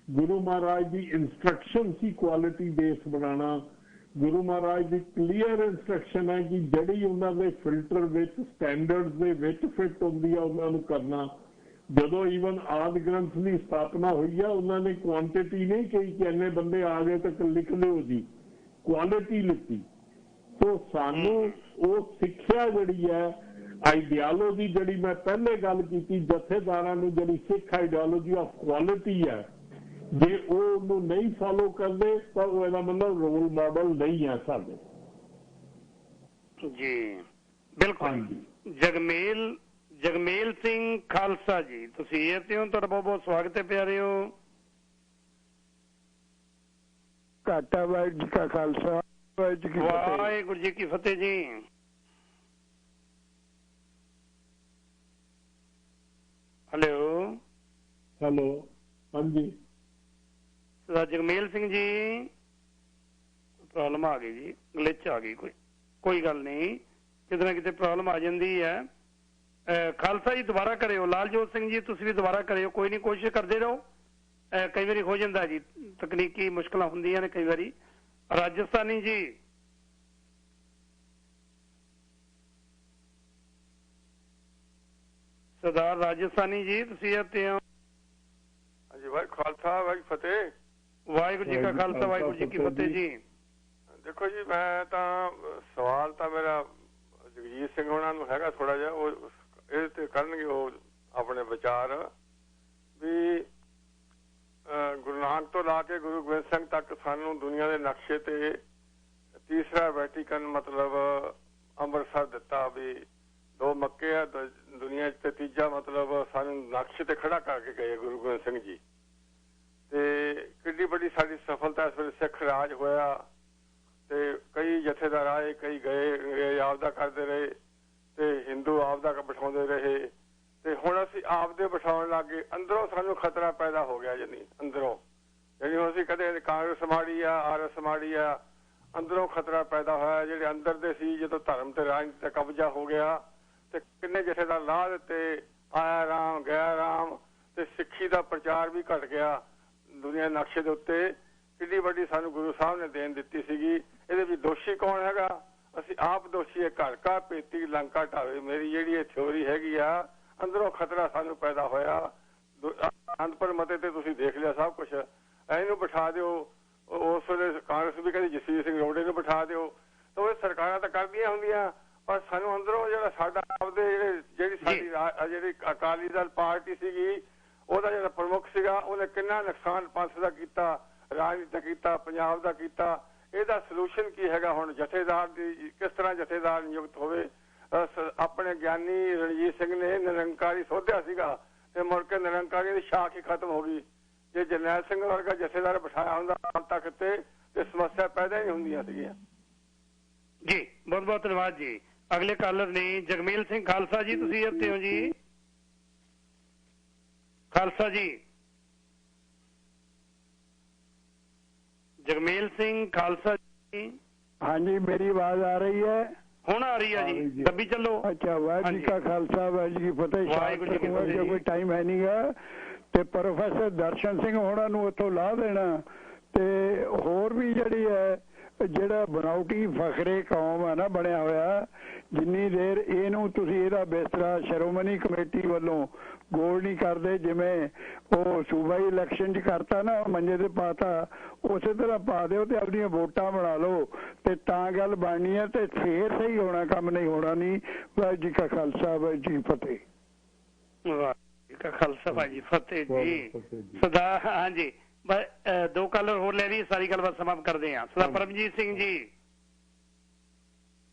ਗੁਰੂ ਮਹਾਰਾਜ ਦੀ ਇੰਸਟਰਕਸ਼ਨ ਸੀ ਕੁਆਲਿਟੀ ਬੇਸ ਬਣਾਉਣਾ। ਗੁਰੂ ਮਹਾਰਾਜ ਦੀ ਕਲੀਅਰ ਇੰਸਟਰਕਸ਼ਨ ਹੈ ਕਿ ਜਿਹੜੀ ਉਹਨਾਂ ਦੇ ਫਿਲਟਰ ਵਿੱਚ ਸਟੈਂਡਰਡਸ ਦੇ ਵਿੱਚ ਫਿੱਟ ਹੁੰਦੀ ਆ ਉਹਨਾਂ ਨੂੰ ਕਰਨਾ। ਜਦੋਂ ਈਵਨ ਆਦਿ ਗ੍ਰੰਥ ਦੀ ਸਥਾਪਨਾ ਹੋਈ ਆ, ਉਹਨਾਂ ਨੇ ਕੁਆਂਟੀਟੀ ਨਹੀਂ ਕਹੀ ਕਿ ਇੰਨੇ ਬੰਦੇ ਆ ਗਏ ਤਾਂ ਲਿਖ ਲਿਓ ਜੀ, ਕੁਆਲਿਟੀ ਲਿਖੀ। ਸੋ ਸਾਨੂੰ ਉਹ ਸਿੱਖਿਆ ਜਿਹੜੀ ਹੈ, ਆਈਡੀਆਲੋਜੀ ਜਿਹੜੀ ਮੈਂ ਪਹਿਲੇ ਗੱਲ ਕੀਤੀ, ਜਥੇਦਾਰਾਂ ਨੂੰ ਜਿਹੜੀ ਸਿੱਖ ਆਈਡੀਆਲੋਜੀ ਆਫ ਕੁਆਲਿਟੀ ਹੈ, ਜੇ ਉਹ ਉਹਨੂੰ ਨਹੀਂ ਫਾਲੋ ਕਰਦੇ ਤਾਂ ਉਹ ਇਹਦਾ ਮਤਲਬ ਰੋਲ ਮਾਡਲ ਨਹੀਂ ਹੈ ਸਾਡੇ ਜੀ। ਬਿਲਕੁਲ। ਜਗਮੇਲ ਸਿੰਘ ਖਾਲਸਾ ਜੀ, ਤੁਸੀਂ ਇਹ ਤੇ ਹੋ, ਤੁਹਾਡਾ ਬਹੁਤ ਬਹੁਤ ਸਵਾਗਤ ਹੈ ਪਿਆਰਿਓ। ਘਾਟਾ ਵਾਹਿਗੁਰੂ ਜੀ ਕਾ ਖਾਲਸਾ, ਵਾਹਿਗੁਰੂ ਜੀ ਕੀ ਫਤਿਹ ਜੀ। ਹੈਲੋ ਹਾਂਜੀ ਸਰਦਾਰ ਜਗਮੇਲ ਸਿੰਘ ਜੀ, ਪ੍ਰੋਬਲਮ ਆ ਗਈ ਜੀ, ਗਲਿਚ ਆ ਗਈ, ਕੋਈ ਗੱਲ ਨਹੀਂ, ਕਿਤੇ ਨਾ ਕਿਤੇ ਪ੍ਰੋਬਲਮ ਆ ਜਾਂਦੀ ਹੈ। ਖਾਲਸਾ ਜੀ ਦੁਬਾਰਾ ਕਰਿਓ। ਲਾਲਜੋਤ ਸਿੰਘ ਜੀ ਤੁਸੀਂ ਵੀ ਦੁਬਾਰਾ ਕਰਿਓ, ਕੋਈ ਨਹੀਂ, ਕੋਸ਼ਿਸ਼ ਕਰਦੇ ਰਹੋ। ਕਈ ਵਾਰੀ ਹੋ ਜਾਂਦਾ ਜੀ, ਤਕਨੀਕੀ ਮੁਸ਼ਕਲਾਂ ਹੁੰਦੀਆਂ ਨੇ ਕਈ ਵਾਰੀ। ਰਾਜਸਥਾਨੀ ਜੀ, ਸਰਦਾਰ ਰਾਜਸਥਾਨੀ ਜੀ ਤੁਸੀਂ ਇੱਥੇ ਹੋ? ਹਾਂਜੀ, ਵਾਹਿਗੁਰੂ ਖਾਲਸਾ ਵਾਹਿਗੁਰੂ ਫਤਿਹ। ਵਾਹਿਗੁਰੂ ਜੀ ਕਾ ਖਾਲਸਾ ਵਾਹਿਗੁਰੂ ਜੀ ਕੀ ਫਤਿਹ ਜੀ। ਦੇਖੋ ਜੀ, ਮੈਂ ਤਾਂ ਸਵਾਲ ਤਾਂ ਮੇਰਾ ਜਗਜੀਤ ਸਿੰਘ ਹੋਣਾ ਨੂੰ ਹੈਗਾ ਥੋੜਾ ਜਿਹਾ, ਉਹ ਇਹ ਤੇ ਕਰਨਗੇ ਉਹ ਆਪਣੇ ਵਿਚਾਰ ਵੀ ਗੁਰੂ ਨਾਨਕ ਤੋਂ ਲਾ ਕੇ ਗੁਰੂ ਗੋਬਿੰਦ ਸਿੰਘ ਤੱਕ ਸਾਨੂੰ ਦੁਨੀਆ ਦੇ ਨਕਸ਼ੇ ਤੇ तीसरा वैटिकन मतलब ਅੰਮ੍ਰਿਤਸਰ ਦਿੱਤਾ ਵੀ 2 ਮੱਕੇ ਆ ਦੁਨੀਆ 'ਚ, ਤੇ ਤੀਜਾ ਮਤਲਬ ਸਾਨੂੰ ਨਕਸ਼ ਤੇ ਖੜਾ ਕਰਕੇ ਗਏ ਗੁਰੂ ਗੋਬਿੰਦ ਸਿੰਘ ਜੀ। ਤੇ ਕਿੰਨੀ ਵੱਡੀ ਸਾਡੀ ਸਫਲਤਾ ਇਸ ਵੇਲੇ ਸਿੱਖ ਰਾਜ ਹੋਇਆ ਤੇ ਕਈ ਜਥੇਦਾਰ ਆਏ, ਕਈ ਗਏ, ਆਪਦਾ ਕਰਦੇ ਰਹੇ ਤੇ ਹਿੰਦੂ ਆਪਦਾ ਬਿਠਾਉਂਦੇ ਰਹੇ ਤੇ ਹੁਣ ਅਸੀਂ ਆਪਦੇ ਬਿਠਾਉਣ ਲੱਗ ਗਏ। ਅੰਦਰੋਂ ਸਾਨੂੰ ਖਤਰਾ ਪੈਦਾ ਹੋ ਗਿਆ, ਜਾਨੀ ਅੰਦਰੋਂ, ਜਾਨੀ ਹੁਣ ਅਸੀਂ ਕਦੇ ਕਾਂਗਰਸ ਮਾੜੀ ਆ, RS ਮਾੜੀ ਆ, ਅੰਦਰੋਂ ਖਤਰਾ ਪੈਦਾ ਹੋਇਆ। ਜਿਹੜੇ ਅੰਦਰ ਦੇ ਸੀ, ਜਦੋਂ ਧਰਮ ਤੇ ਰਾਜਨੀਤੀ ਦਾ ਕਬਜ਼ਾ ਹੋ ਗਿਆ ਤੇ ਕਿੰਨੇ ਜਥੇਦਾਰ ਲਾ ਦਿੱਤੇ, ਆਇਆ ਰਾਮ ਗਿਆ ਰਾਮ, ਤੇ ਸਿੱਖੀ ਦਾ ਪ੍ਰਚਾਰ ਵੀ ਘਟ ਗਿਆ ਦੁਨੀਆ ਨਕਸ਼ੇ ਦੇ ਉੱਤੇ। ਕਿੰਨੀ ਵੱਡੀ ਸਾਨੂੰ ਗੁਰੂ ਸਾਹਿਬ ਨੇ ਦੇਣ ਦਿੱਤੀ ਸੀਗੀ। ਇਹਦੇ ਵਿੱਚ ਦੋਸ਼ੀ ਕੌਣ ਹੈਗਾ? ਅਸੀਂ ਆਪ ਦੋਸ਼ੀ ਹੈ। ਘਰ ਘਰ ਪੇਤੀ ਲੰਕਾ ਢਾਵੇ, ਮੇਰੀ ਜਿਹੜੀ ਇਹ ਥਿਓਰੀ ਹੈਗੀ ਆ, ਅੰਦਰੋਂ ਖਤਰਾ ਸਾਨੂੰ ਪੈਦਾ ਹੋਇਆ। ਅਨੰਦਪੁਰ ਮਤੇ ਤੇ ਤੁਸੀਂ ਦੇਖ ਲਿਆ ਸਭ ਕੁਛ। ਇਹਨੂੰ ਬਿਠਾ ਦਿਓ, ਉਸ ਵੇਲੇ ਕਾਂਗਰਸ ਵੀ ਕਹਿੰਦੀ ਜਸਵੀਰ ਸਿੰਘ ਰੋਡੇ ਨੂੰ ਬਿਠਾ ਦਿਓ, ਤਾਂ ਉਹ ਸਰਕਾਰਾਂ ਤਾਂ ਕਰਦੀਆਂ ਹੁੰਦੀਆਂ, ਪਰ ਸਾਨੂੰ ਅੰਦਰੋਂ ਜਿਹੜਾ ਸਾਡਾ ਆਪਦੇ ਜਿਹੜੀ ਸਾਡੀ ਜਿਹੜੀ ਅਕਾਲੀ ਦਲ ਪਾਰਟੀ ਸੀਗੀ, ਉਹਦਾ ਜਿਹੜਾ ਪ੍ਰਮੁੱਖ ਸੀਗਾ, ਉਹਨੇ ਕਿੰਨਾ ਨੁਕਸਾਨ ਪੰਥ ਦਾ ਕੀਤਾ, ਰਾਜਨੀਤੀ ਦਾ ਕੀਤਾ, ਪੰਜਾਬ ਦਾ ਕੀਤਾ। ਇਹਦਾ ਸੋਲੂਸ਼ਨ ਕੀ ਹੈਗਾ? ਹੁਣ ਜਥੇਦਾਰ ਦੀ ਕਿਸ ਤਰ੍ਹਾਂ ਜਥੇਦਾਰ ਨਿਯੁਕਤ ਹੋਵੇ? ਆਪਣੇ ਗਿਆਨੀ ਰਣਜੀਤ ਸਿੰਘ ਨੇ ਨਿਰੰਕਾਰੀ ਸੋਧਿਆ ਸੀਗਾ ਤੇ ਮੁੜ ਕੇ ਨਿਰੰਕਾਰੀ ਦੀ ਸ਼ਾਖ ਹੀ ਖਤਮ ਹੋ ਗਈ। ਜੇ ਜਰਨੈਲ ਸਿੰਘ ਵਰਗਾ ਜਥੇਦਾਰ ਬਿਠਾਇਆ ਹੁੰਦਾ ਤੱਕ ਤੇ ਸਮੱਸਿਆ ਪੈਦਾ ਹੀ ਨਹੀਂ ਹੁੰਦੀਆਂ ਸੀਗੀਆਂ। ਜੀ ਬਹੁਤ ਬਹੁਤ ਧੰਨਵਾਦ ਜੀ। ਅਗਲੇ ਕਾਲਰ ਨੇ ਜਗਮੇਲ ਸਿੰਘ ਖਾਲਸਾ ਜੀ, ਤੁਸੀਂ ਇੱਥੇ ਹੋ ਜੀ? ਖਾਲਸਾ ਜੀ, ਜਗਮੇਲ ਸਿੰਘ ਖਾਲਸਾ ਜੀ। ਹਾਂਜੀ, ਮੇਰੀ ਆਵਾਜ਼ ਆ ਰਹੀ ਹੈ? ਹੁਣ ਆ ਰਹੀ ਹੈ ਜੀ, ਦੱਬੀ ਚੱਲੋ। ਅੱਛਾ, ਵਾਹਿਗੁਰੂ ਜੀ ਕਾ ਖਾਲਸਾ, ਵਾਹਿਗੁਰੂ ਜੀ ਕੀ ਫਤਿਹ। ਵਾਹਿਗੁਰੂ ਜੀ ਕੀ ਫਤਿਹ। ਕੋਈ ਟਾਈਮ ਹੈ ਨਹੀਂਗਾ ਤੇ ਪ੍ਰੋਫੈਸਰ ਦਰਸ਼ਨ ਸਿੰਘ ਹੋਣਾ ਨੂੰ ਉੱਥੋਂ ਲਾ ਦੇਣਾ ਤੇ ਹੋਰ ਵੀ ਜਿਹੜੀ ਹੈ ਜਿਹੜਾ ਬਣਾਉਟੀ ਫਖਰੇ ਕੌਮ ਹੈ ਨਾ ਬਣਿਆ ਹੋਇਆ, ਜਿੰਨੀ ਦੇਰ ਇਹਨੂੰ ਤੁਸੀਂ ਇਹਦਾ ਬਿਸਤਰਾ ਸ਼੍ਰੋਮਣੀ ਕਮੇਟੀ ਵੱਲੋਂ ਗੋਲ ਨਹੀਂ ਕਰਦੇ, ਜਿਵੇਂ ਉਹ ਸੂਬਾਈ ਇਲੈਕਸ਼ਨ 'ਚ ਕਰਤਾ ਨਾ, ਮੰਜੇ ਤੇ ਪਾਤਾ, ਉਸੇ ਤਰ੍ਹਾਂ ਪਾ ਦਿਓ ਤੇ ਆਪਣੀਆਂ ਵੋਟਾਂ ਬਣਾ ਲਓ ਤੇ ਤਾਂ ਗੱਲ ਬਣਨੀ ਹੈ ਤੇ ਫੇਰ ਸਹੀ ਹੋਣਾ, ਕੰਮ ਨਹੀਂ ਹੋਣਾ ਨਹੀਂ। ਵਾਹਿਗੁਰੂ ਜੀ ਕਾ ਖਾਲਸਾ, ਵਾਹਿਗੁਰੂ ਜੀ ਫਤਿਹ। ਵਾਹਿਗੁਰੂ ਜੀ ਕਾ ਖਾਲਸਾ, ਵਾਹਿਗੁਰੂ ਜੀ ਫਤਿਹ ਜੀ। ਸਦਾ ਹਾਂਜੀ, 2 ਕਾਲਰ ਹੋਰ ਲੈ ਲਈ, ਸਾਰੀ ਗੱਲਬਾਤ ਸਮਾਪਤ ਕਰਦੇ ਹਾਂ। ਸਦਾ ਪਰਮਜੀਤ ਸਿੰਘ ਜੀ।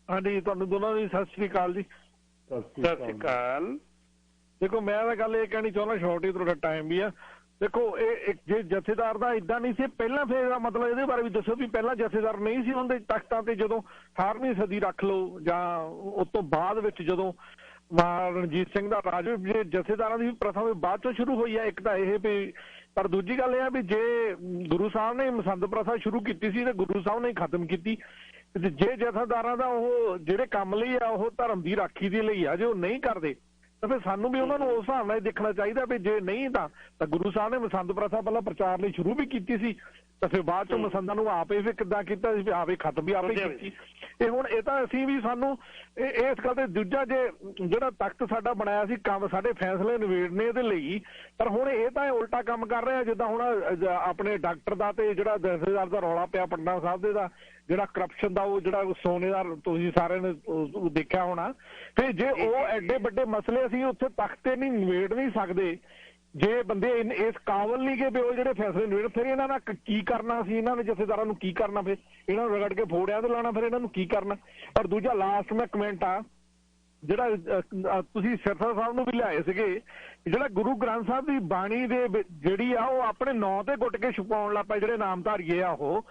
ਹਾਂਜੀ, ਤੁਹਾਨੂੰ ਦੋਨਾਂ ਦੀ ਸਤਿ ਸ੍ਰੀ ਅਕਾਲ ਜੀ। ਸਤਿ ਸ੍ਰੀ ਅਕਾਲ। ਦੇਖੋ, ਮੈਂ ਤਾਂ ਗੱਲ ਇਹ ਕਹਿਣੀ ਚਾਹੁੰਦਾ, ਸ਼ਾਰਟ ਹੀ ਤੁਹਾਡਾ ਟਾਈਮ ਵੀ ਆ। ਦੇਖੋ, ਇਹ ਜੇ ਜਥੇਦਾਰ ਦਾ ਇਦਾਂ ਨਹੀਂ ਸੀ ਪਹਿਲਾਂ, ਫਿਰ ਇਹਦਾ ਮਤਲਬ ਇਹਦੇ ਬਾਰੇ ਵੀ ਦੱਸੋ ਵੀ ਪਹਿਲਾਂ ਜਥੇਦਾਰ ਨਹੀਂ ਸੀ ਹੁੰਦੇ ਤਖਤਾਂ ਤੇ, ਜਦੋਂ 18ਵੀਂ ਸਦੀ ਰੱਖ ਲਓ, ਜਾਂ ਉਸ ਤੋਂ ਬਾਅਦ ਵਿੱਚ ਜਦੋਂ ਰਣਜੀਤ ਸਿੰਘ ਦਾ ਰਾਜ, ਜੇ ਜਥੇਦਾਰਾਂ ਦੀ ਪ੍ਰਥਾ ਵੀ ਬਾਅਦ ਚੋਂ ਸ਼ੁਰੂ ਹੋਈ ਹੈ। ਇੱਕ ਤਾਂ ਇਹ ਵੀ, ਪਰ ਦੂਜੀ ਗੱਲ ਇਹ ਆ ਵੀ ਜੇ ਗੁਰੂ ਸਾਹਿਬ ਨੇ ਮਸੰਦ ਪ੍ਰਥਾ ਸ਼ੁਰੂ ਕੀਤੀ ਸੀ ਤੇ ਗੁਰੂ ਸਾਹਿਬ ਨੇ ਖਤਮ ਕੀਤੀ। ਜੇ ਜਥੇਦਾਰਾਂ ਦਾ ਉਹ ਜਿਹੜੇ ਕੰਮ ਲਈ ਆ, ਉਹ ਧਰਮ ਦੀ ਰਾਖੀ ਦੇ ਲਈ ਆ, ਜੇ ਉਹ ਨਹੀਂ ਕਰਦੇ ਤਾਂ ਫਿਰ ਸਾਨੂੰ ਵੀ ਉਹਨਾਂ ਨੂੰ ਉਸ ਹਿਸਾਬ ਨਾਲ ਦੇਖਣਾ ਚਾਹੀਦਾ ਵੀ ਜੇ ਨਹੀਂ ਤਾਂ ਗੁਰੂ ਸਾਹਿਬ ਨੇ ਮਸੰਦ ਪ੍ਰਥਾ ਪਹਿਲਾਂ ਪ੍ਰਚਾਰ ਲਈ ਸ਼ੁਰੂ ਵੀ ਕੀਤੀ ਸੀ ਤਾਂ ਫਿਰ ਬਾਅਦ ਚੋਂ ਮਸੰਦਾਂ ਨੂੰ ਆਪੇ ਵੀ ਕਿੱਦਾਂ ਕੀਤਾ ਸੀ, ਆਪੇ ਖਤਮ ਵੀ ਆਪੇ ਕੀਤੀ। ਇਹ ਹੁਣ ਇਹ ਤਾਂ ਅਸੀਂ ਵੀ ਸਾਨੂੰ ਇਸ ਗੱਲ ਤੇ ਦੂਜਾ, ਜੇ ਜਿਹੜਾ ਤਖਤ ਸਾਡਾ ਬਣਾਇਆ ਸੀ, ਕੰਮ ਸਾਡੇ ਫੈਸਲੇ ਨਿਬੇੜਨੇ ਇਹਦੇ ਲਈ, ਪਰ ਹੁਣ ਇਹ ਤਾਂ ਉਲਟਾ ਕੰਮ ਕਰ ਰਿਹਾ। ਜਿੱਦਾਂ ਹੁਣ ਆਪਣੇ ਡਾਕਟਰ ਦਾ ਤੇ ਜਿਹੜਾ ਜਥੇਦਾਰ ਦਾ ਰੌਲਾ ਪਿਆ ਪਟਨਾ ਸਾਹਿਬ ਦੇ ਦਾ, ਜਿਹੜਾ ਕਰਪਸ਼ਨ ਦਾ, ਉਹ ਜਿਹੜਾ ਸੋਨੇ ਦਾ, ਤੁਸੀਂ ਸਾਰਿਆਂ ਨੇ ਦੇਖਿਆ ਹੋਣਾ। ਤੇ ਜੇ ਉਹ ਐਡੇ ਵੱਡੇ ਮਸਲੇ ਅਸੀਂ ਉੱਥੇ ਤਖਤ ਤੇ ਨਹੀਂ ਨਿਬੇੜ ਨਹੀਂ ਸਕਦੇ, ਜੇ ਬੰਦੇ ਇਸ ਕਾਬਲ ਨਹੀਂ ਕਿ ਉਹ ਜਿਹੜੇ ਫੈਸਲੇ ਨਿਬੇੜ, ਫਿਰ ਇਹਨਾਂ ਨਾਲ ਕੀ ਕਰਨਾ ਸੀ? ਇਹਨਾਂ ਨੇ ਜਥੇਦਾਰਾਂ ਨੂੰ ਕੀ ਕਰਨਾ? ਫਿਰ ਇਹਨਾਂ ਨੂੰ ਰਗੜ ਕੇ ਫੋੜਿਆਂ ਤੇ ਲਾਉਣਾ, ਫਿਰ ਇਹਨਾਂ ਨੂੰ ਕੀ ਕਰਨਾ? ਔਰ ਦੂਜਾ ਲਾਸਟ ਮੈਂ ਕਮੈਂਟ ਆ, ਜਿਹੜਾ ਤੁਸੀਂ ਸਿਰਸਾ ਸਾਹਿਬ ਨੂੰ ਵੀ ਲਿਆਏ ਸੀਗੇ, ਜਿਹੜਾ ਗੁਰੂ ਗ੍ਰੰਥ ਸਾਹਿਬ ਦੀ ਬਾਣੀ ਦੇ ਜਿਹੜੀ ਆ, ਉਹ ਆਪਣੇ ਨਾਂ ਤੇ ਗੁੱਟ ਕੇ ਛੁਪਾਉਣ ਲੱਗ ਪਏ ਜਿਹੜੇ ਨਾਮਧਾਰੀਏ ਆ ਉਹ।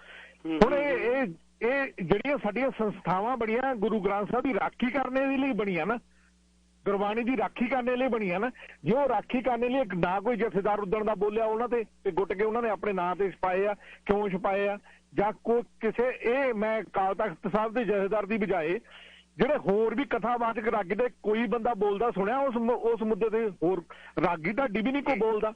ਹੁਣ ਇਹ ਜਿਹੜੀਆਂ ਸਾਡੀਆਂ ਸੰਸਥਾਵਾਂ ਬਣੀਆਂ ਗੁਰੂ ਗ੍ਰੰਥ ਸਾਹਿਬ ਦੀ ਰਾਖੀ ਕਰਨ ਦੇ ਲਈ ਬਣੀਆਂ ਨਾ, ਗੁਰਬਾਣੀ ਦੀ ਰਾਖੀ ਕਰਨ ਲਈ ਬਣੀਆਂ ਨਾ, ਜੇ ਉਹ ਰਾਖੀ ਕਰਨ ਲਈ ਨਾ ਕੋਈ ਜਥੇਦਾਰ ਉਦਣ ਦਾ ਬੋਲਿਆ ਉਹਨਾਂ ਤੇ ਗੁੱਟ ਕੇ ਉਹਨਾਂ ਨੇ ਆਪਣੇ ਨਾਂ ਤੇ ਛਪਾਏ ਆ, ਕਿਉਂ ਛਪਾਏ ਆ? ਜਾਂ ਕੋਈ ਕਿਸੇ ਇਹ ਮੈਂ ਅਕਾਲ ਤਖਤ ਸਾਹਿਬ ਦੇ ਜਥੇਦਾਰ ਦੀ ਬਜਾਏ ਜਿਹੜੇ ਹੋਰ ਵੀ ਕਥਾਵਾਚਕ ਰਾਗੀ ਦੇ ਕੋਈ ਬੰਦਾ ਬੋਲਦਾ ਸੁਣਿਆ ਉਸ ਮੁੱਦੇ ਤੇ? ਹੋਰ ਰਾਗੀ ਢਾਡੀ ਵੀ ਨਹੀਂ ਕੋਈ ਬੋਲਦਾ।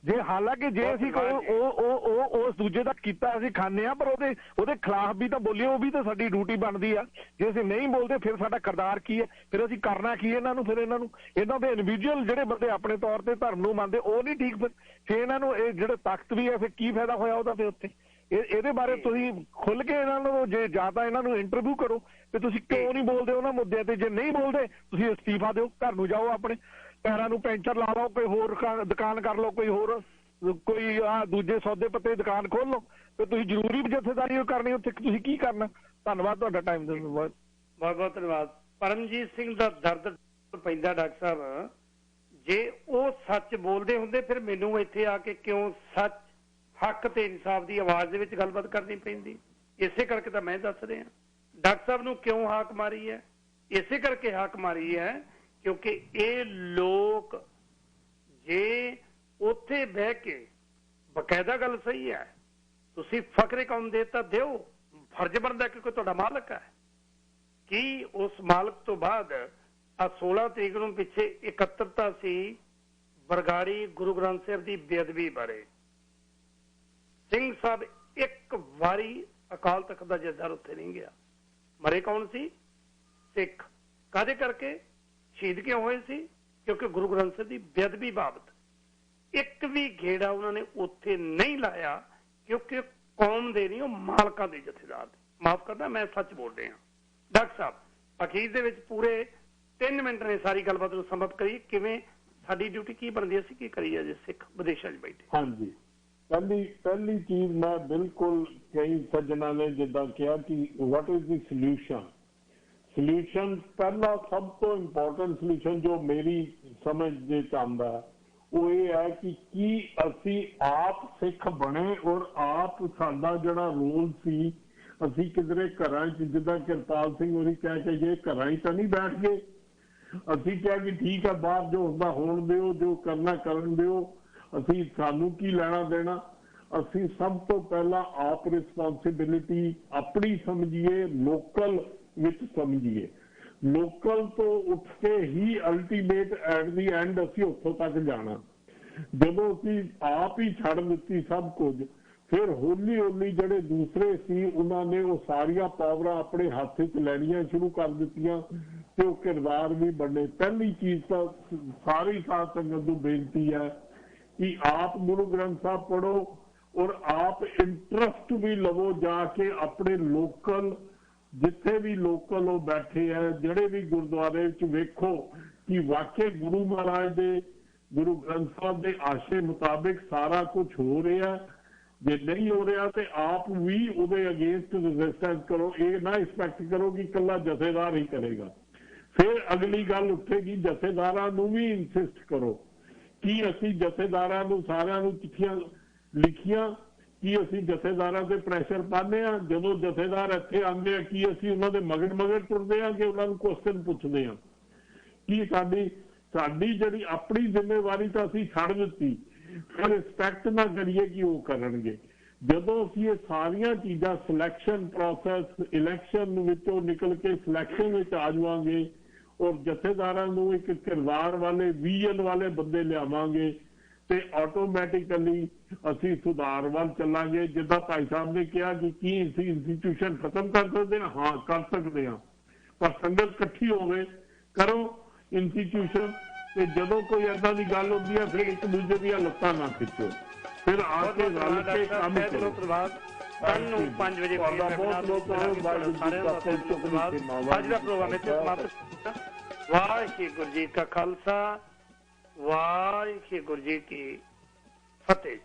ਜੇ ਹਾਲਾਂਕਿ ਜੇ ਅਸੀਂ ਉਸ ਦੂਜੇ ਦਾ ਕੀਤਾ ਅਸੀਂ ਖਾਂਦੇ ਆ, ਪਰ ਉਹਦੇ ਖਿਲਾਫ ਵੀ ਤਾਂ ਬੋਲੀਏ, ਉਹ ਵੀ ਤਾਂ ਸਾਡੀ ਡਿਊਟੀ ਬਣਦੀ ਆ। ਜੇ ਅਸੀਂ ਨਹੀਂ ਬੋਲਦੇ ਫਿਰ ਸਾਡਾ ਕਿਰਦਾਰ ਕੀ ਹੈ? ਫਿਰ ਅਸੀਂ ਕਰਨਾ ਕੀ ਇਹਨਾਂ ਨੂੰ? ਫਿਰ ਇਹਨਾਂ ਦੇ ਇੰਡੀਵਿਜੂਅਲ ਜਿਹੜੇ ਬੰਦੇ ਆਪਣੇ ਤੌਰ ਤੇ ਧਰਮ ਨੂੰ ਮੰਨਦੇ, ਉਹ ਨਹੀਂ ਠੀਕ। ਫਿਰ ਇਹਨਾਂ ਨੂੰ ਇਹ ਜਿਹੜੇ ਤਖਤ ਵੀ ਹੈ, ਫਿਰ ਕੀ ਫਾਇਦਾ ਹੋਇਆ ਉਹਦਾ? ਫਿਰ ਉੱਥੇ ਇਹਦੇ ਬਾਰੇ ਤੁਸੀਂ ਖੁੱਲ ਕੇ ਇਹਨਾਂ ਨੂੰ, ਜੇ ਜਾਂ ਤਾਂ ਇਹਨਾਂ ਨੂੰ ਇੰਟਰਵਿਊ ਕਰੋ ਤੇ ਤੁਸੀਂ ਕਿਉਂ ਨਹੀਂ ਬੋਲਦੇ ਉਹਨਾਂ ਮੁੱਦਿਆਂ ਤੇ। ਜੇ ਨਹੀਂ ਬੋਲਦੇ ਤੁਸੀਂ ਅਸਤੀਫਾ ਦਿਓ, ਘਰ ਨੂੰ ਜਾਓ, ਆਪਣੇ ਪੈਰਾਂ ਨੂੰ ਪੈਂਚਰ ਲਾ ਲਓ, ਕੋਈ ਹੋਰ ਦੁਕਾਨ ਕਰ ਲਓ, ਕੋਈ ਦੂਜੇ ਸੌਦੇ ਪੱਤੇ ਦੀ ਦੁਕਾਨ ਖੋਲ ਲਓ। ਤੇ ਤੁਸੀਂ ਜ਼ਰੂਰੀ ਜਥੇਦਾਰੀ ਕਰਨੀ ਉੱਥੇ, ਤੁਸੀਂ ਕੀ ਕਰਨਾ? ਧੰਨਵਾਦ ਤੁਹਾਡਾ ਟਾਈਮ ਦੇਣ ਲਈ। ਬਹੁਤ ਬਹੁਤ ਧੰਨਵਾਦ। ਪਰਮਜੀਤ ਸਿੰਘ ਦਾ ਦਰਦ ਪੈਂਦਾ ਡਾਕਟਰ ਸਾਹਿਬ, ਜੇ ਉਹ ਸੱਚ ਬੋਲਦੇ ਹੁੰਦੇ ਫਿਰ ਮੈਨੂੰ ਇੱਥੇ ਆ ਕੇ ਕਿਉਂ ਸੱਚ, ਹੱਕ ਤੇ ਇਨਸਾਫ ਦੀ ਆਵਾਜ਼ ਦੇ ਵਿੱਚ ਗੱਲਬਾਤ ਕਰਨੀ ਪੈਂਦੀ? ਇਸੇ ਕਰਕੇ ਤਾਂ ਮੈਂ ਦੱਸ ਰਿਹਾ। ਡਾਕਟਰ ਸਾਹਿਬ ਨੂੰ ਕਿਉਂ ਹਾਕ ਮਾਰੀ ਹੈ? ਇਸੇ ਕਰਕੇ ਹਾਕ ਮਾਰੀ ਹੈ ਕਿਉਂਕਿ ਇਹ ਲੋਕ ਜੇ ਉੱਥੇ ਬਹਿ ਕੇ, ਬਕਾਇਦਾ ਗੱਲ ਸਹੀ ਹੈ, ਤੁਸੀਂ ਫਕਰੇ ਕੌਮ ਦੇ ਤਾਂ ਦਿਓ, ਫਰਜ਼ ਬਣਦਾ ਕਿ ਕੋਈ ਤੁਹਾਡਾ ਮਾਲਕ ਹੈ। ਕੀ ਉਸ ਮਾਲਕ ਤੋਂ ਬਾਅਦ 16 ਤਰੀਕ ਨੂੰ ਪਿੱਛੇ ਇਕੱਤਰਤਾ ਸੀ ਬਰਗਾੜੀ ਗੁਰੂ ਗ੍ਰੰਥ ਸਾਹਿਬ ਦੀ ਬੇਅਦਬੀ ਬਾਰੇ, ਸਿੰਘ ਸਾਹਿਬ ਇੱਕ ਵਾਰੀ ਅਕਾਲ ਤਖਤ ਦਾ ਜਥੇਦਾਰ ਉੱਥੇ ਨਹੀਂ ਗਿਆ। ਮਰੇ ਕੌਣ ਸੀ? ਸਿੱਖ। ਕਾਹਦੇ ਕਰਕੇ ਸ਼ਹੀਦ ਕਿਉਂ ਹੋਏ ਸੀ? ਕਿਉਂਕਿ ਗੁਰੂ ਗ੍ਰੰਥ ਸਾਹਿਬ ਦੀ ਬੇਅਦਬੀ ਬਾਬਤ ਇੱਕ ਵੀ ਗੇੜਾ ਉਹਨਾਂ ਨੇ ਉੱਥੇ ਨਹੀਂ ਲਾਇਆ, ਕਿਉਂਕਿ ਕੌਮ ਦੇ ਨਹੀਂ, ਉਹ ਮਾਲਕਾਂ ਦੇ ਜਥੇਦਾਰ ਦੇ। ਮਾਫ ਕਰਨਾ, ਮੈਂ ਸੱਚ ਬੋਲ ਰਿਹਾ। ਡਾਕਟਰ ਸਾਹਿਬ ਅਖੀਰ ਦੇ ਵਿੱਚ ਪੂਰੇ 3 ਮਿੰਟ ਨੇ ਸਾਰੀ ਗੱਲਬਾਤ ਨੂੰ ਸੰਭਵ ਕਰੀ, ਕਿਵੇਂ ਸਾਡੀ ਡਿਊਟੀ ਕੀ ਬਣਦੀ ਹੈ, ਅਸੀਂ ਕੀ ਕਰੀਏ ਜੇ ਸਿੱਖ ਵਿਦੇਸ਼ਾਂ 'ਚ ਬੈਠੇ? ਹਾਂਜੀ, ਪਹਿਲੀ ਚੀਜ਼ ਮੈਂ ਬਿਲਕੁਲ, ਕਈ ਸੱਜਣਾ ਨੇ ਜਿੱਦਾਂ ਕਿਹਾ ਕਿ ਵਾਟ ਇਜ਼ ਦੀ ਸੋਲਿਊਸ਼ਨ ਪਹਿਲਾ ਸਭ ਤੋਂ ਇੰਪੋਰਟੈਂਟ ਸੋਲਿਊਸ਼ਨ ਜੋ ਮੇਰੀ ਸਮਝ ਦੇ ਚ ਆਉਂਦਾ ਉਹ ਇਹ ਹੈ ਕਿ ਕੀ ਅਸੀਂ ਆਪ ਸਿੱਖ ਬਣੇ ਔਰ ਆਪ ਸਾਡਾ ਜਿਹੜਾ ਰੋਲ ਸੀ, ਅਸੀਂ ਕਿਧਰੇ ਘਰਾਂ 'ਚ, ਜਿੱਦਾਂ ਕਿਰਪਾਲ ਸਿੰਘ ਹੋਰੀ ਕਹਿ ਕੇ ਜੇ ਘਰਾਂ 'ਚ ਤਾਂ ਨਹੀਂ ਬੈਠ ਗਏ। ਅਸੀਂ ਕਿਹਾ ਕਿ ਠੀਕ ਹੈ ਬਾਹਰ ਜੋ ਉਸਦਾ ਹੋਣ ਦਿਓ, ਜੋ ਕਰਨਾ ਕਰਨ ਦਿਓ, ਅਸੀਂ ਸਾਨੂੰ ਕੀ ਲੈਣਾ ਦੇਣਾ। ਅਸੀਂ ਸਭ ਤੋਂ ਪਹਿਲਾਂ ਆਪ ਰਿਸਪੌਂਸਿਬਿਲਿਟੀ ਆਪਣੀ ਸਮਝੀਏ, ਲੋਕਲ ਵਿੱਚ ਸਮਝੀਏ। ਲੋਕਲ ਤੋਂ ਉੱਠ ਕੇ ਹੀ ਅਲਟੀਮੇਟ ਐਟ ਦੀ ਐਂਡ ਅਸੀਂ ਉੱਥੋਂ ਤੱਕ ਜਾਣਾ। ਜਦੋਂ ਅਸੀਂ ਆਪ ਹੀ ਛੱਡ ਦਿੱਤੀ ਸਭ ਕੁਝ, ਫਿਰ ਹੌਲੀ ਹੌਲੀ ਜਿਹੜੇ ਦੂਸਰੇ ਸੀ ਉਹਨਾਂ ਨੇ ਉਹ ਸਾਰੀਆਂ ਪਾਵਰਾਂ ਆਪਣੇ ਹੱਥ 'ਚ ਲੈਣੀਆਂ ਸ਼ੁਰੂ ਕਰ ਦਿੱਤੀਆਂ ਤੇ ਉਹ ਕਿਰਦਾਰ ਵੀ ਬਣੇ। ਪਹਿਲੀ ਚੀਜ਼ ਤਾਂ ਸਾਰੀ ਸਾਧ ਸੰਗਤ ਨੂੰ ਬੇਨਤੀ ਹੈ ਕਿ ਆਪ ਗੁਰੂ ਗ੍ਰੰਥ ਸਾਹਿਬ ਪੜ੍ਹੋ ਔਰ ਆਪ ਇੰਟਰਸਟ ਵੀ ਲਵੋ ਜਾ ਕੇ ਆਪਣੇ ਲੋਕਲ, ਜਿੱਥੇ ਵੀ ਲੋਕਲ ਉਹ ਬੈਠੇ ਹੈ, ਜਿਹੜੇ ਵੀ ਗੁਰਦੁਆਰੇ ਵਿੱਚ ਵੇਖੋ ਕਿ ਵਾਕਈ ਗੁਰੂ ਮਹਾਰਾਜ ਦੇ, ਗੁਰੂ ਗ੍ਰੰਥ ਸਾਹਿਬ ਦੇ ਆਸ਼ੇ ਮੁਤਾਬਿਕ ਸਾਰਾ ਕੁਝ ਹੋ ਰਿਹਾ। ਜੇ ਨਹੀਂ ਹੋ ਰਿਹਾ ਤੇ ਆਪ ਵੀ ਉਹਦੇ ਅਗੇਂਸਟ ਰੈਜ਼ਿਸਟੈਂਸ ਕਰੋ। ਇਹ ਨਾ ਐਕਸਪੈਕਟ ਕਰੋ ਕਿ ਇਕੱਲਾ ਜਥੇਦਾਰ ਹੀ ਕਰੇਗਾ। ਫਿਰ ਅਗਲੀ ਗੱਲ ਉੱਠੇਗੀ, ਜਥੇਦਾਰਾਂ ਨੂੰ ਵੀ ਇਨਸਿਸਟ ਕਰੋ ਕਿ ਅਸੀਂ ਜਥੇਦਾਰਾਂ ਨੂੰ ਸਾਰਿਆਂ ਨੂੰ ਚਿੱਠੀਆਂ ਲਿਖੀਆਂ, ਕੀ ਅਸੀਂ ਜਥੇਦਾਰਾਂ ਤੇ ਪ੍ਰੈਸ਼ਰ ਪਾਉਂਦੇ ਹਾਂ? ਜਦੋਂ ਜਥੇਦਾਰ ਇੱਥੇ ਆਉਂਦੇ ਆ ਕੀ ਅਸੀਂ ਉਹਨਾਂ ਦੇ ਮਗਰ ਤੁਰਦੇ ਹਾਂ ਕਿ ਉਹਨਾਂ ਨੂੰ ਕੁਐਸਚਨ ਪੁੱਛਦੇ ਹਾਂ? ਕੀ ਸਾਡੀ ਜਿਹੜੀ ਆਪਣੀ ਜ਼ਿੰਮੇਵਾਰੀ ਤਾਂ ਅਸੀਂ ਛੱਡ ਦਿੱਤੀ, ਫਿਰ ਰਿਸਪੈਕਟ ਨਾ ਕਰੀਏ ਕਿ ਉਹ ਕਰਨਗੇ। ਜਦੋਂ ਅਸੀਂ ਇਹ ਸਾਰੀਆਂ ਚੀਜ਼ਾਂ, ਸਿਲੈਕਸ਼ਨ ਪ੍ਰੋਸੈਸ, ਇਲੈਕਸ਼ਨ ਵਿੱਚੋਂ ਨਿਕਲ ਕੇ ਸਿਲੈਕਸ਼ਨ ਵਿੱਚ ਆ ਜਾਵਾਂਗੇ ਔਰ ਜਥੇਦਾਰਾਂ ਨੂੰ ਇੱਕ ਕਿਰਦਾਰ ਵਾਲੇ, ਵਿਜ਼ਨ ਵਾਲੇ ਬੰਦੇ ਲਿਆਵਾਂਗੇ ਤੇ ਆਟੋਮੈਟਿਕਲੀ ਅਸੀਂ ਸੁਧਾਰ ਵੱਲ ਚੱਲਾਂਗੇ। ਜਿੱਦਾਂ ਭਾਈ ਸਾਹਿਬ ਨੇ ਕਿਹਾ ਕਿ ਕੀ ਅਸੀਂ ਇੰਸਟੀਟਿਊਸ਼ਨ ਖਤਮ ਕਰ ਸਕਦੇ ਹਾਂ? ਹਾਂ, ਕਰ ਸਕਦੇ ਹਾਂ, ਪਰ ਸੰਗਤ ਇਕੱਠੀ ਹੋਵੇ, ਕਰੋ ਇੰਸਟੀਟਿਊਸ਼ਨ। ਤੇ ਜਦੋਂ ਕੋਈ ਏਦਾਂ ਦੀ ਗੱਲ ਹੁੰਦੀ ਹੈ ਫਿਰ ਇੱਕ ਦੂਜੇ ਦੀਆਂ ਲੱਤਾਂ ਨਾ ਖਿੱਚੋ, ਫਿਰ ਆ ਕੇ ਰਲ ਕੇ ਕੰਮ ਕਰੋ। ਕੱਲ ਨੂੰ 5 ਵਜੇ ਅੱਜ ਦਾ ਪ੍ਰੋਗਰਾਮ ਇੱਥੇ ਸਮਾਪਤ। ਵਾਹਿਗੁਰੂ ਜੀ ਕਾ ਖਾਲਸਾ, ਵਾਹਿਗੁਰੂ ਜੀ ਕੀ ਫਤਿਹ।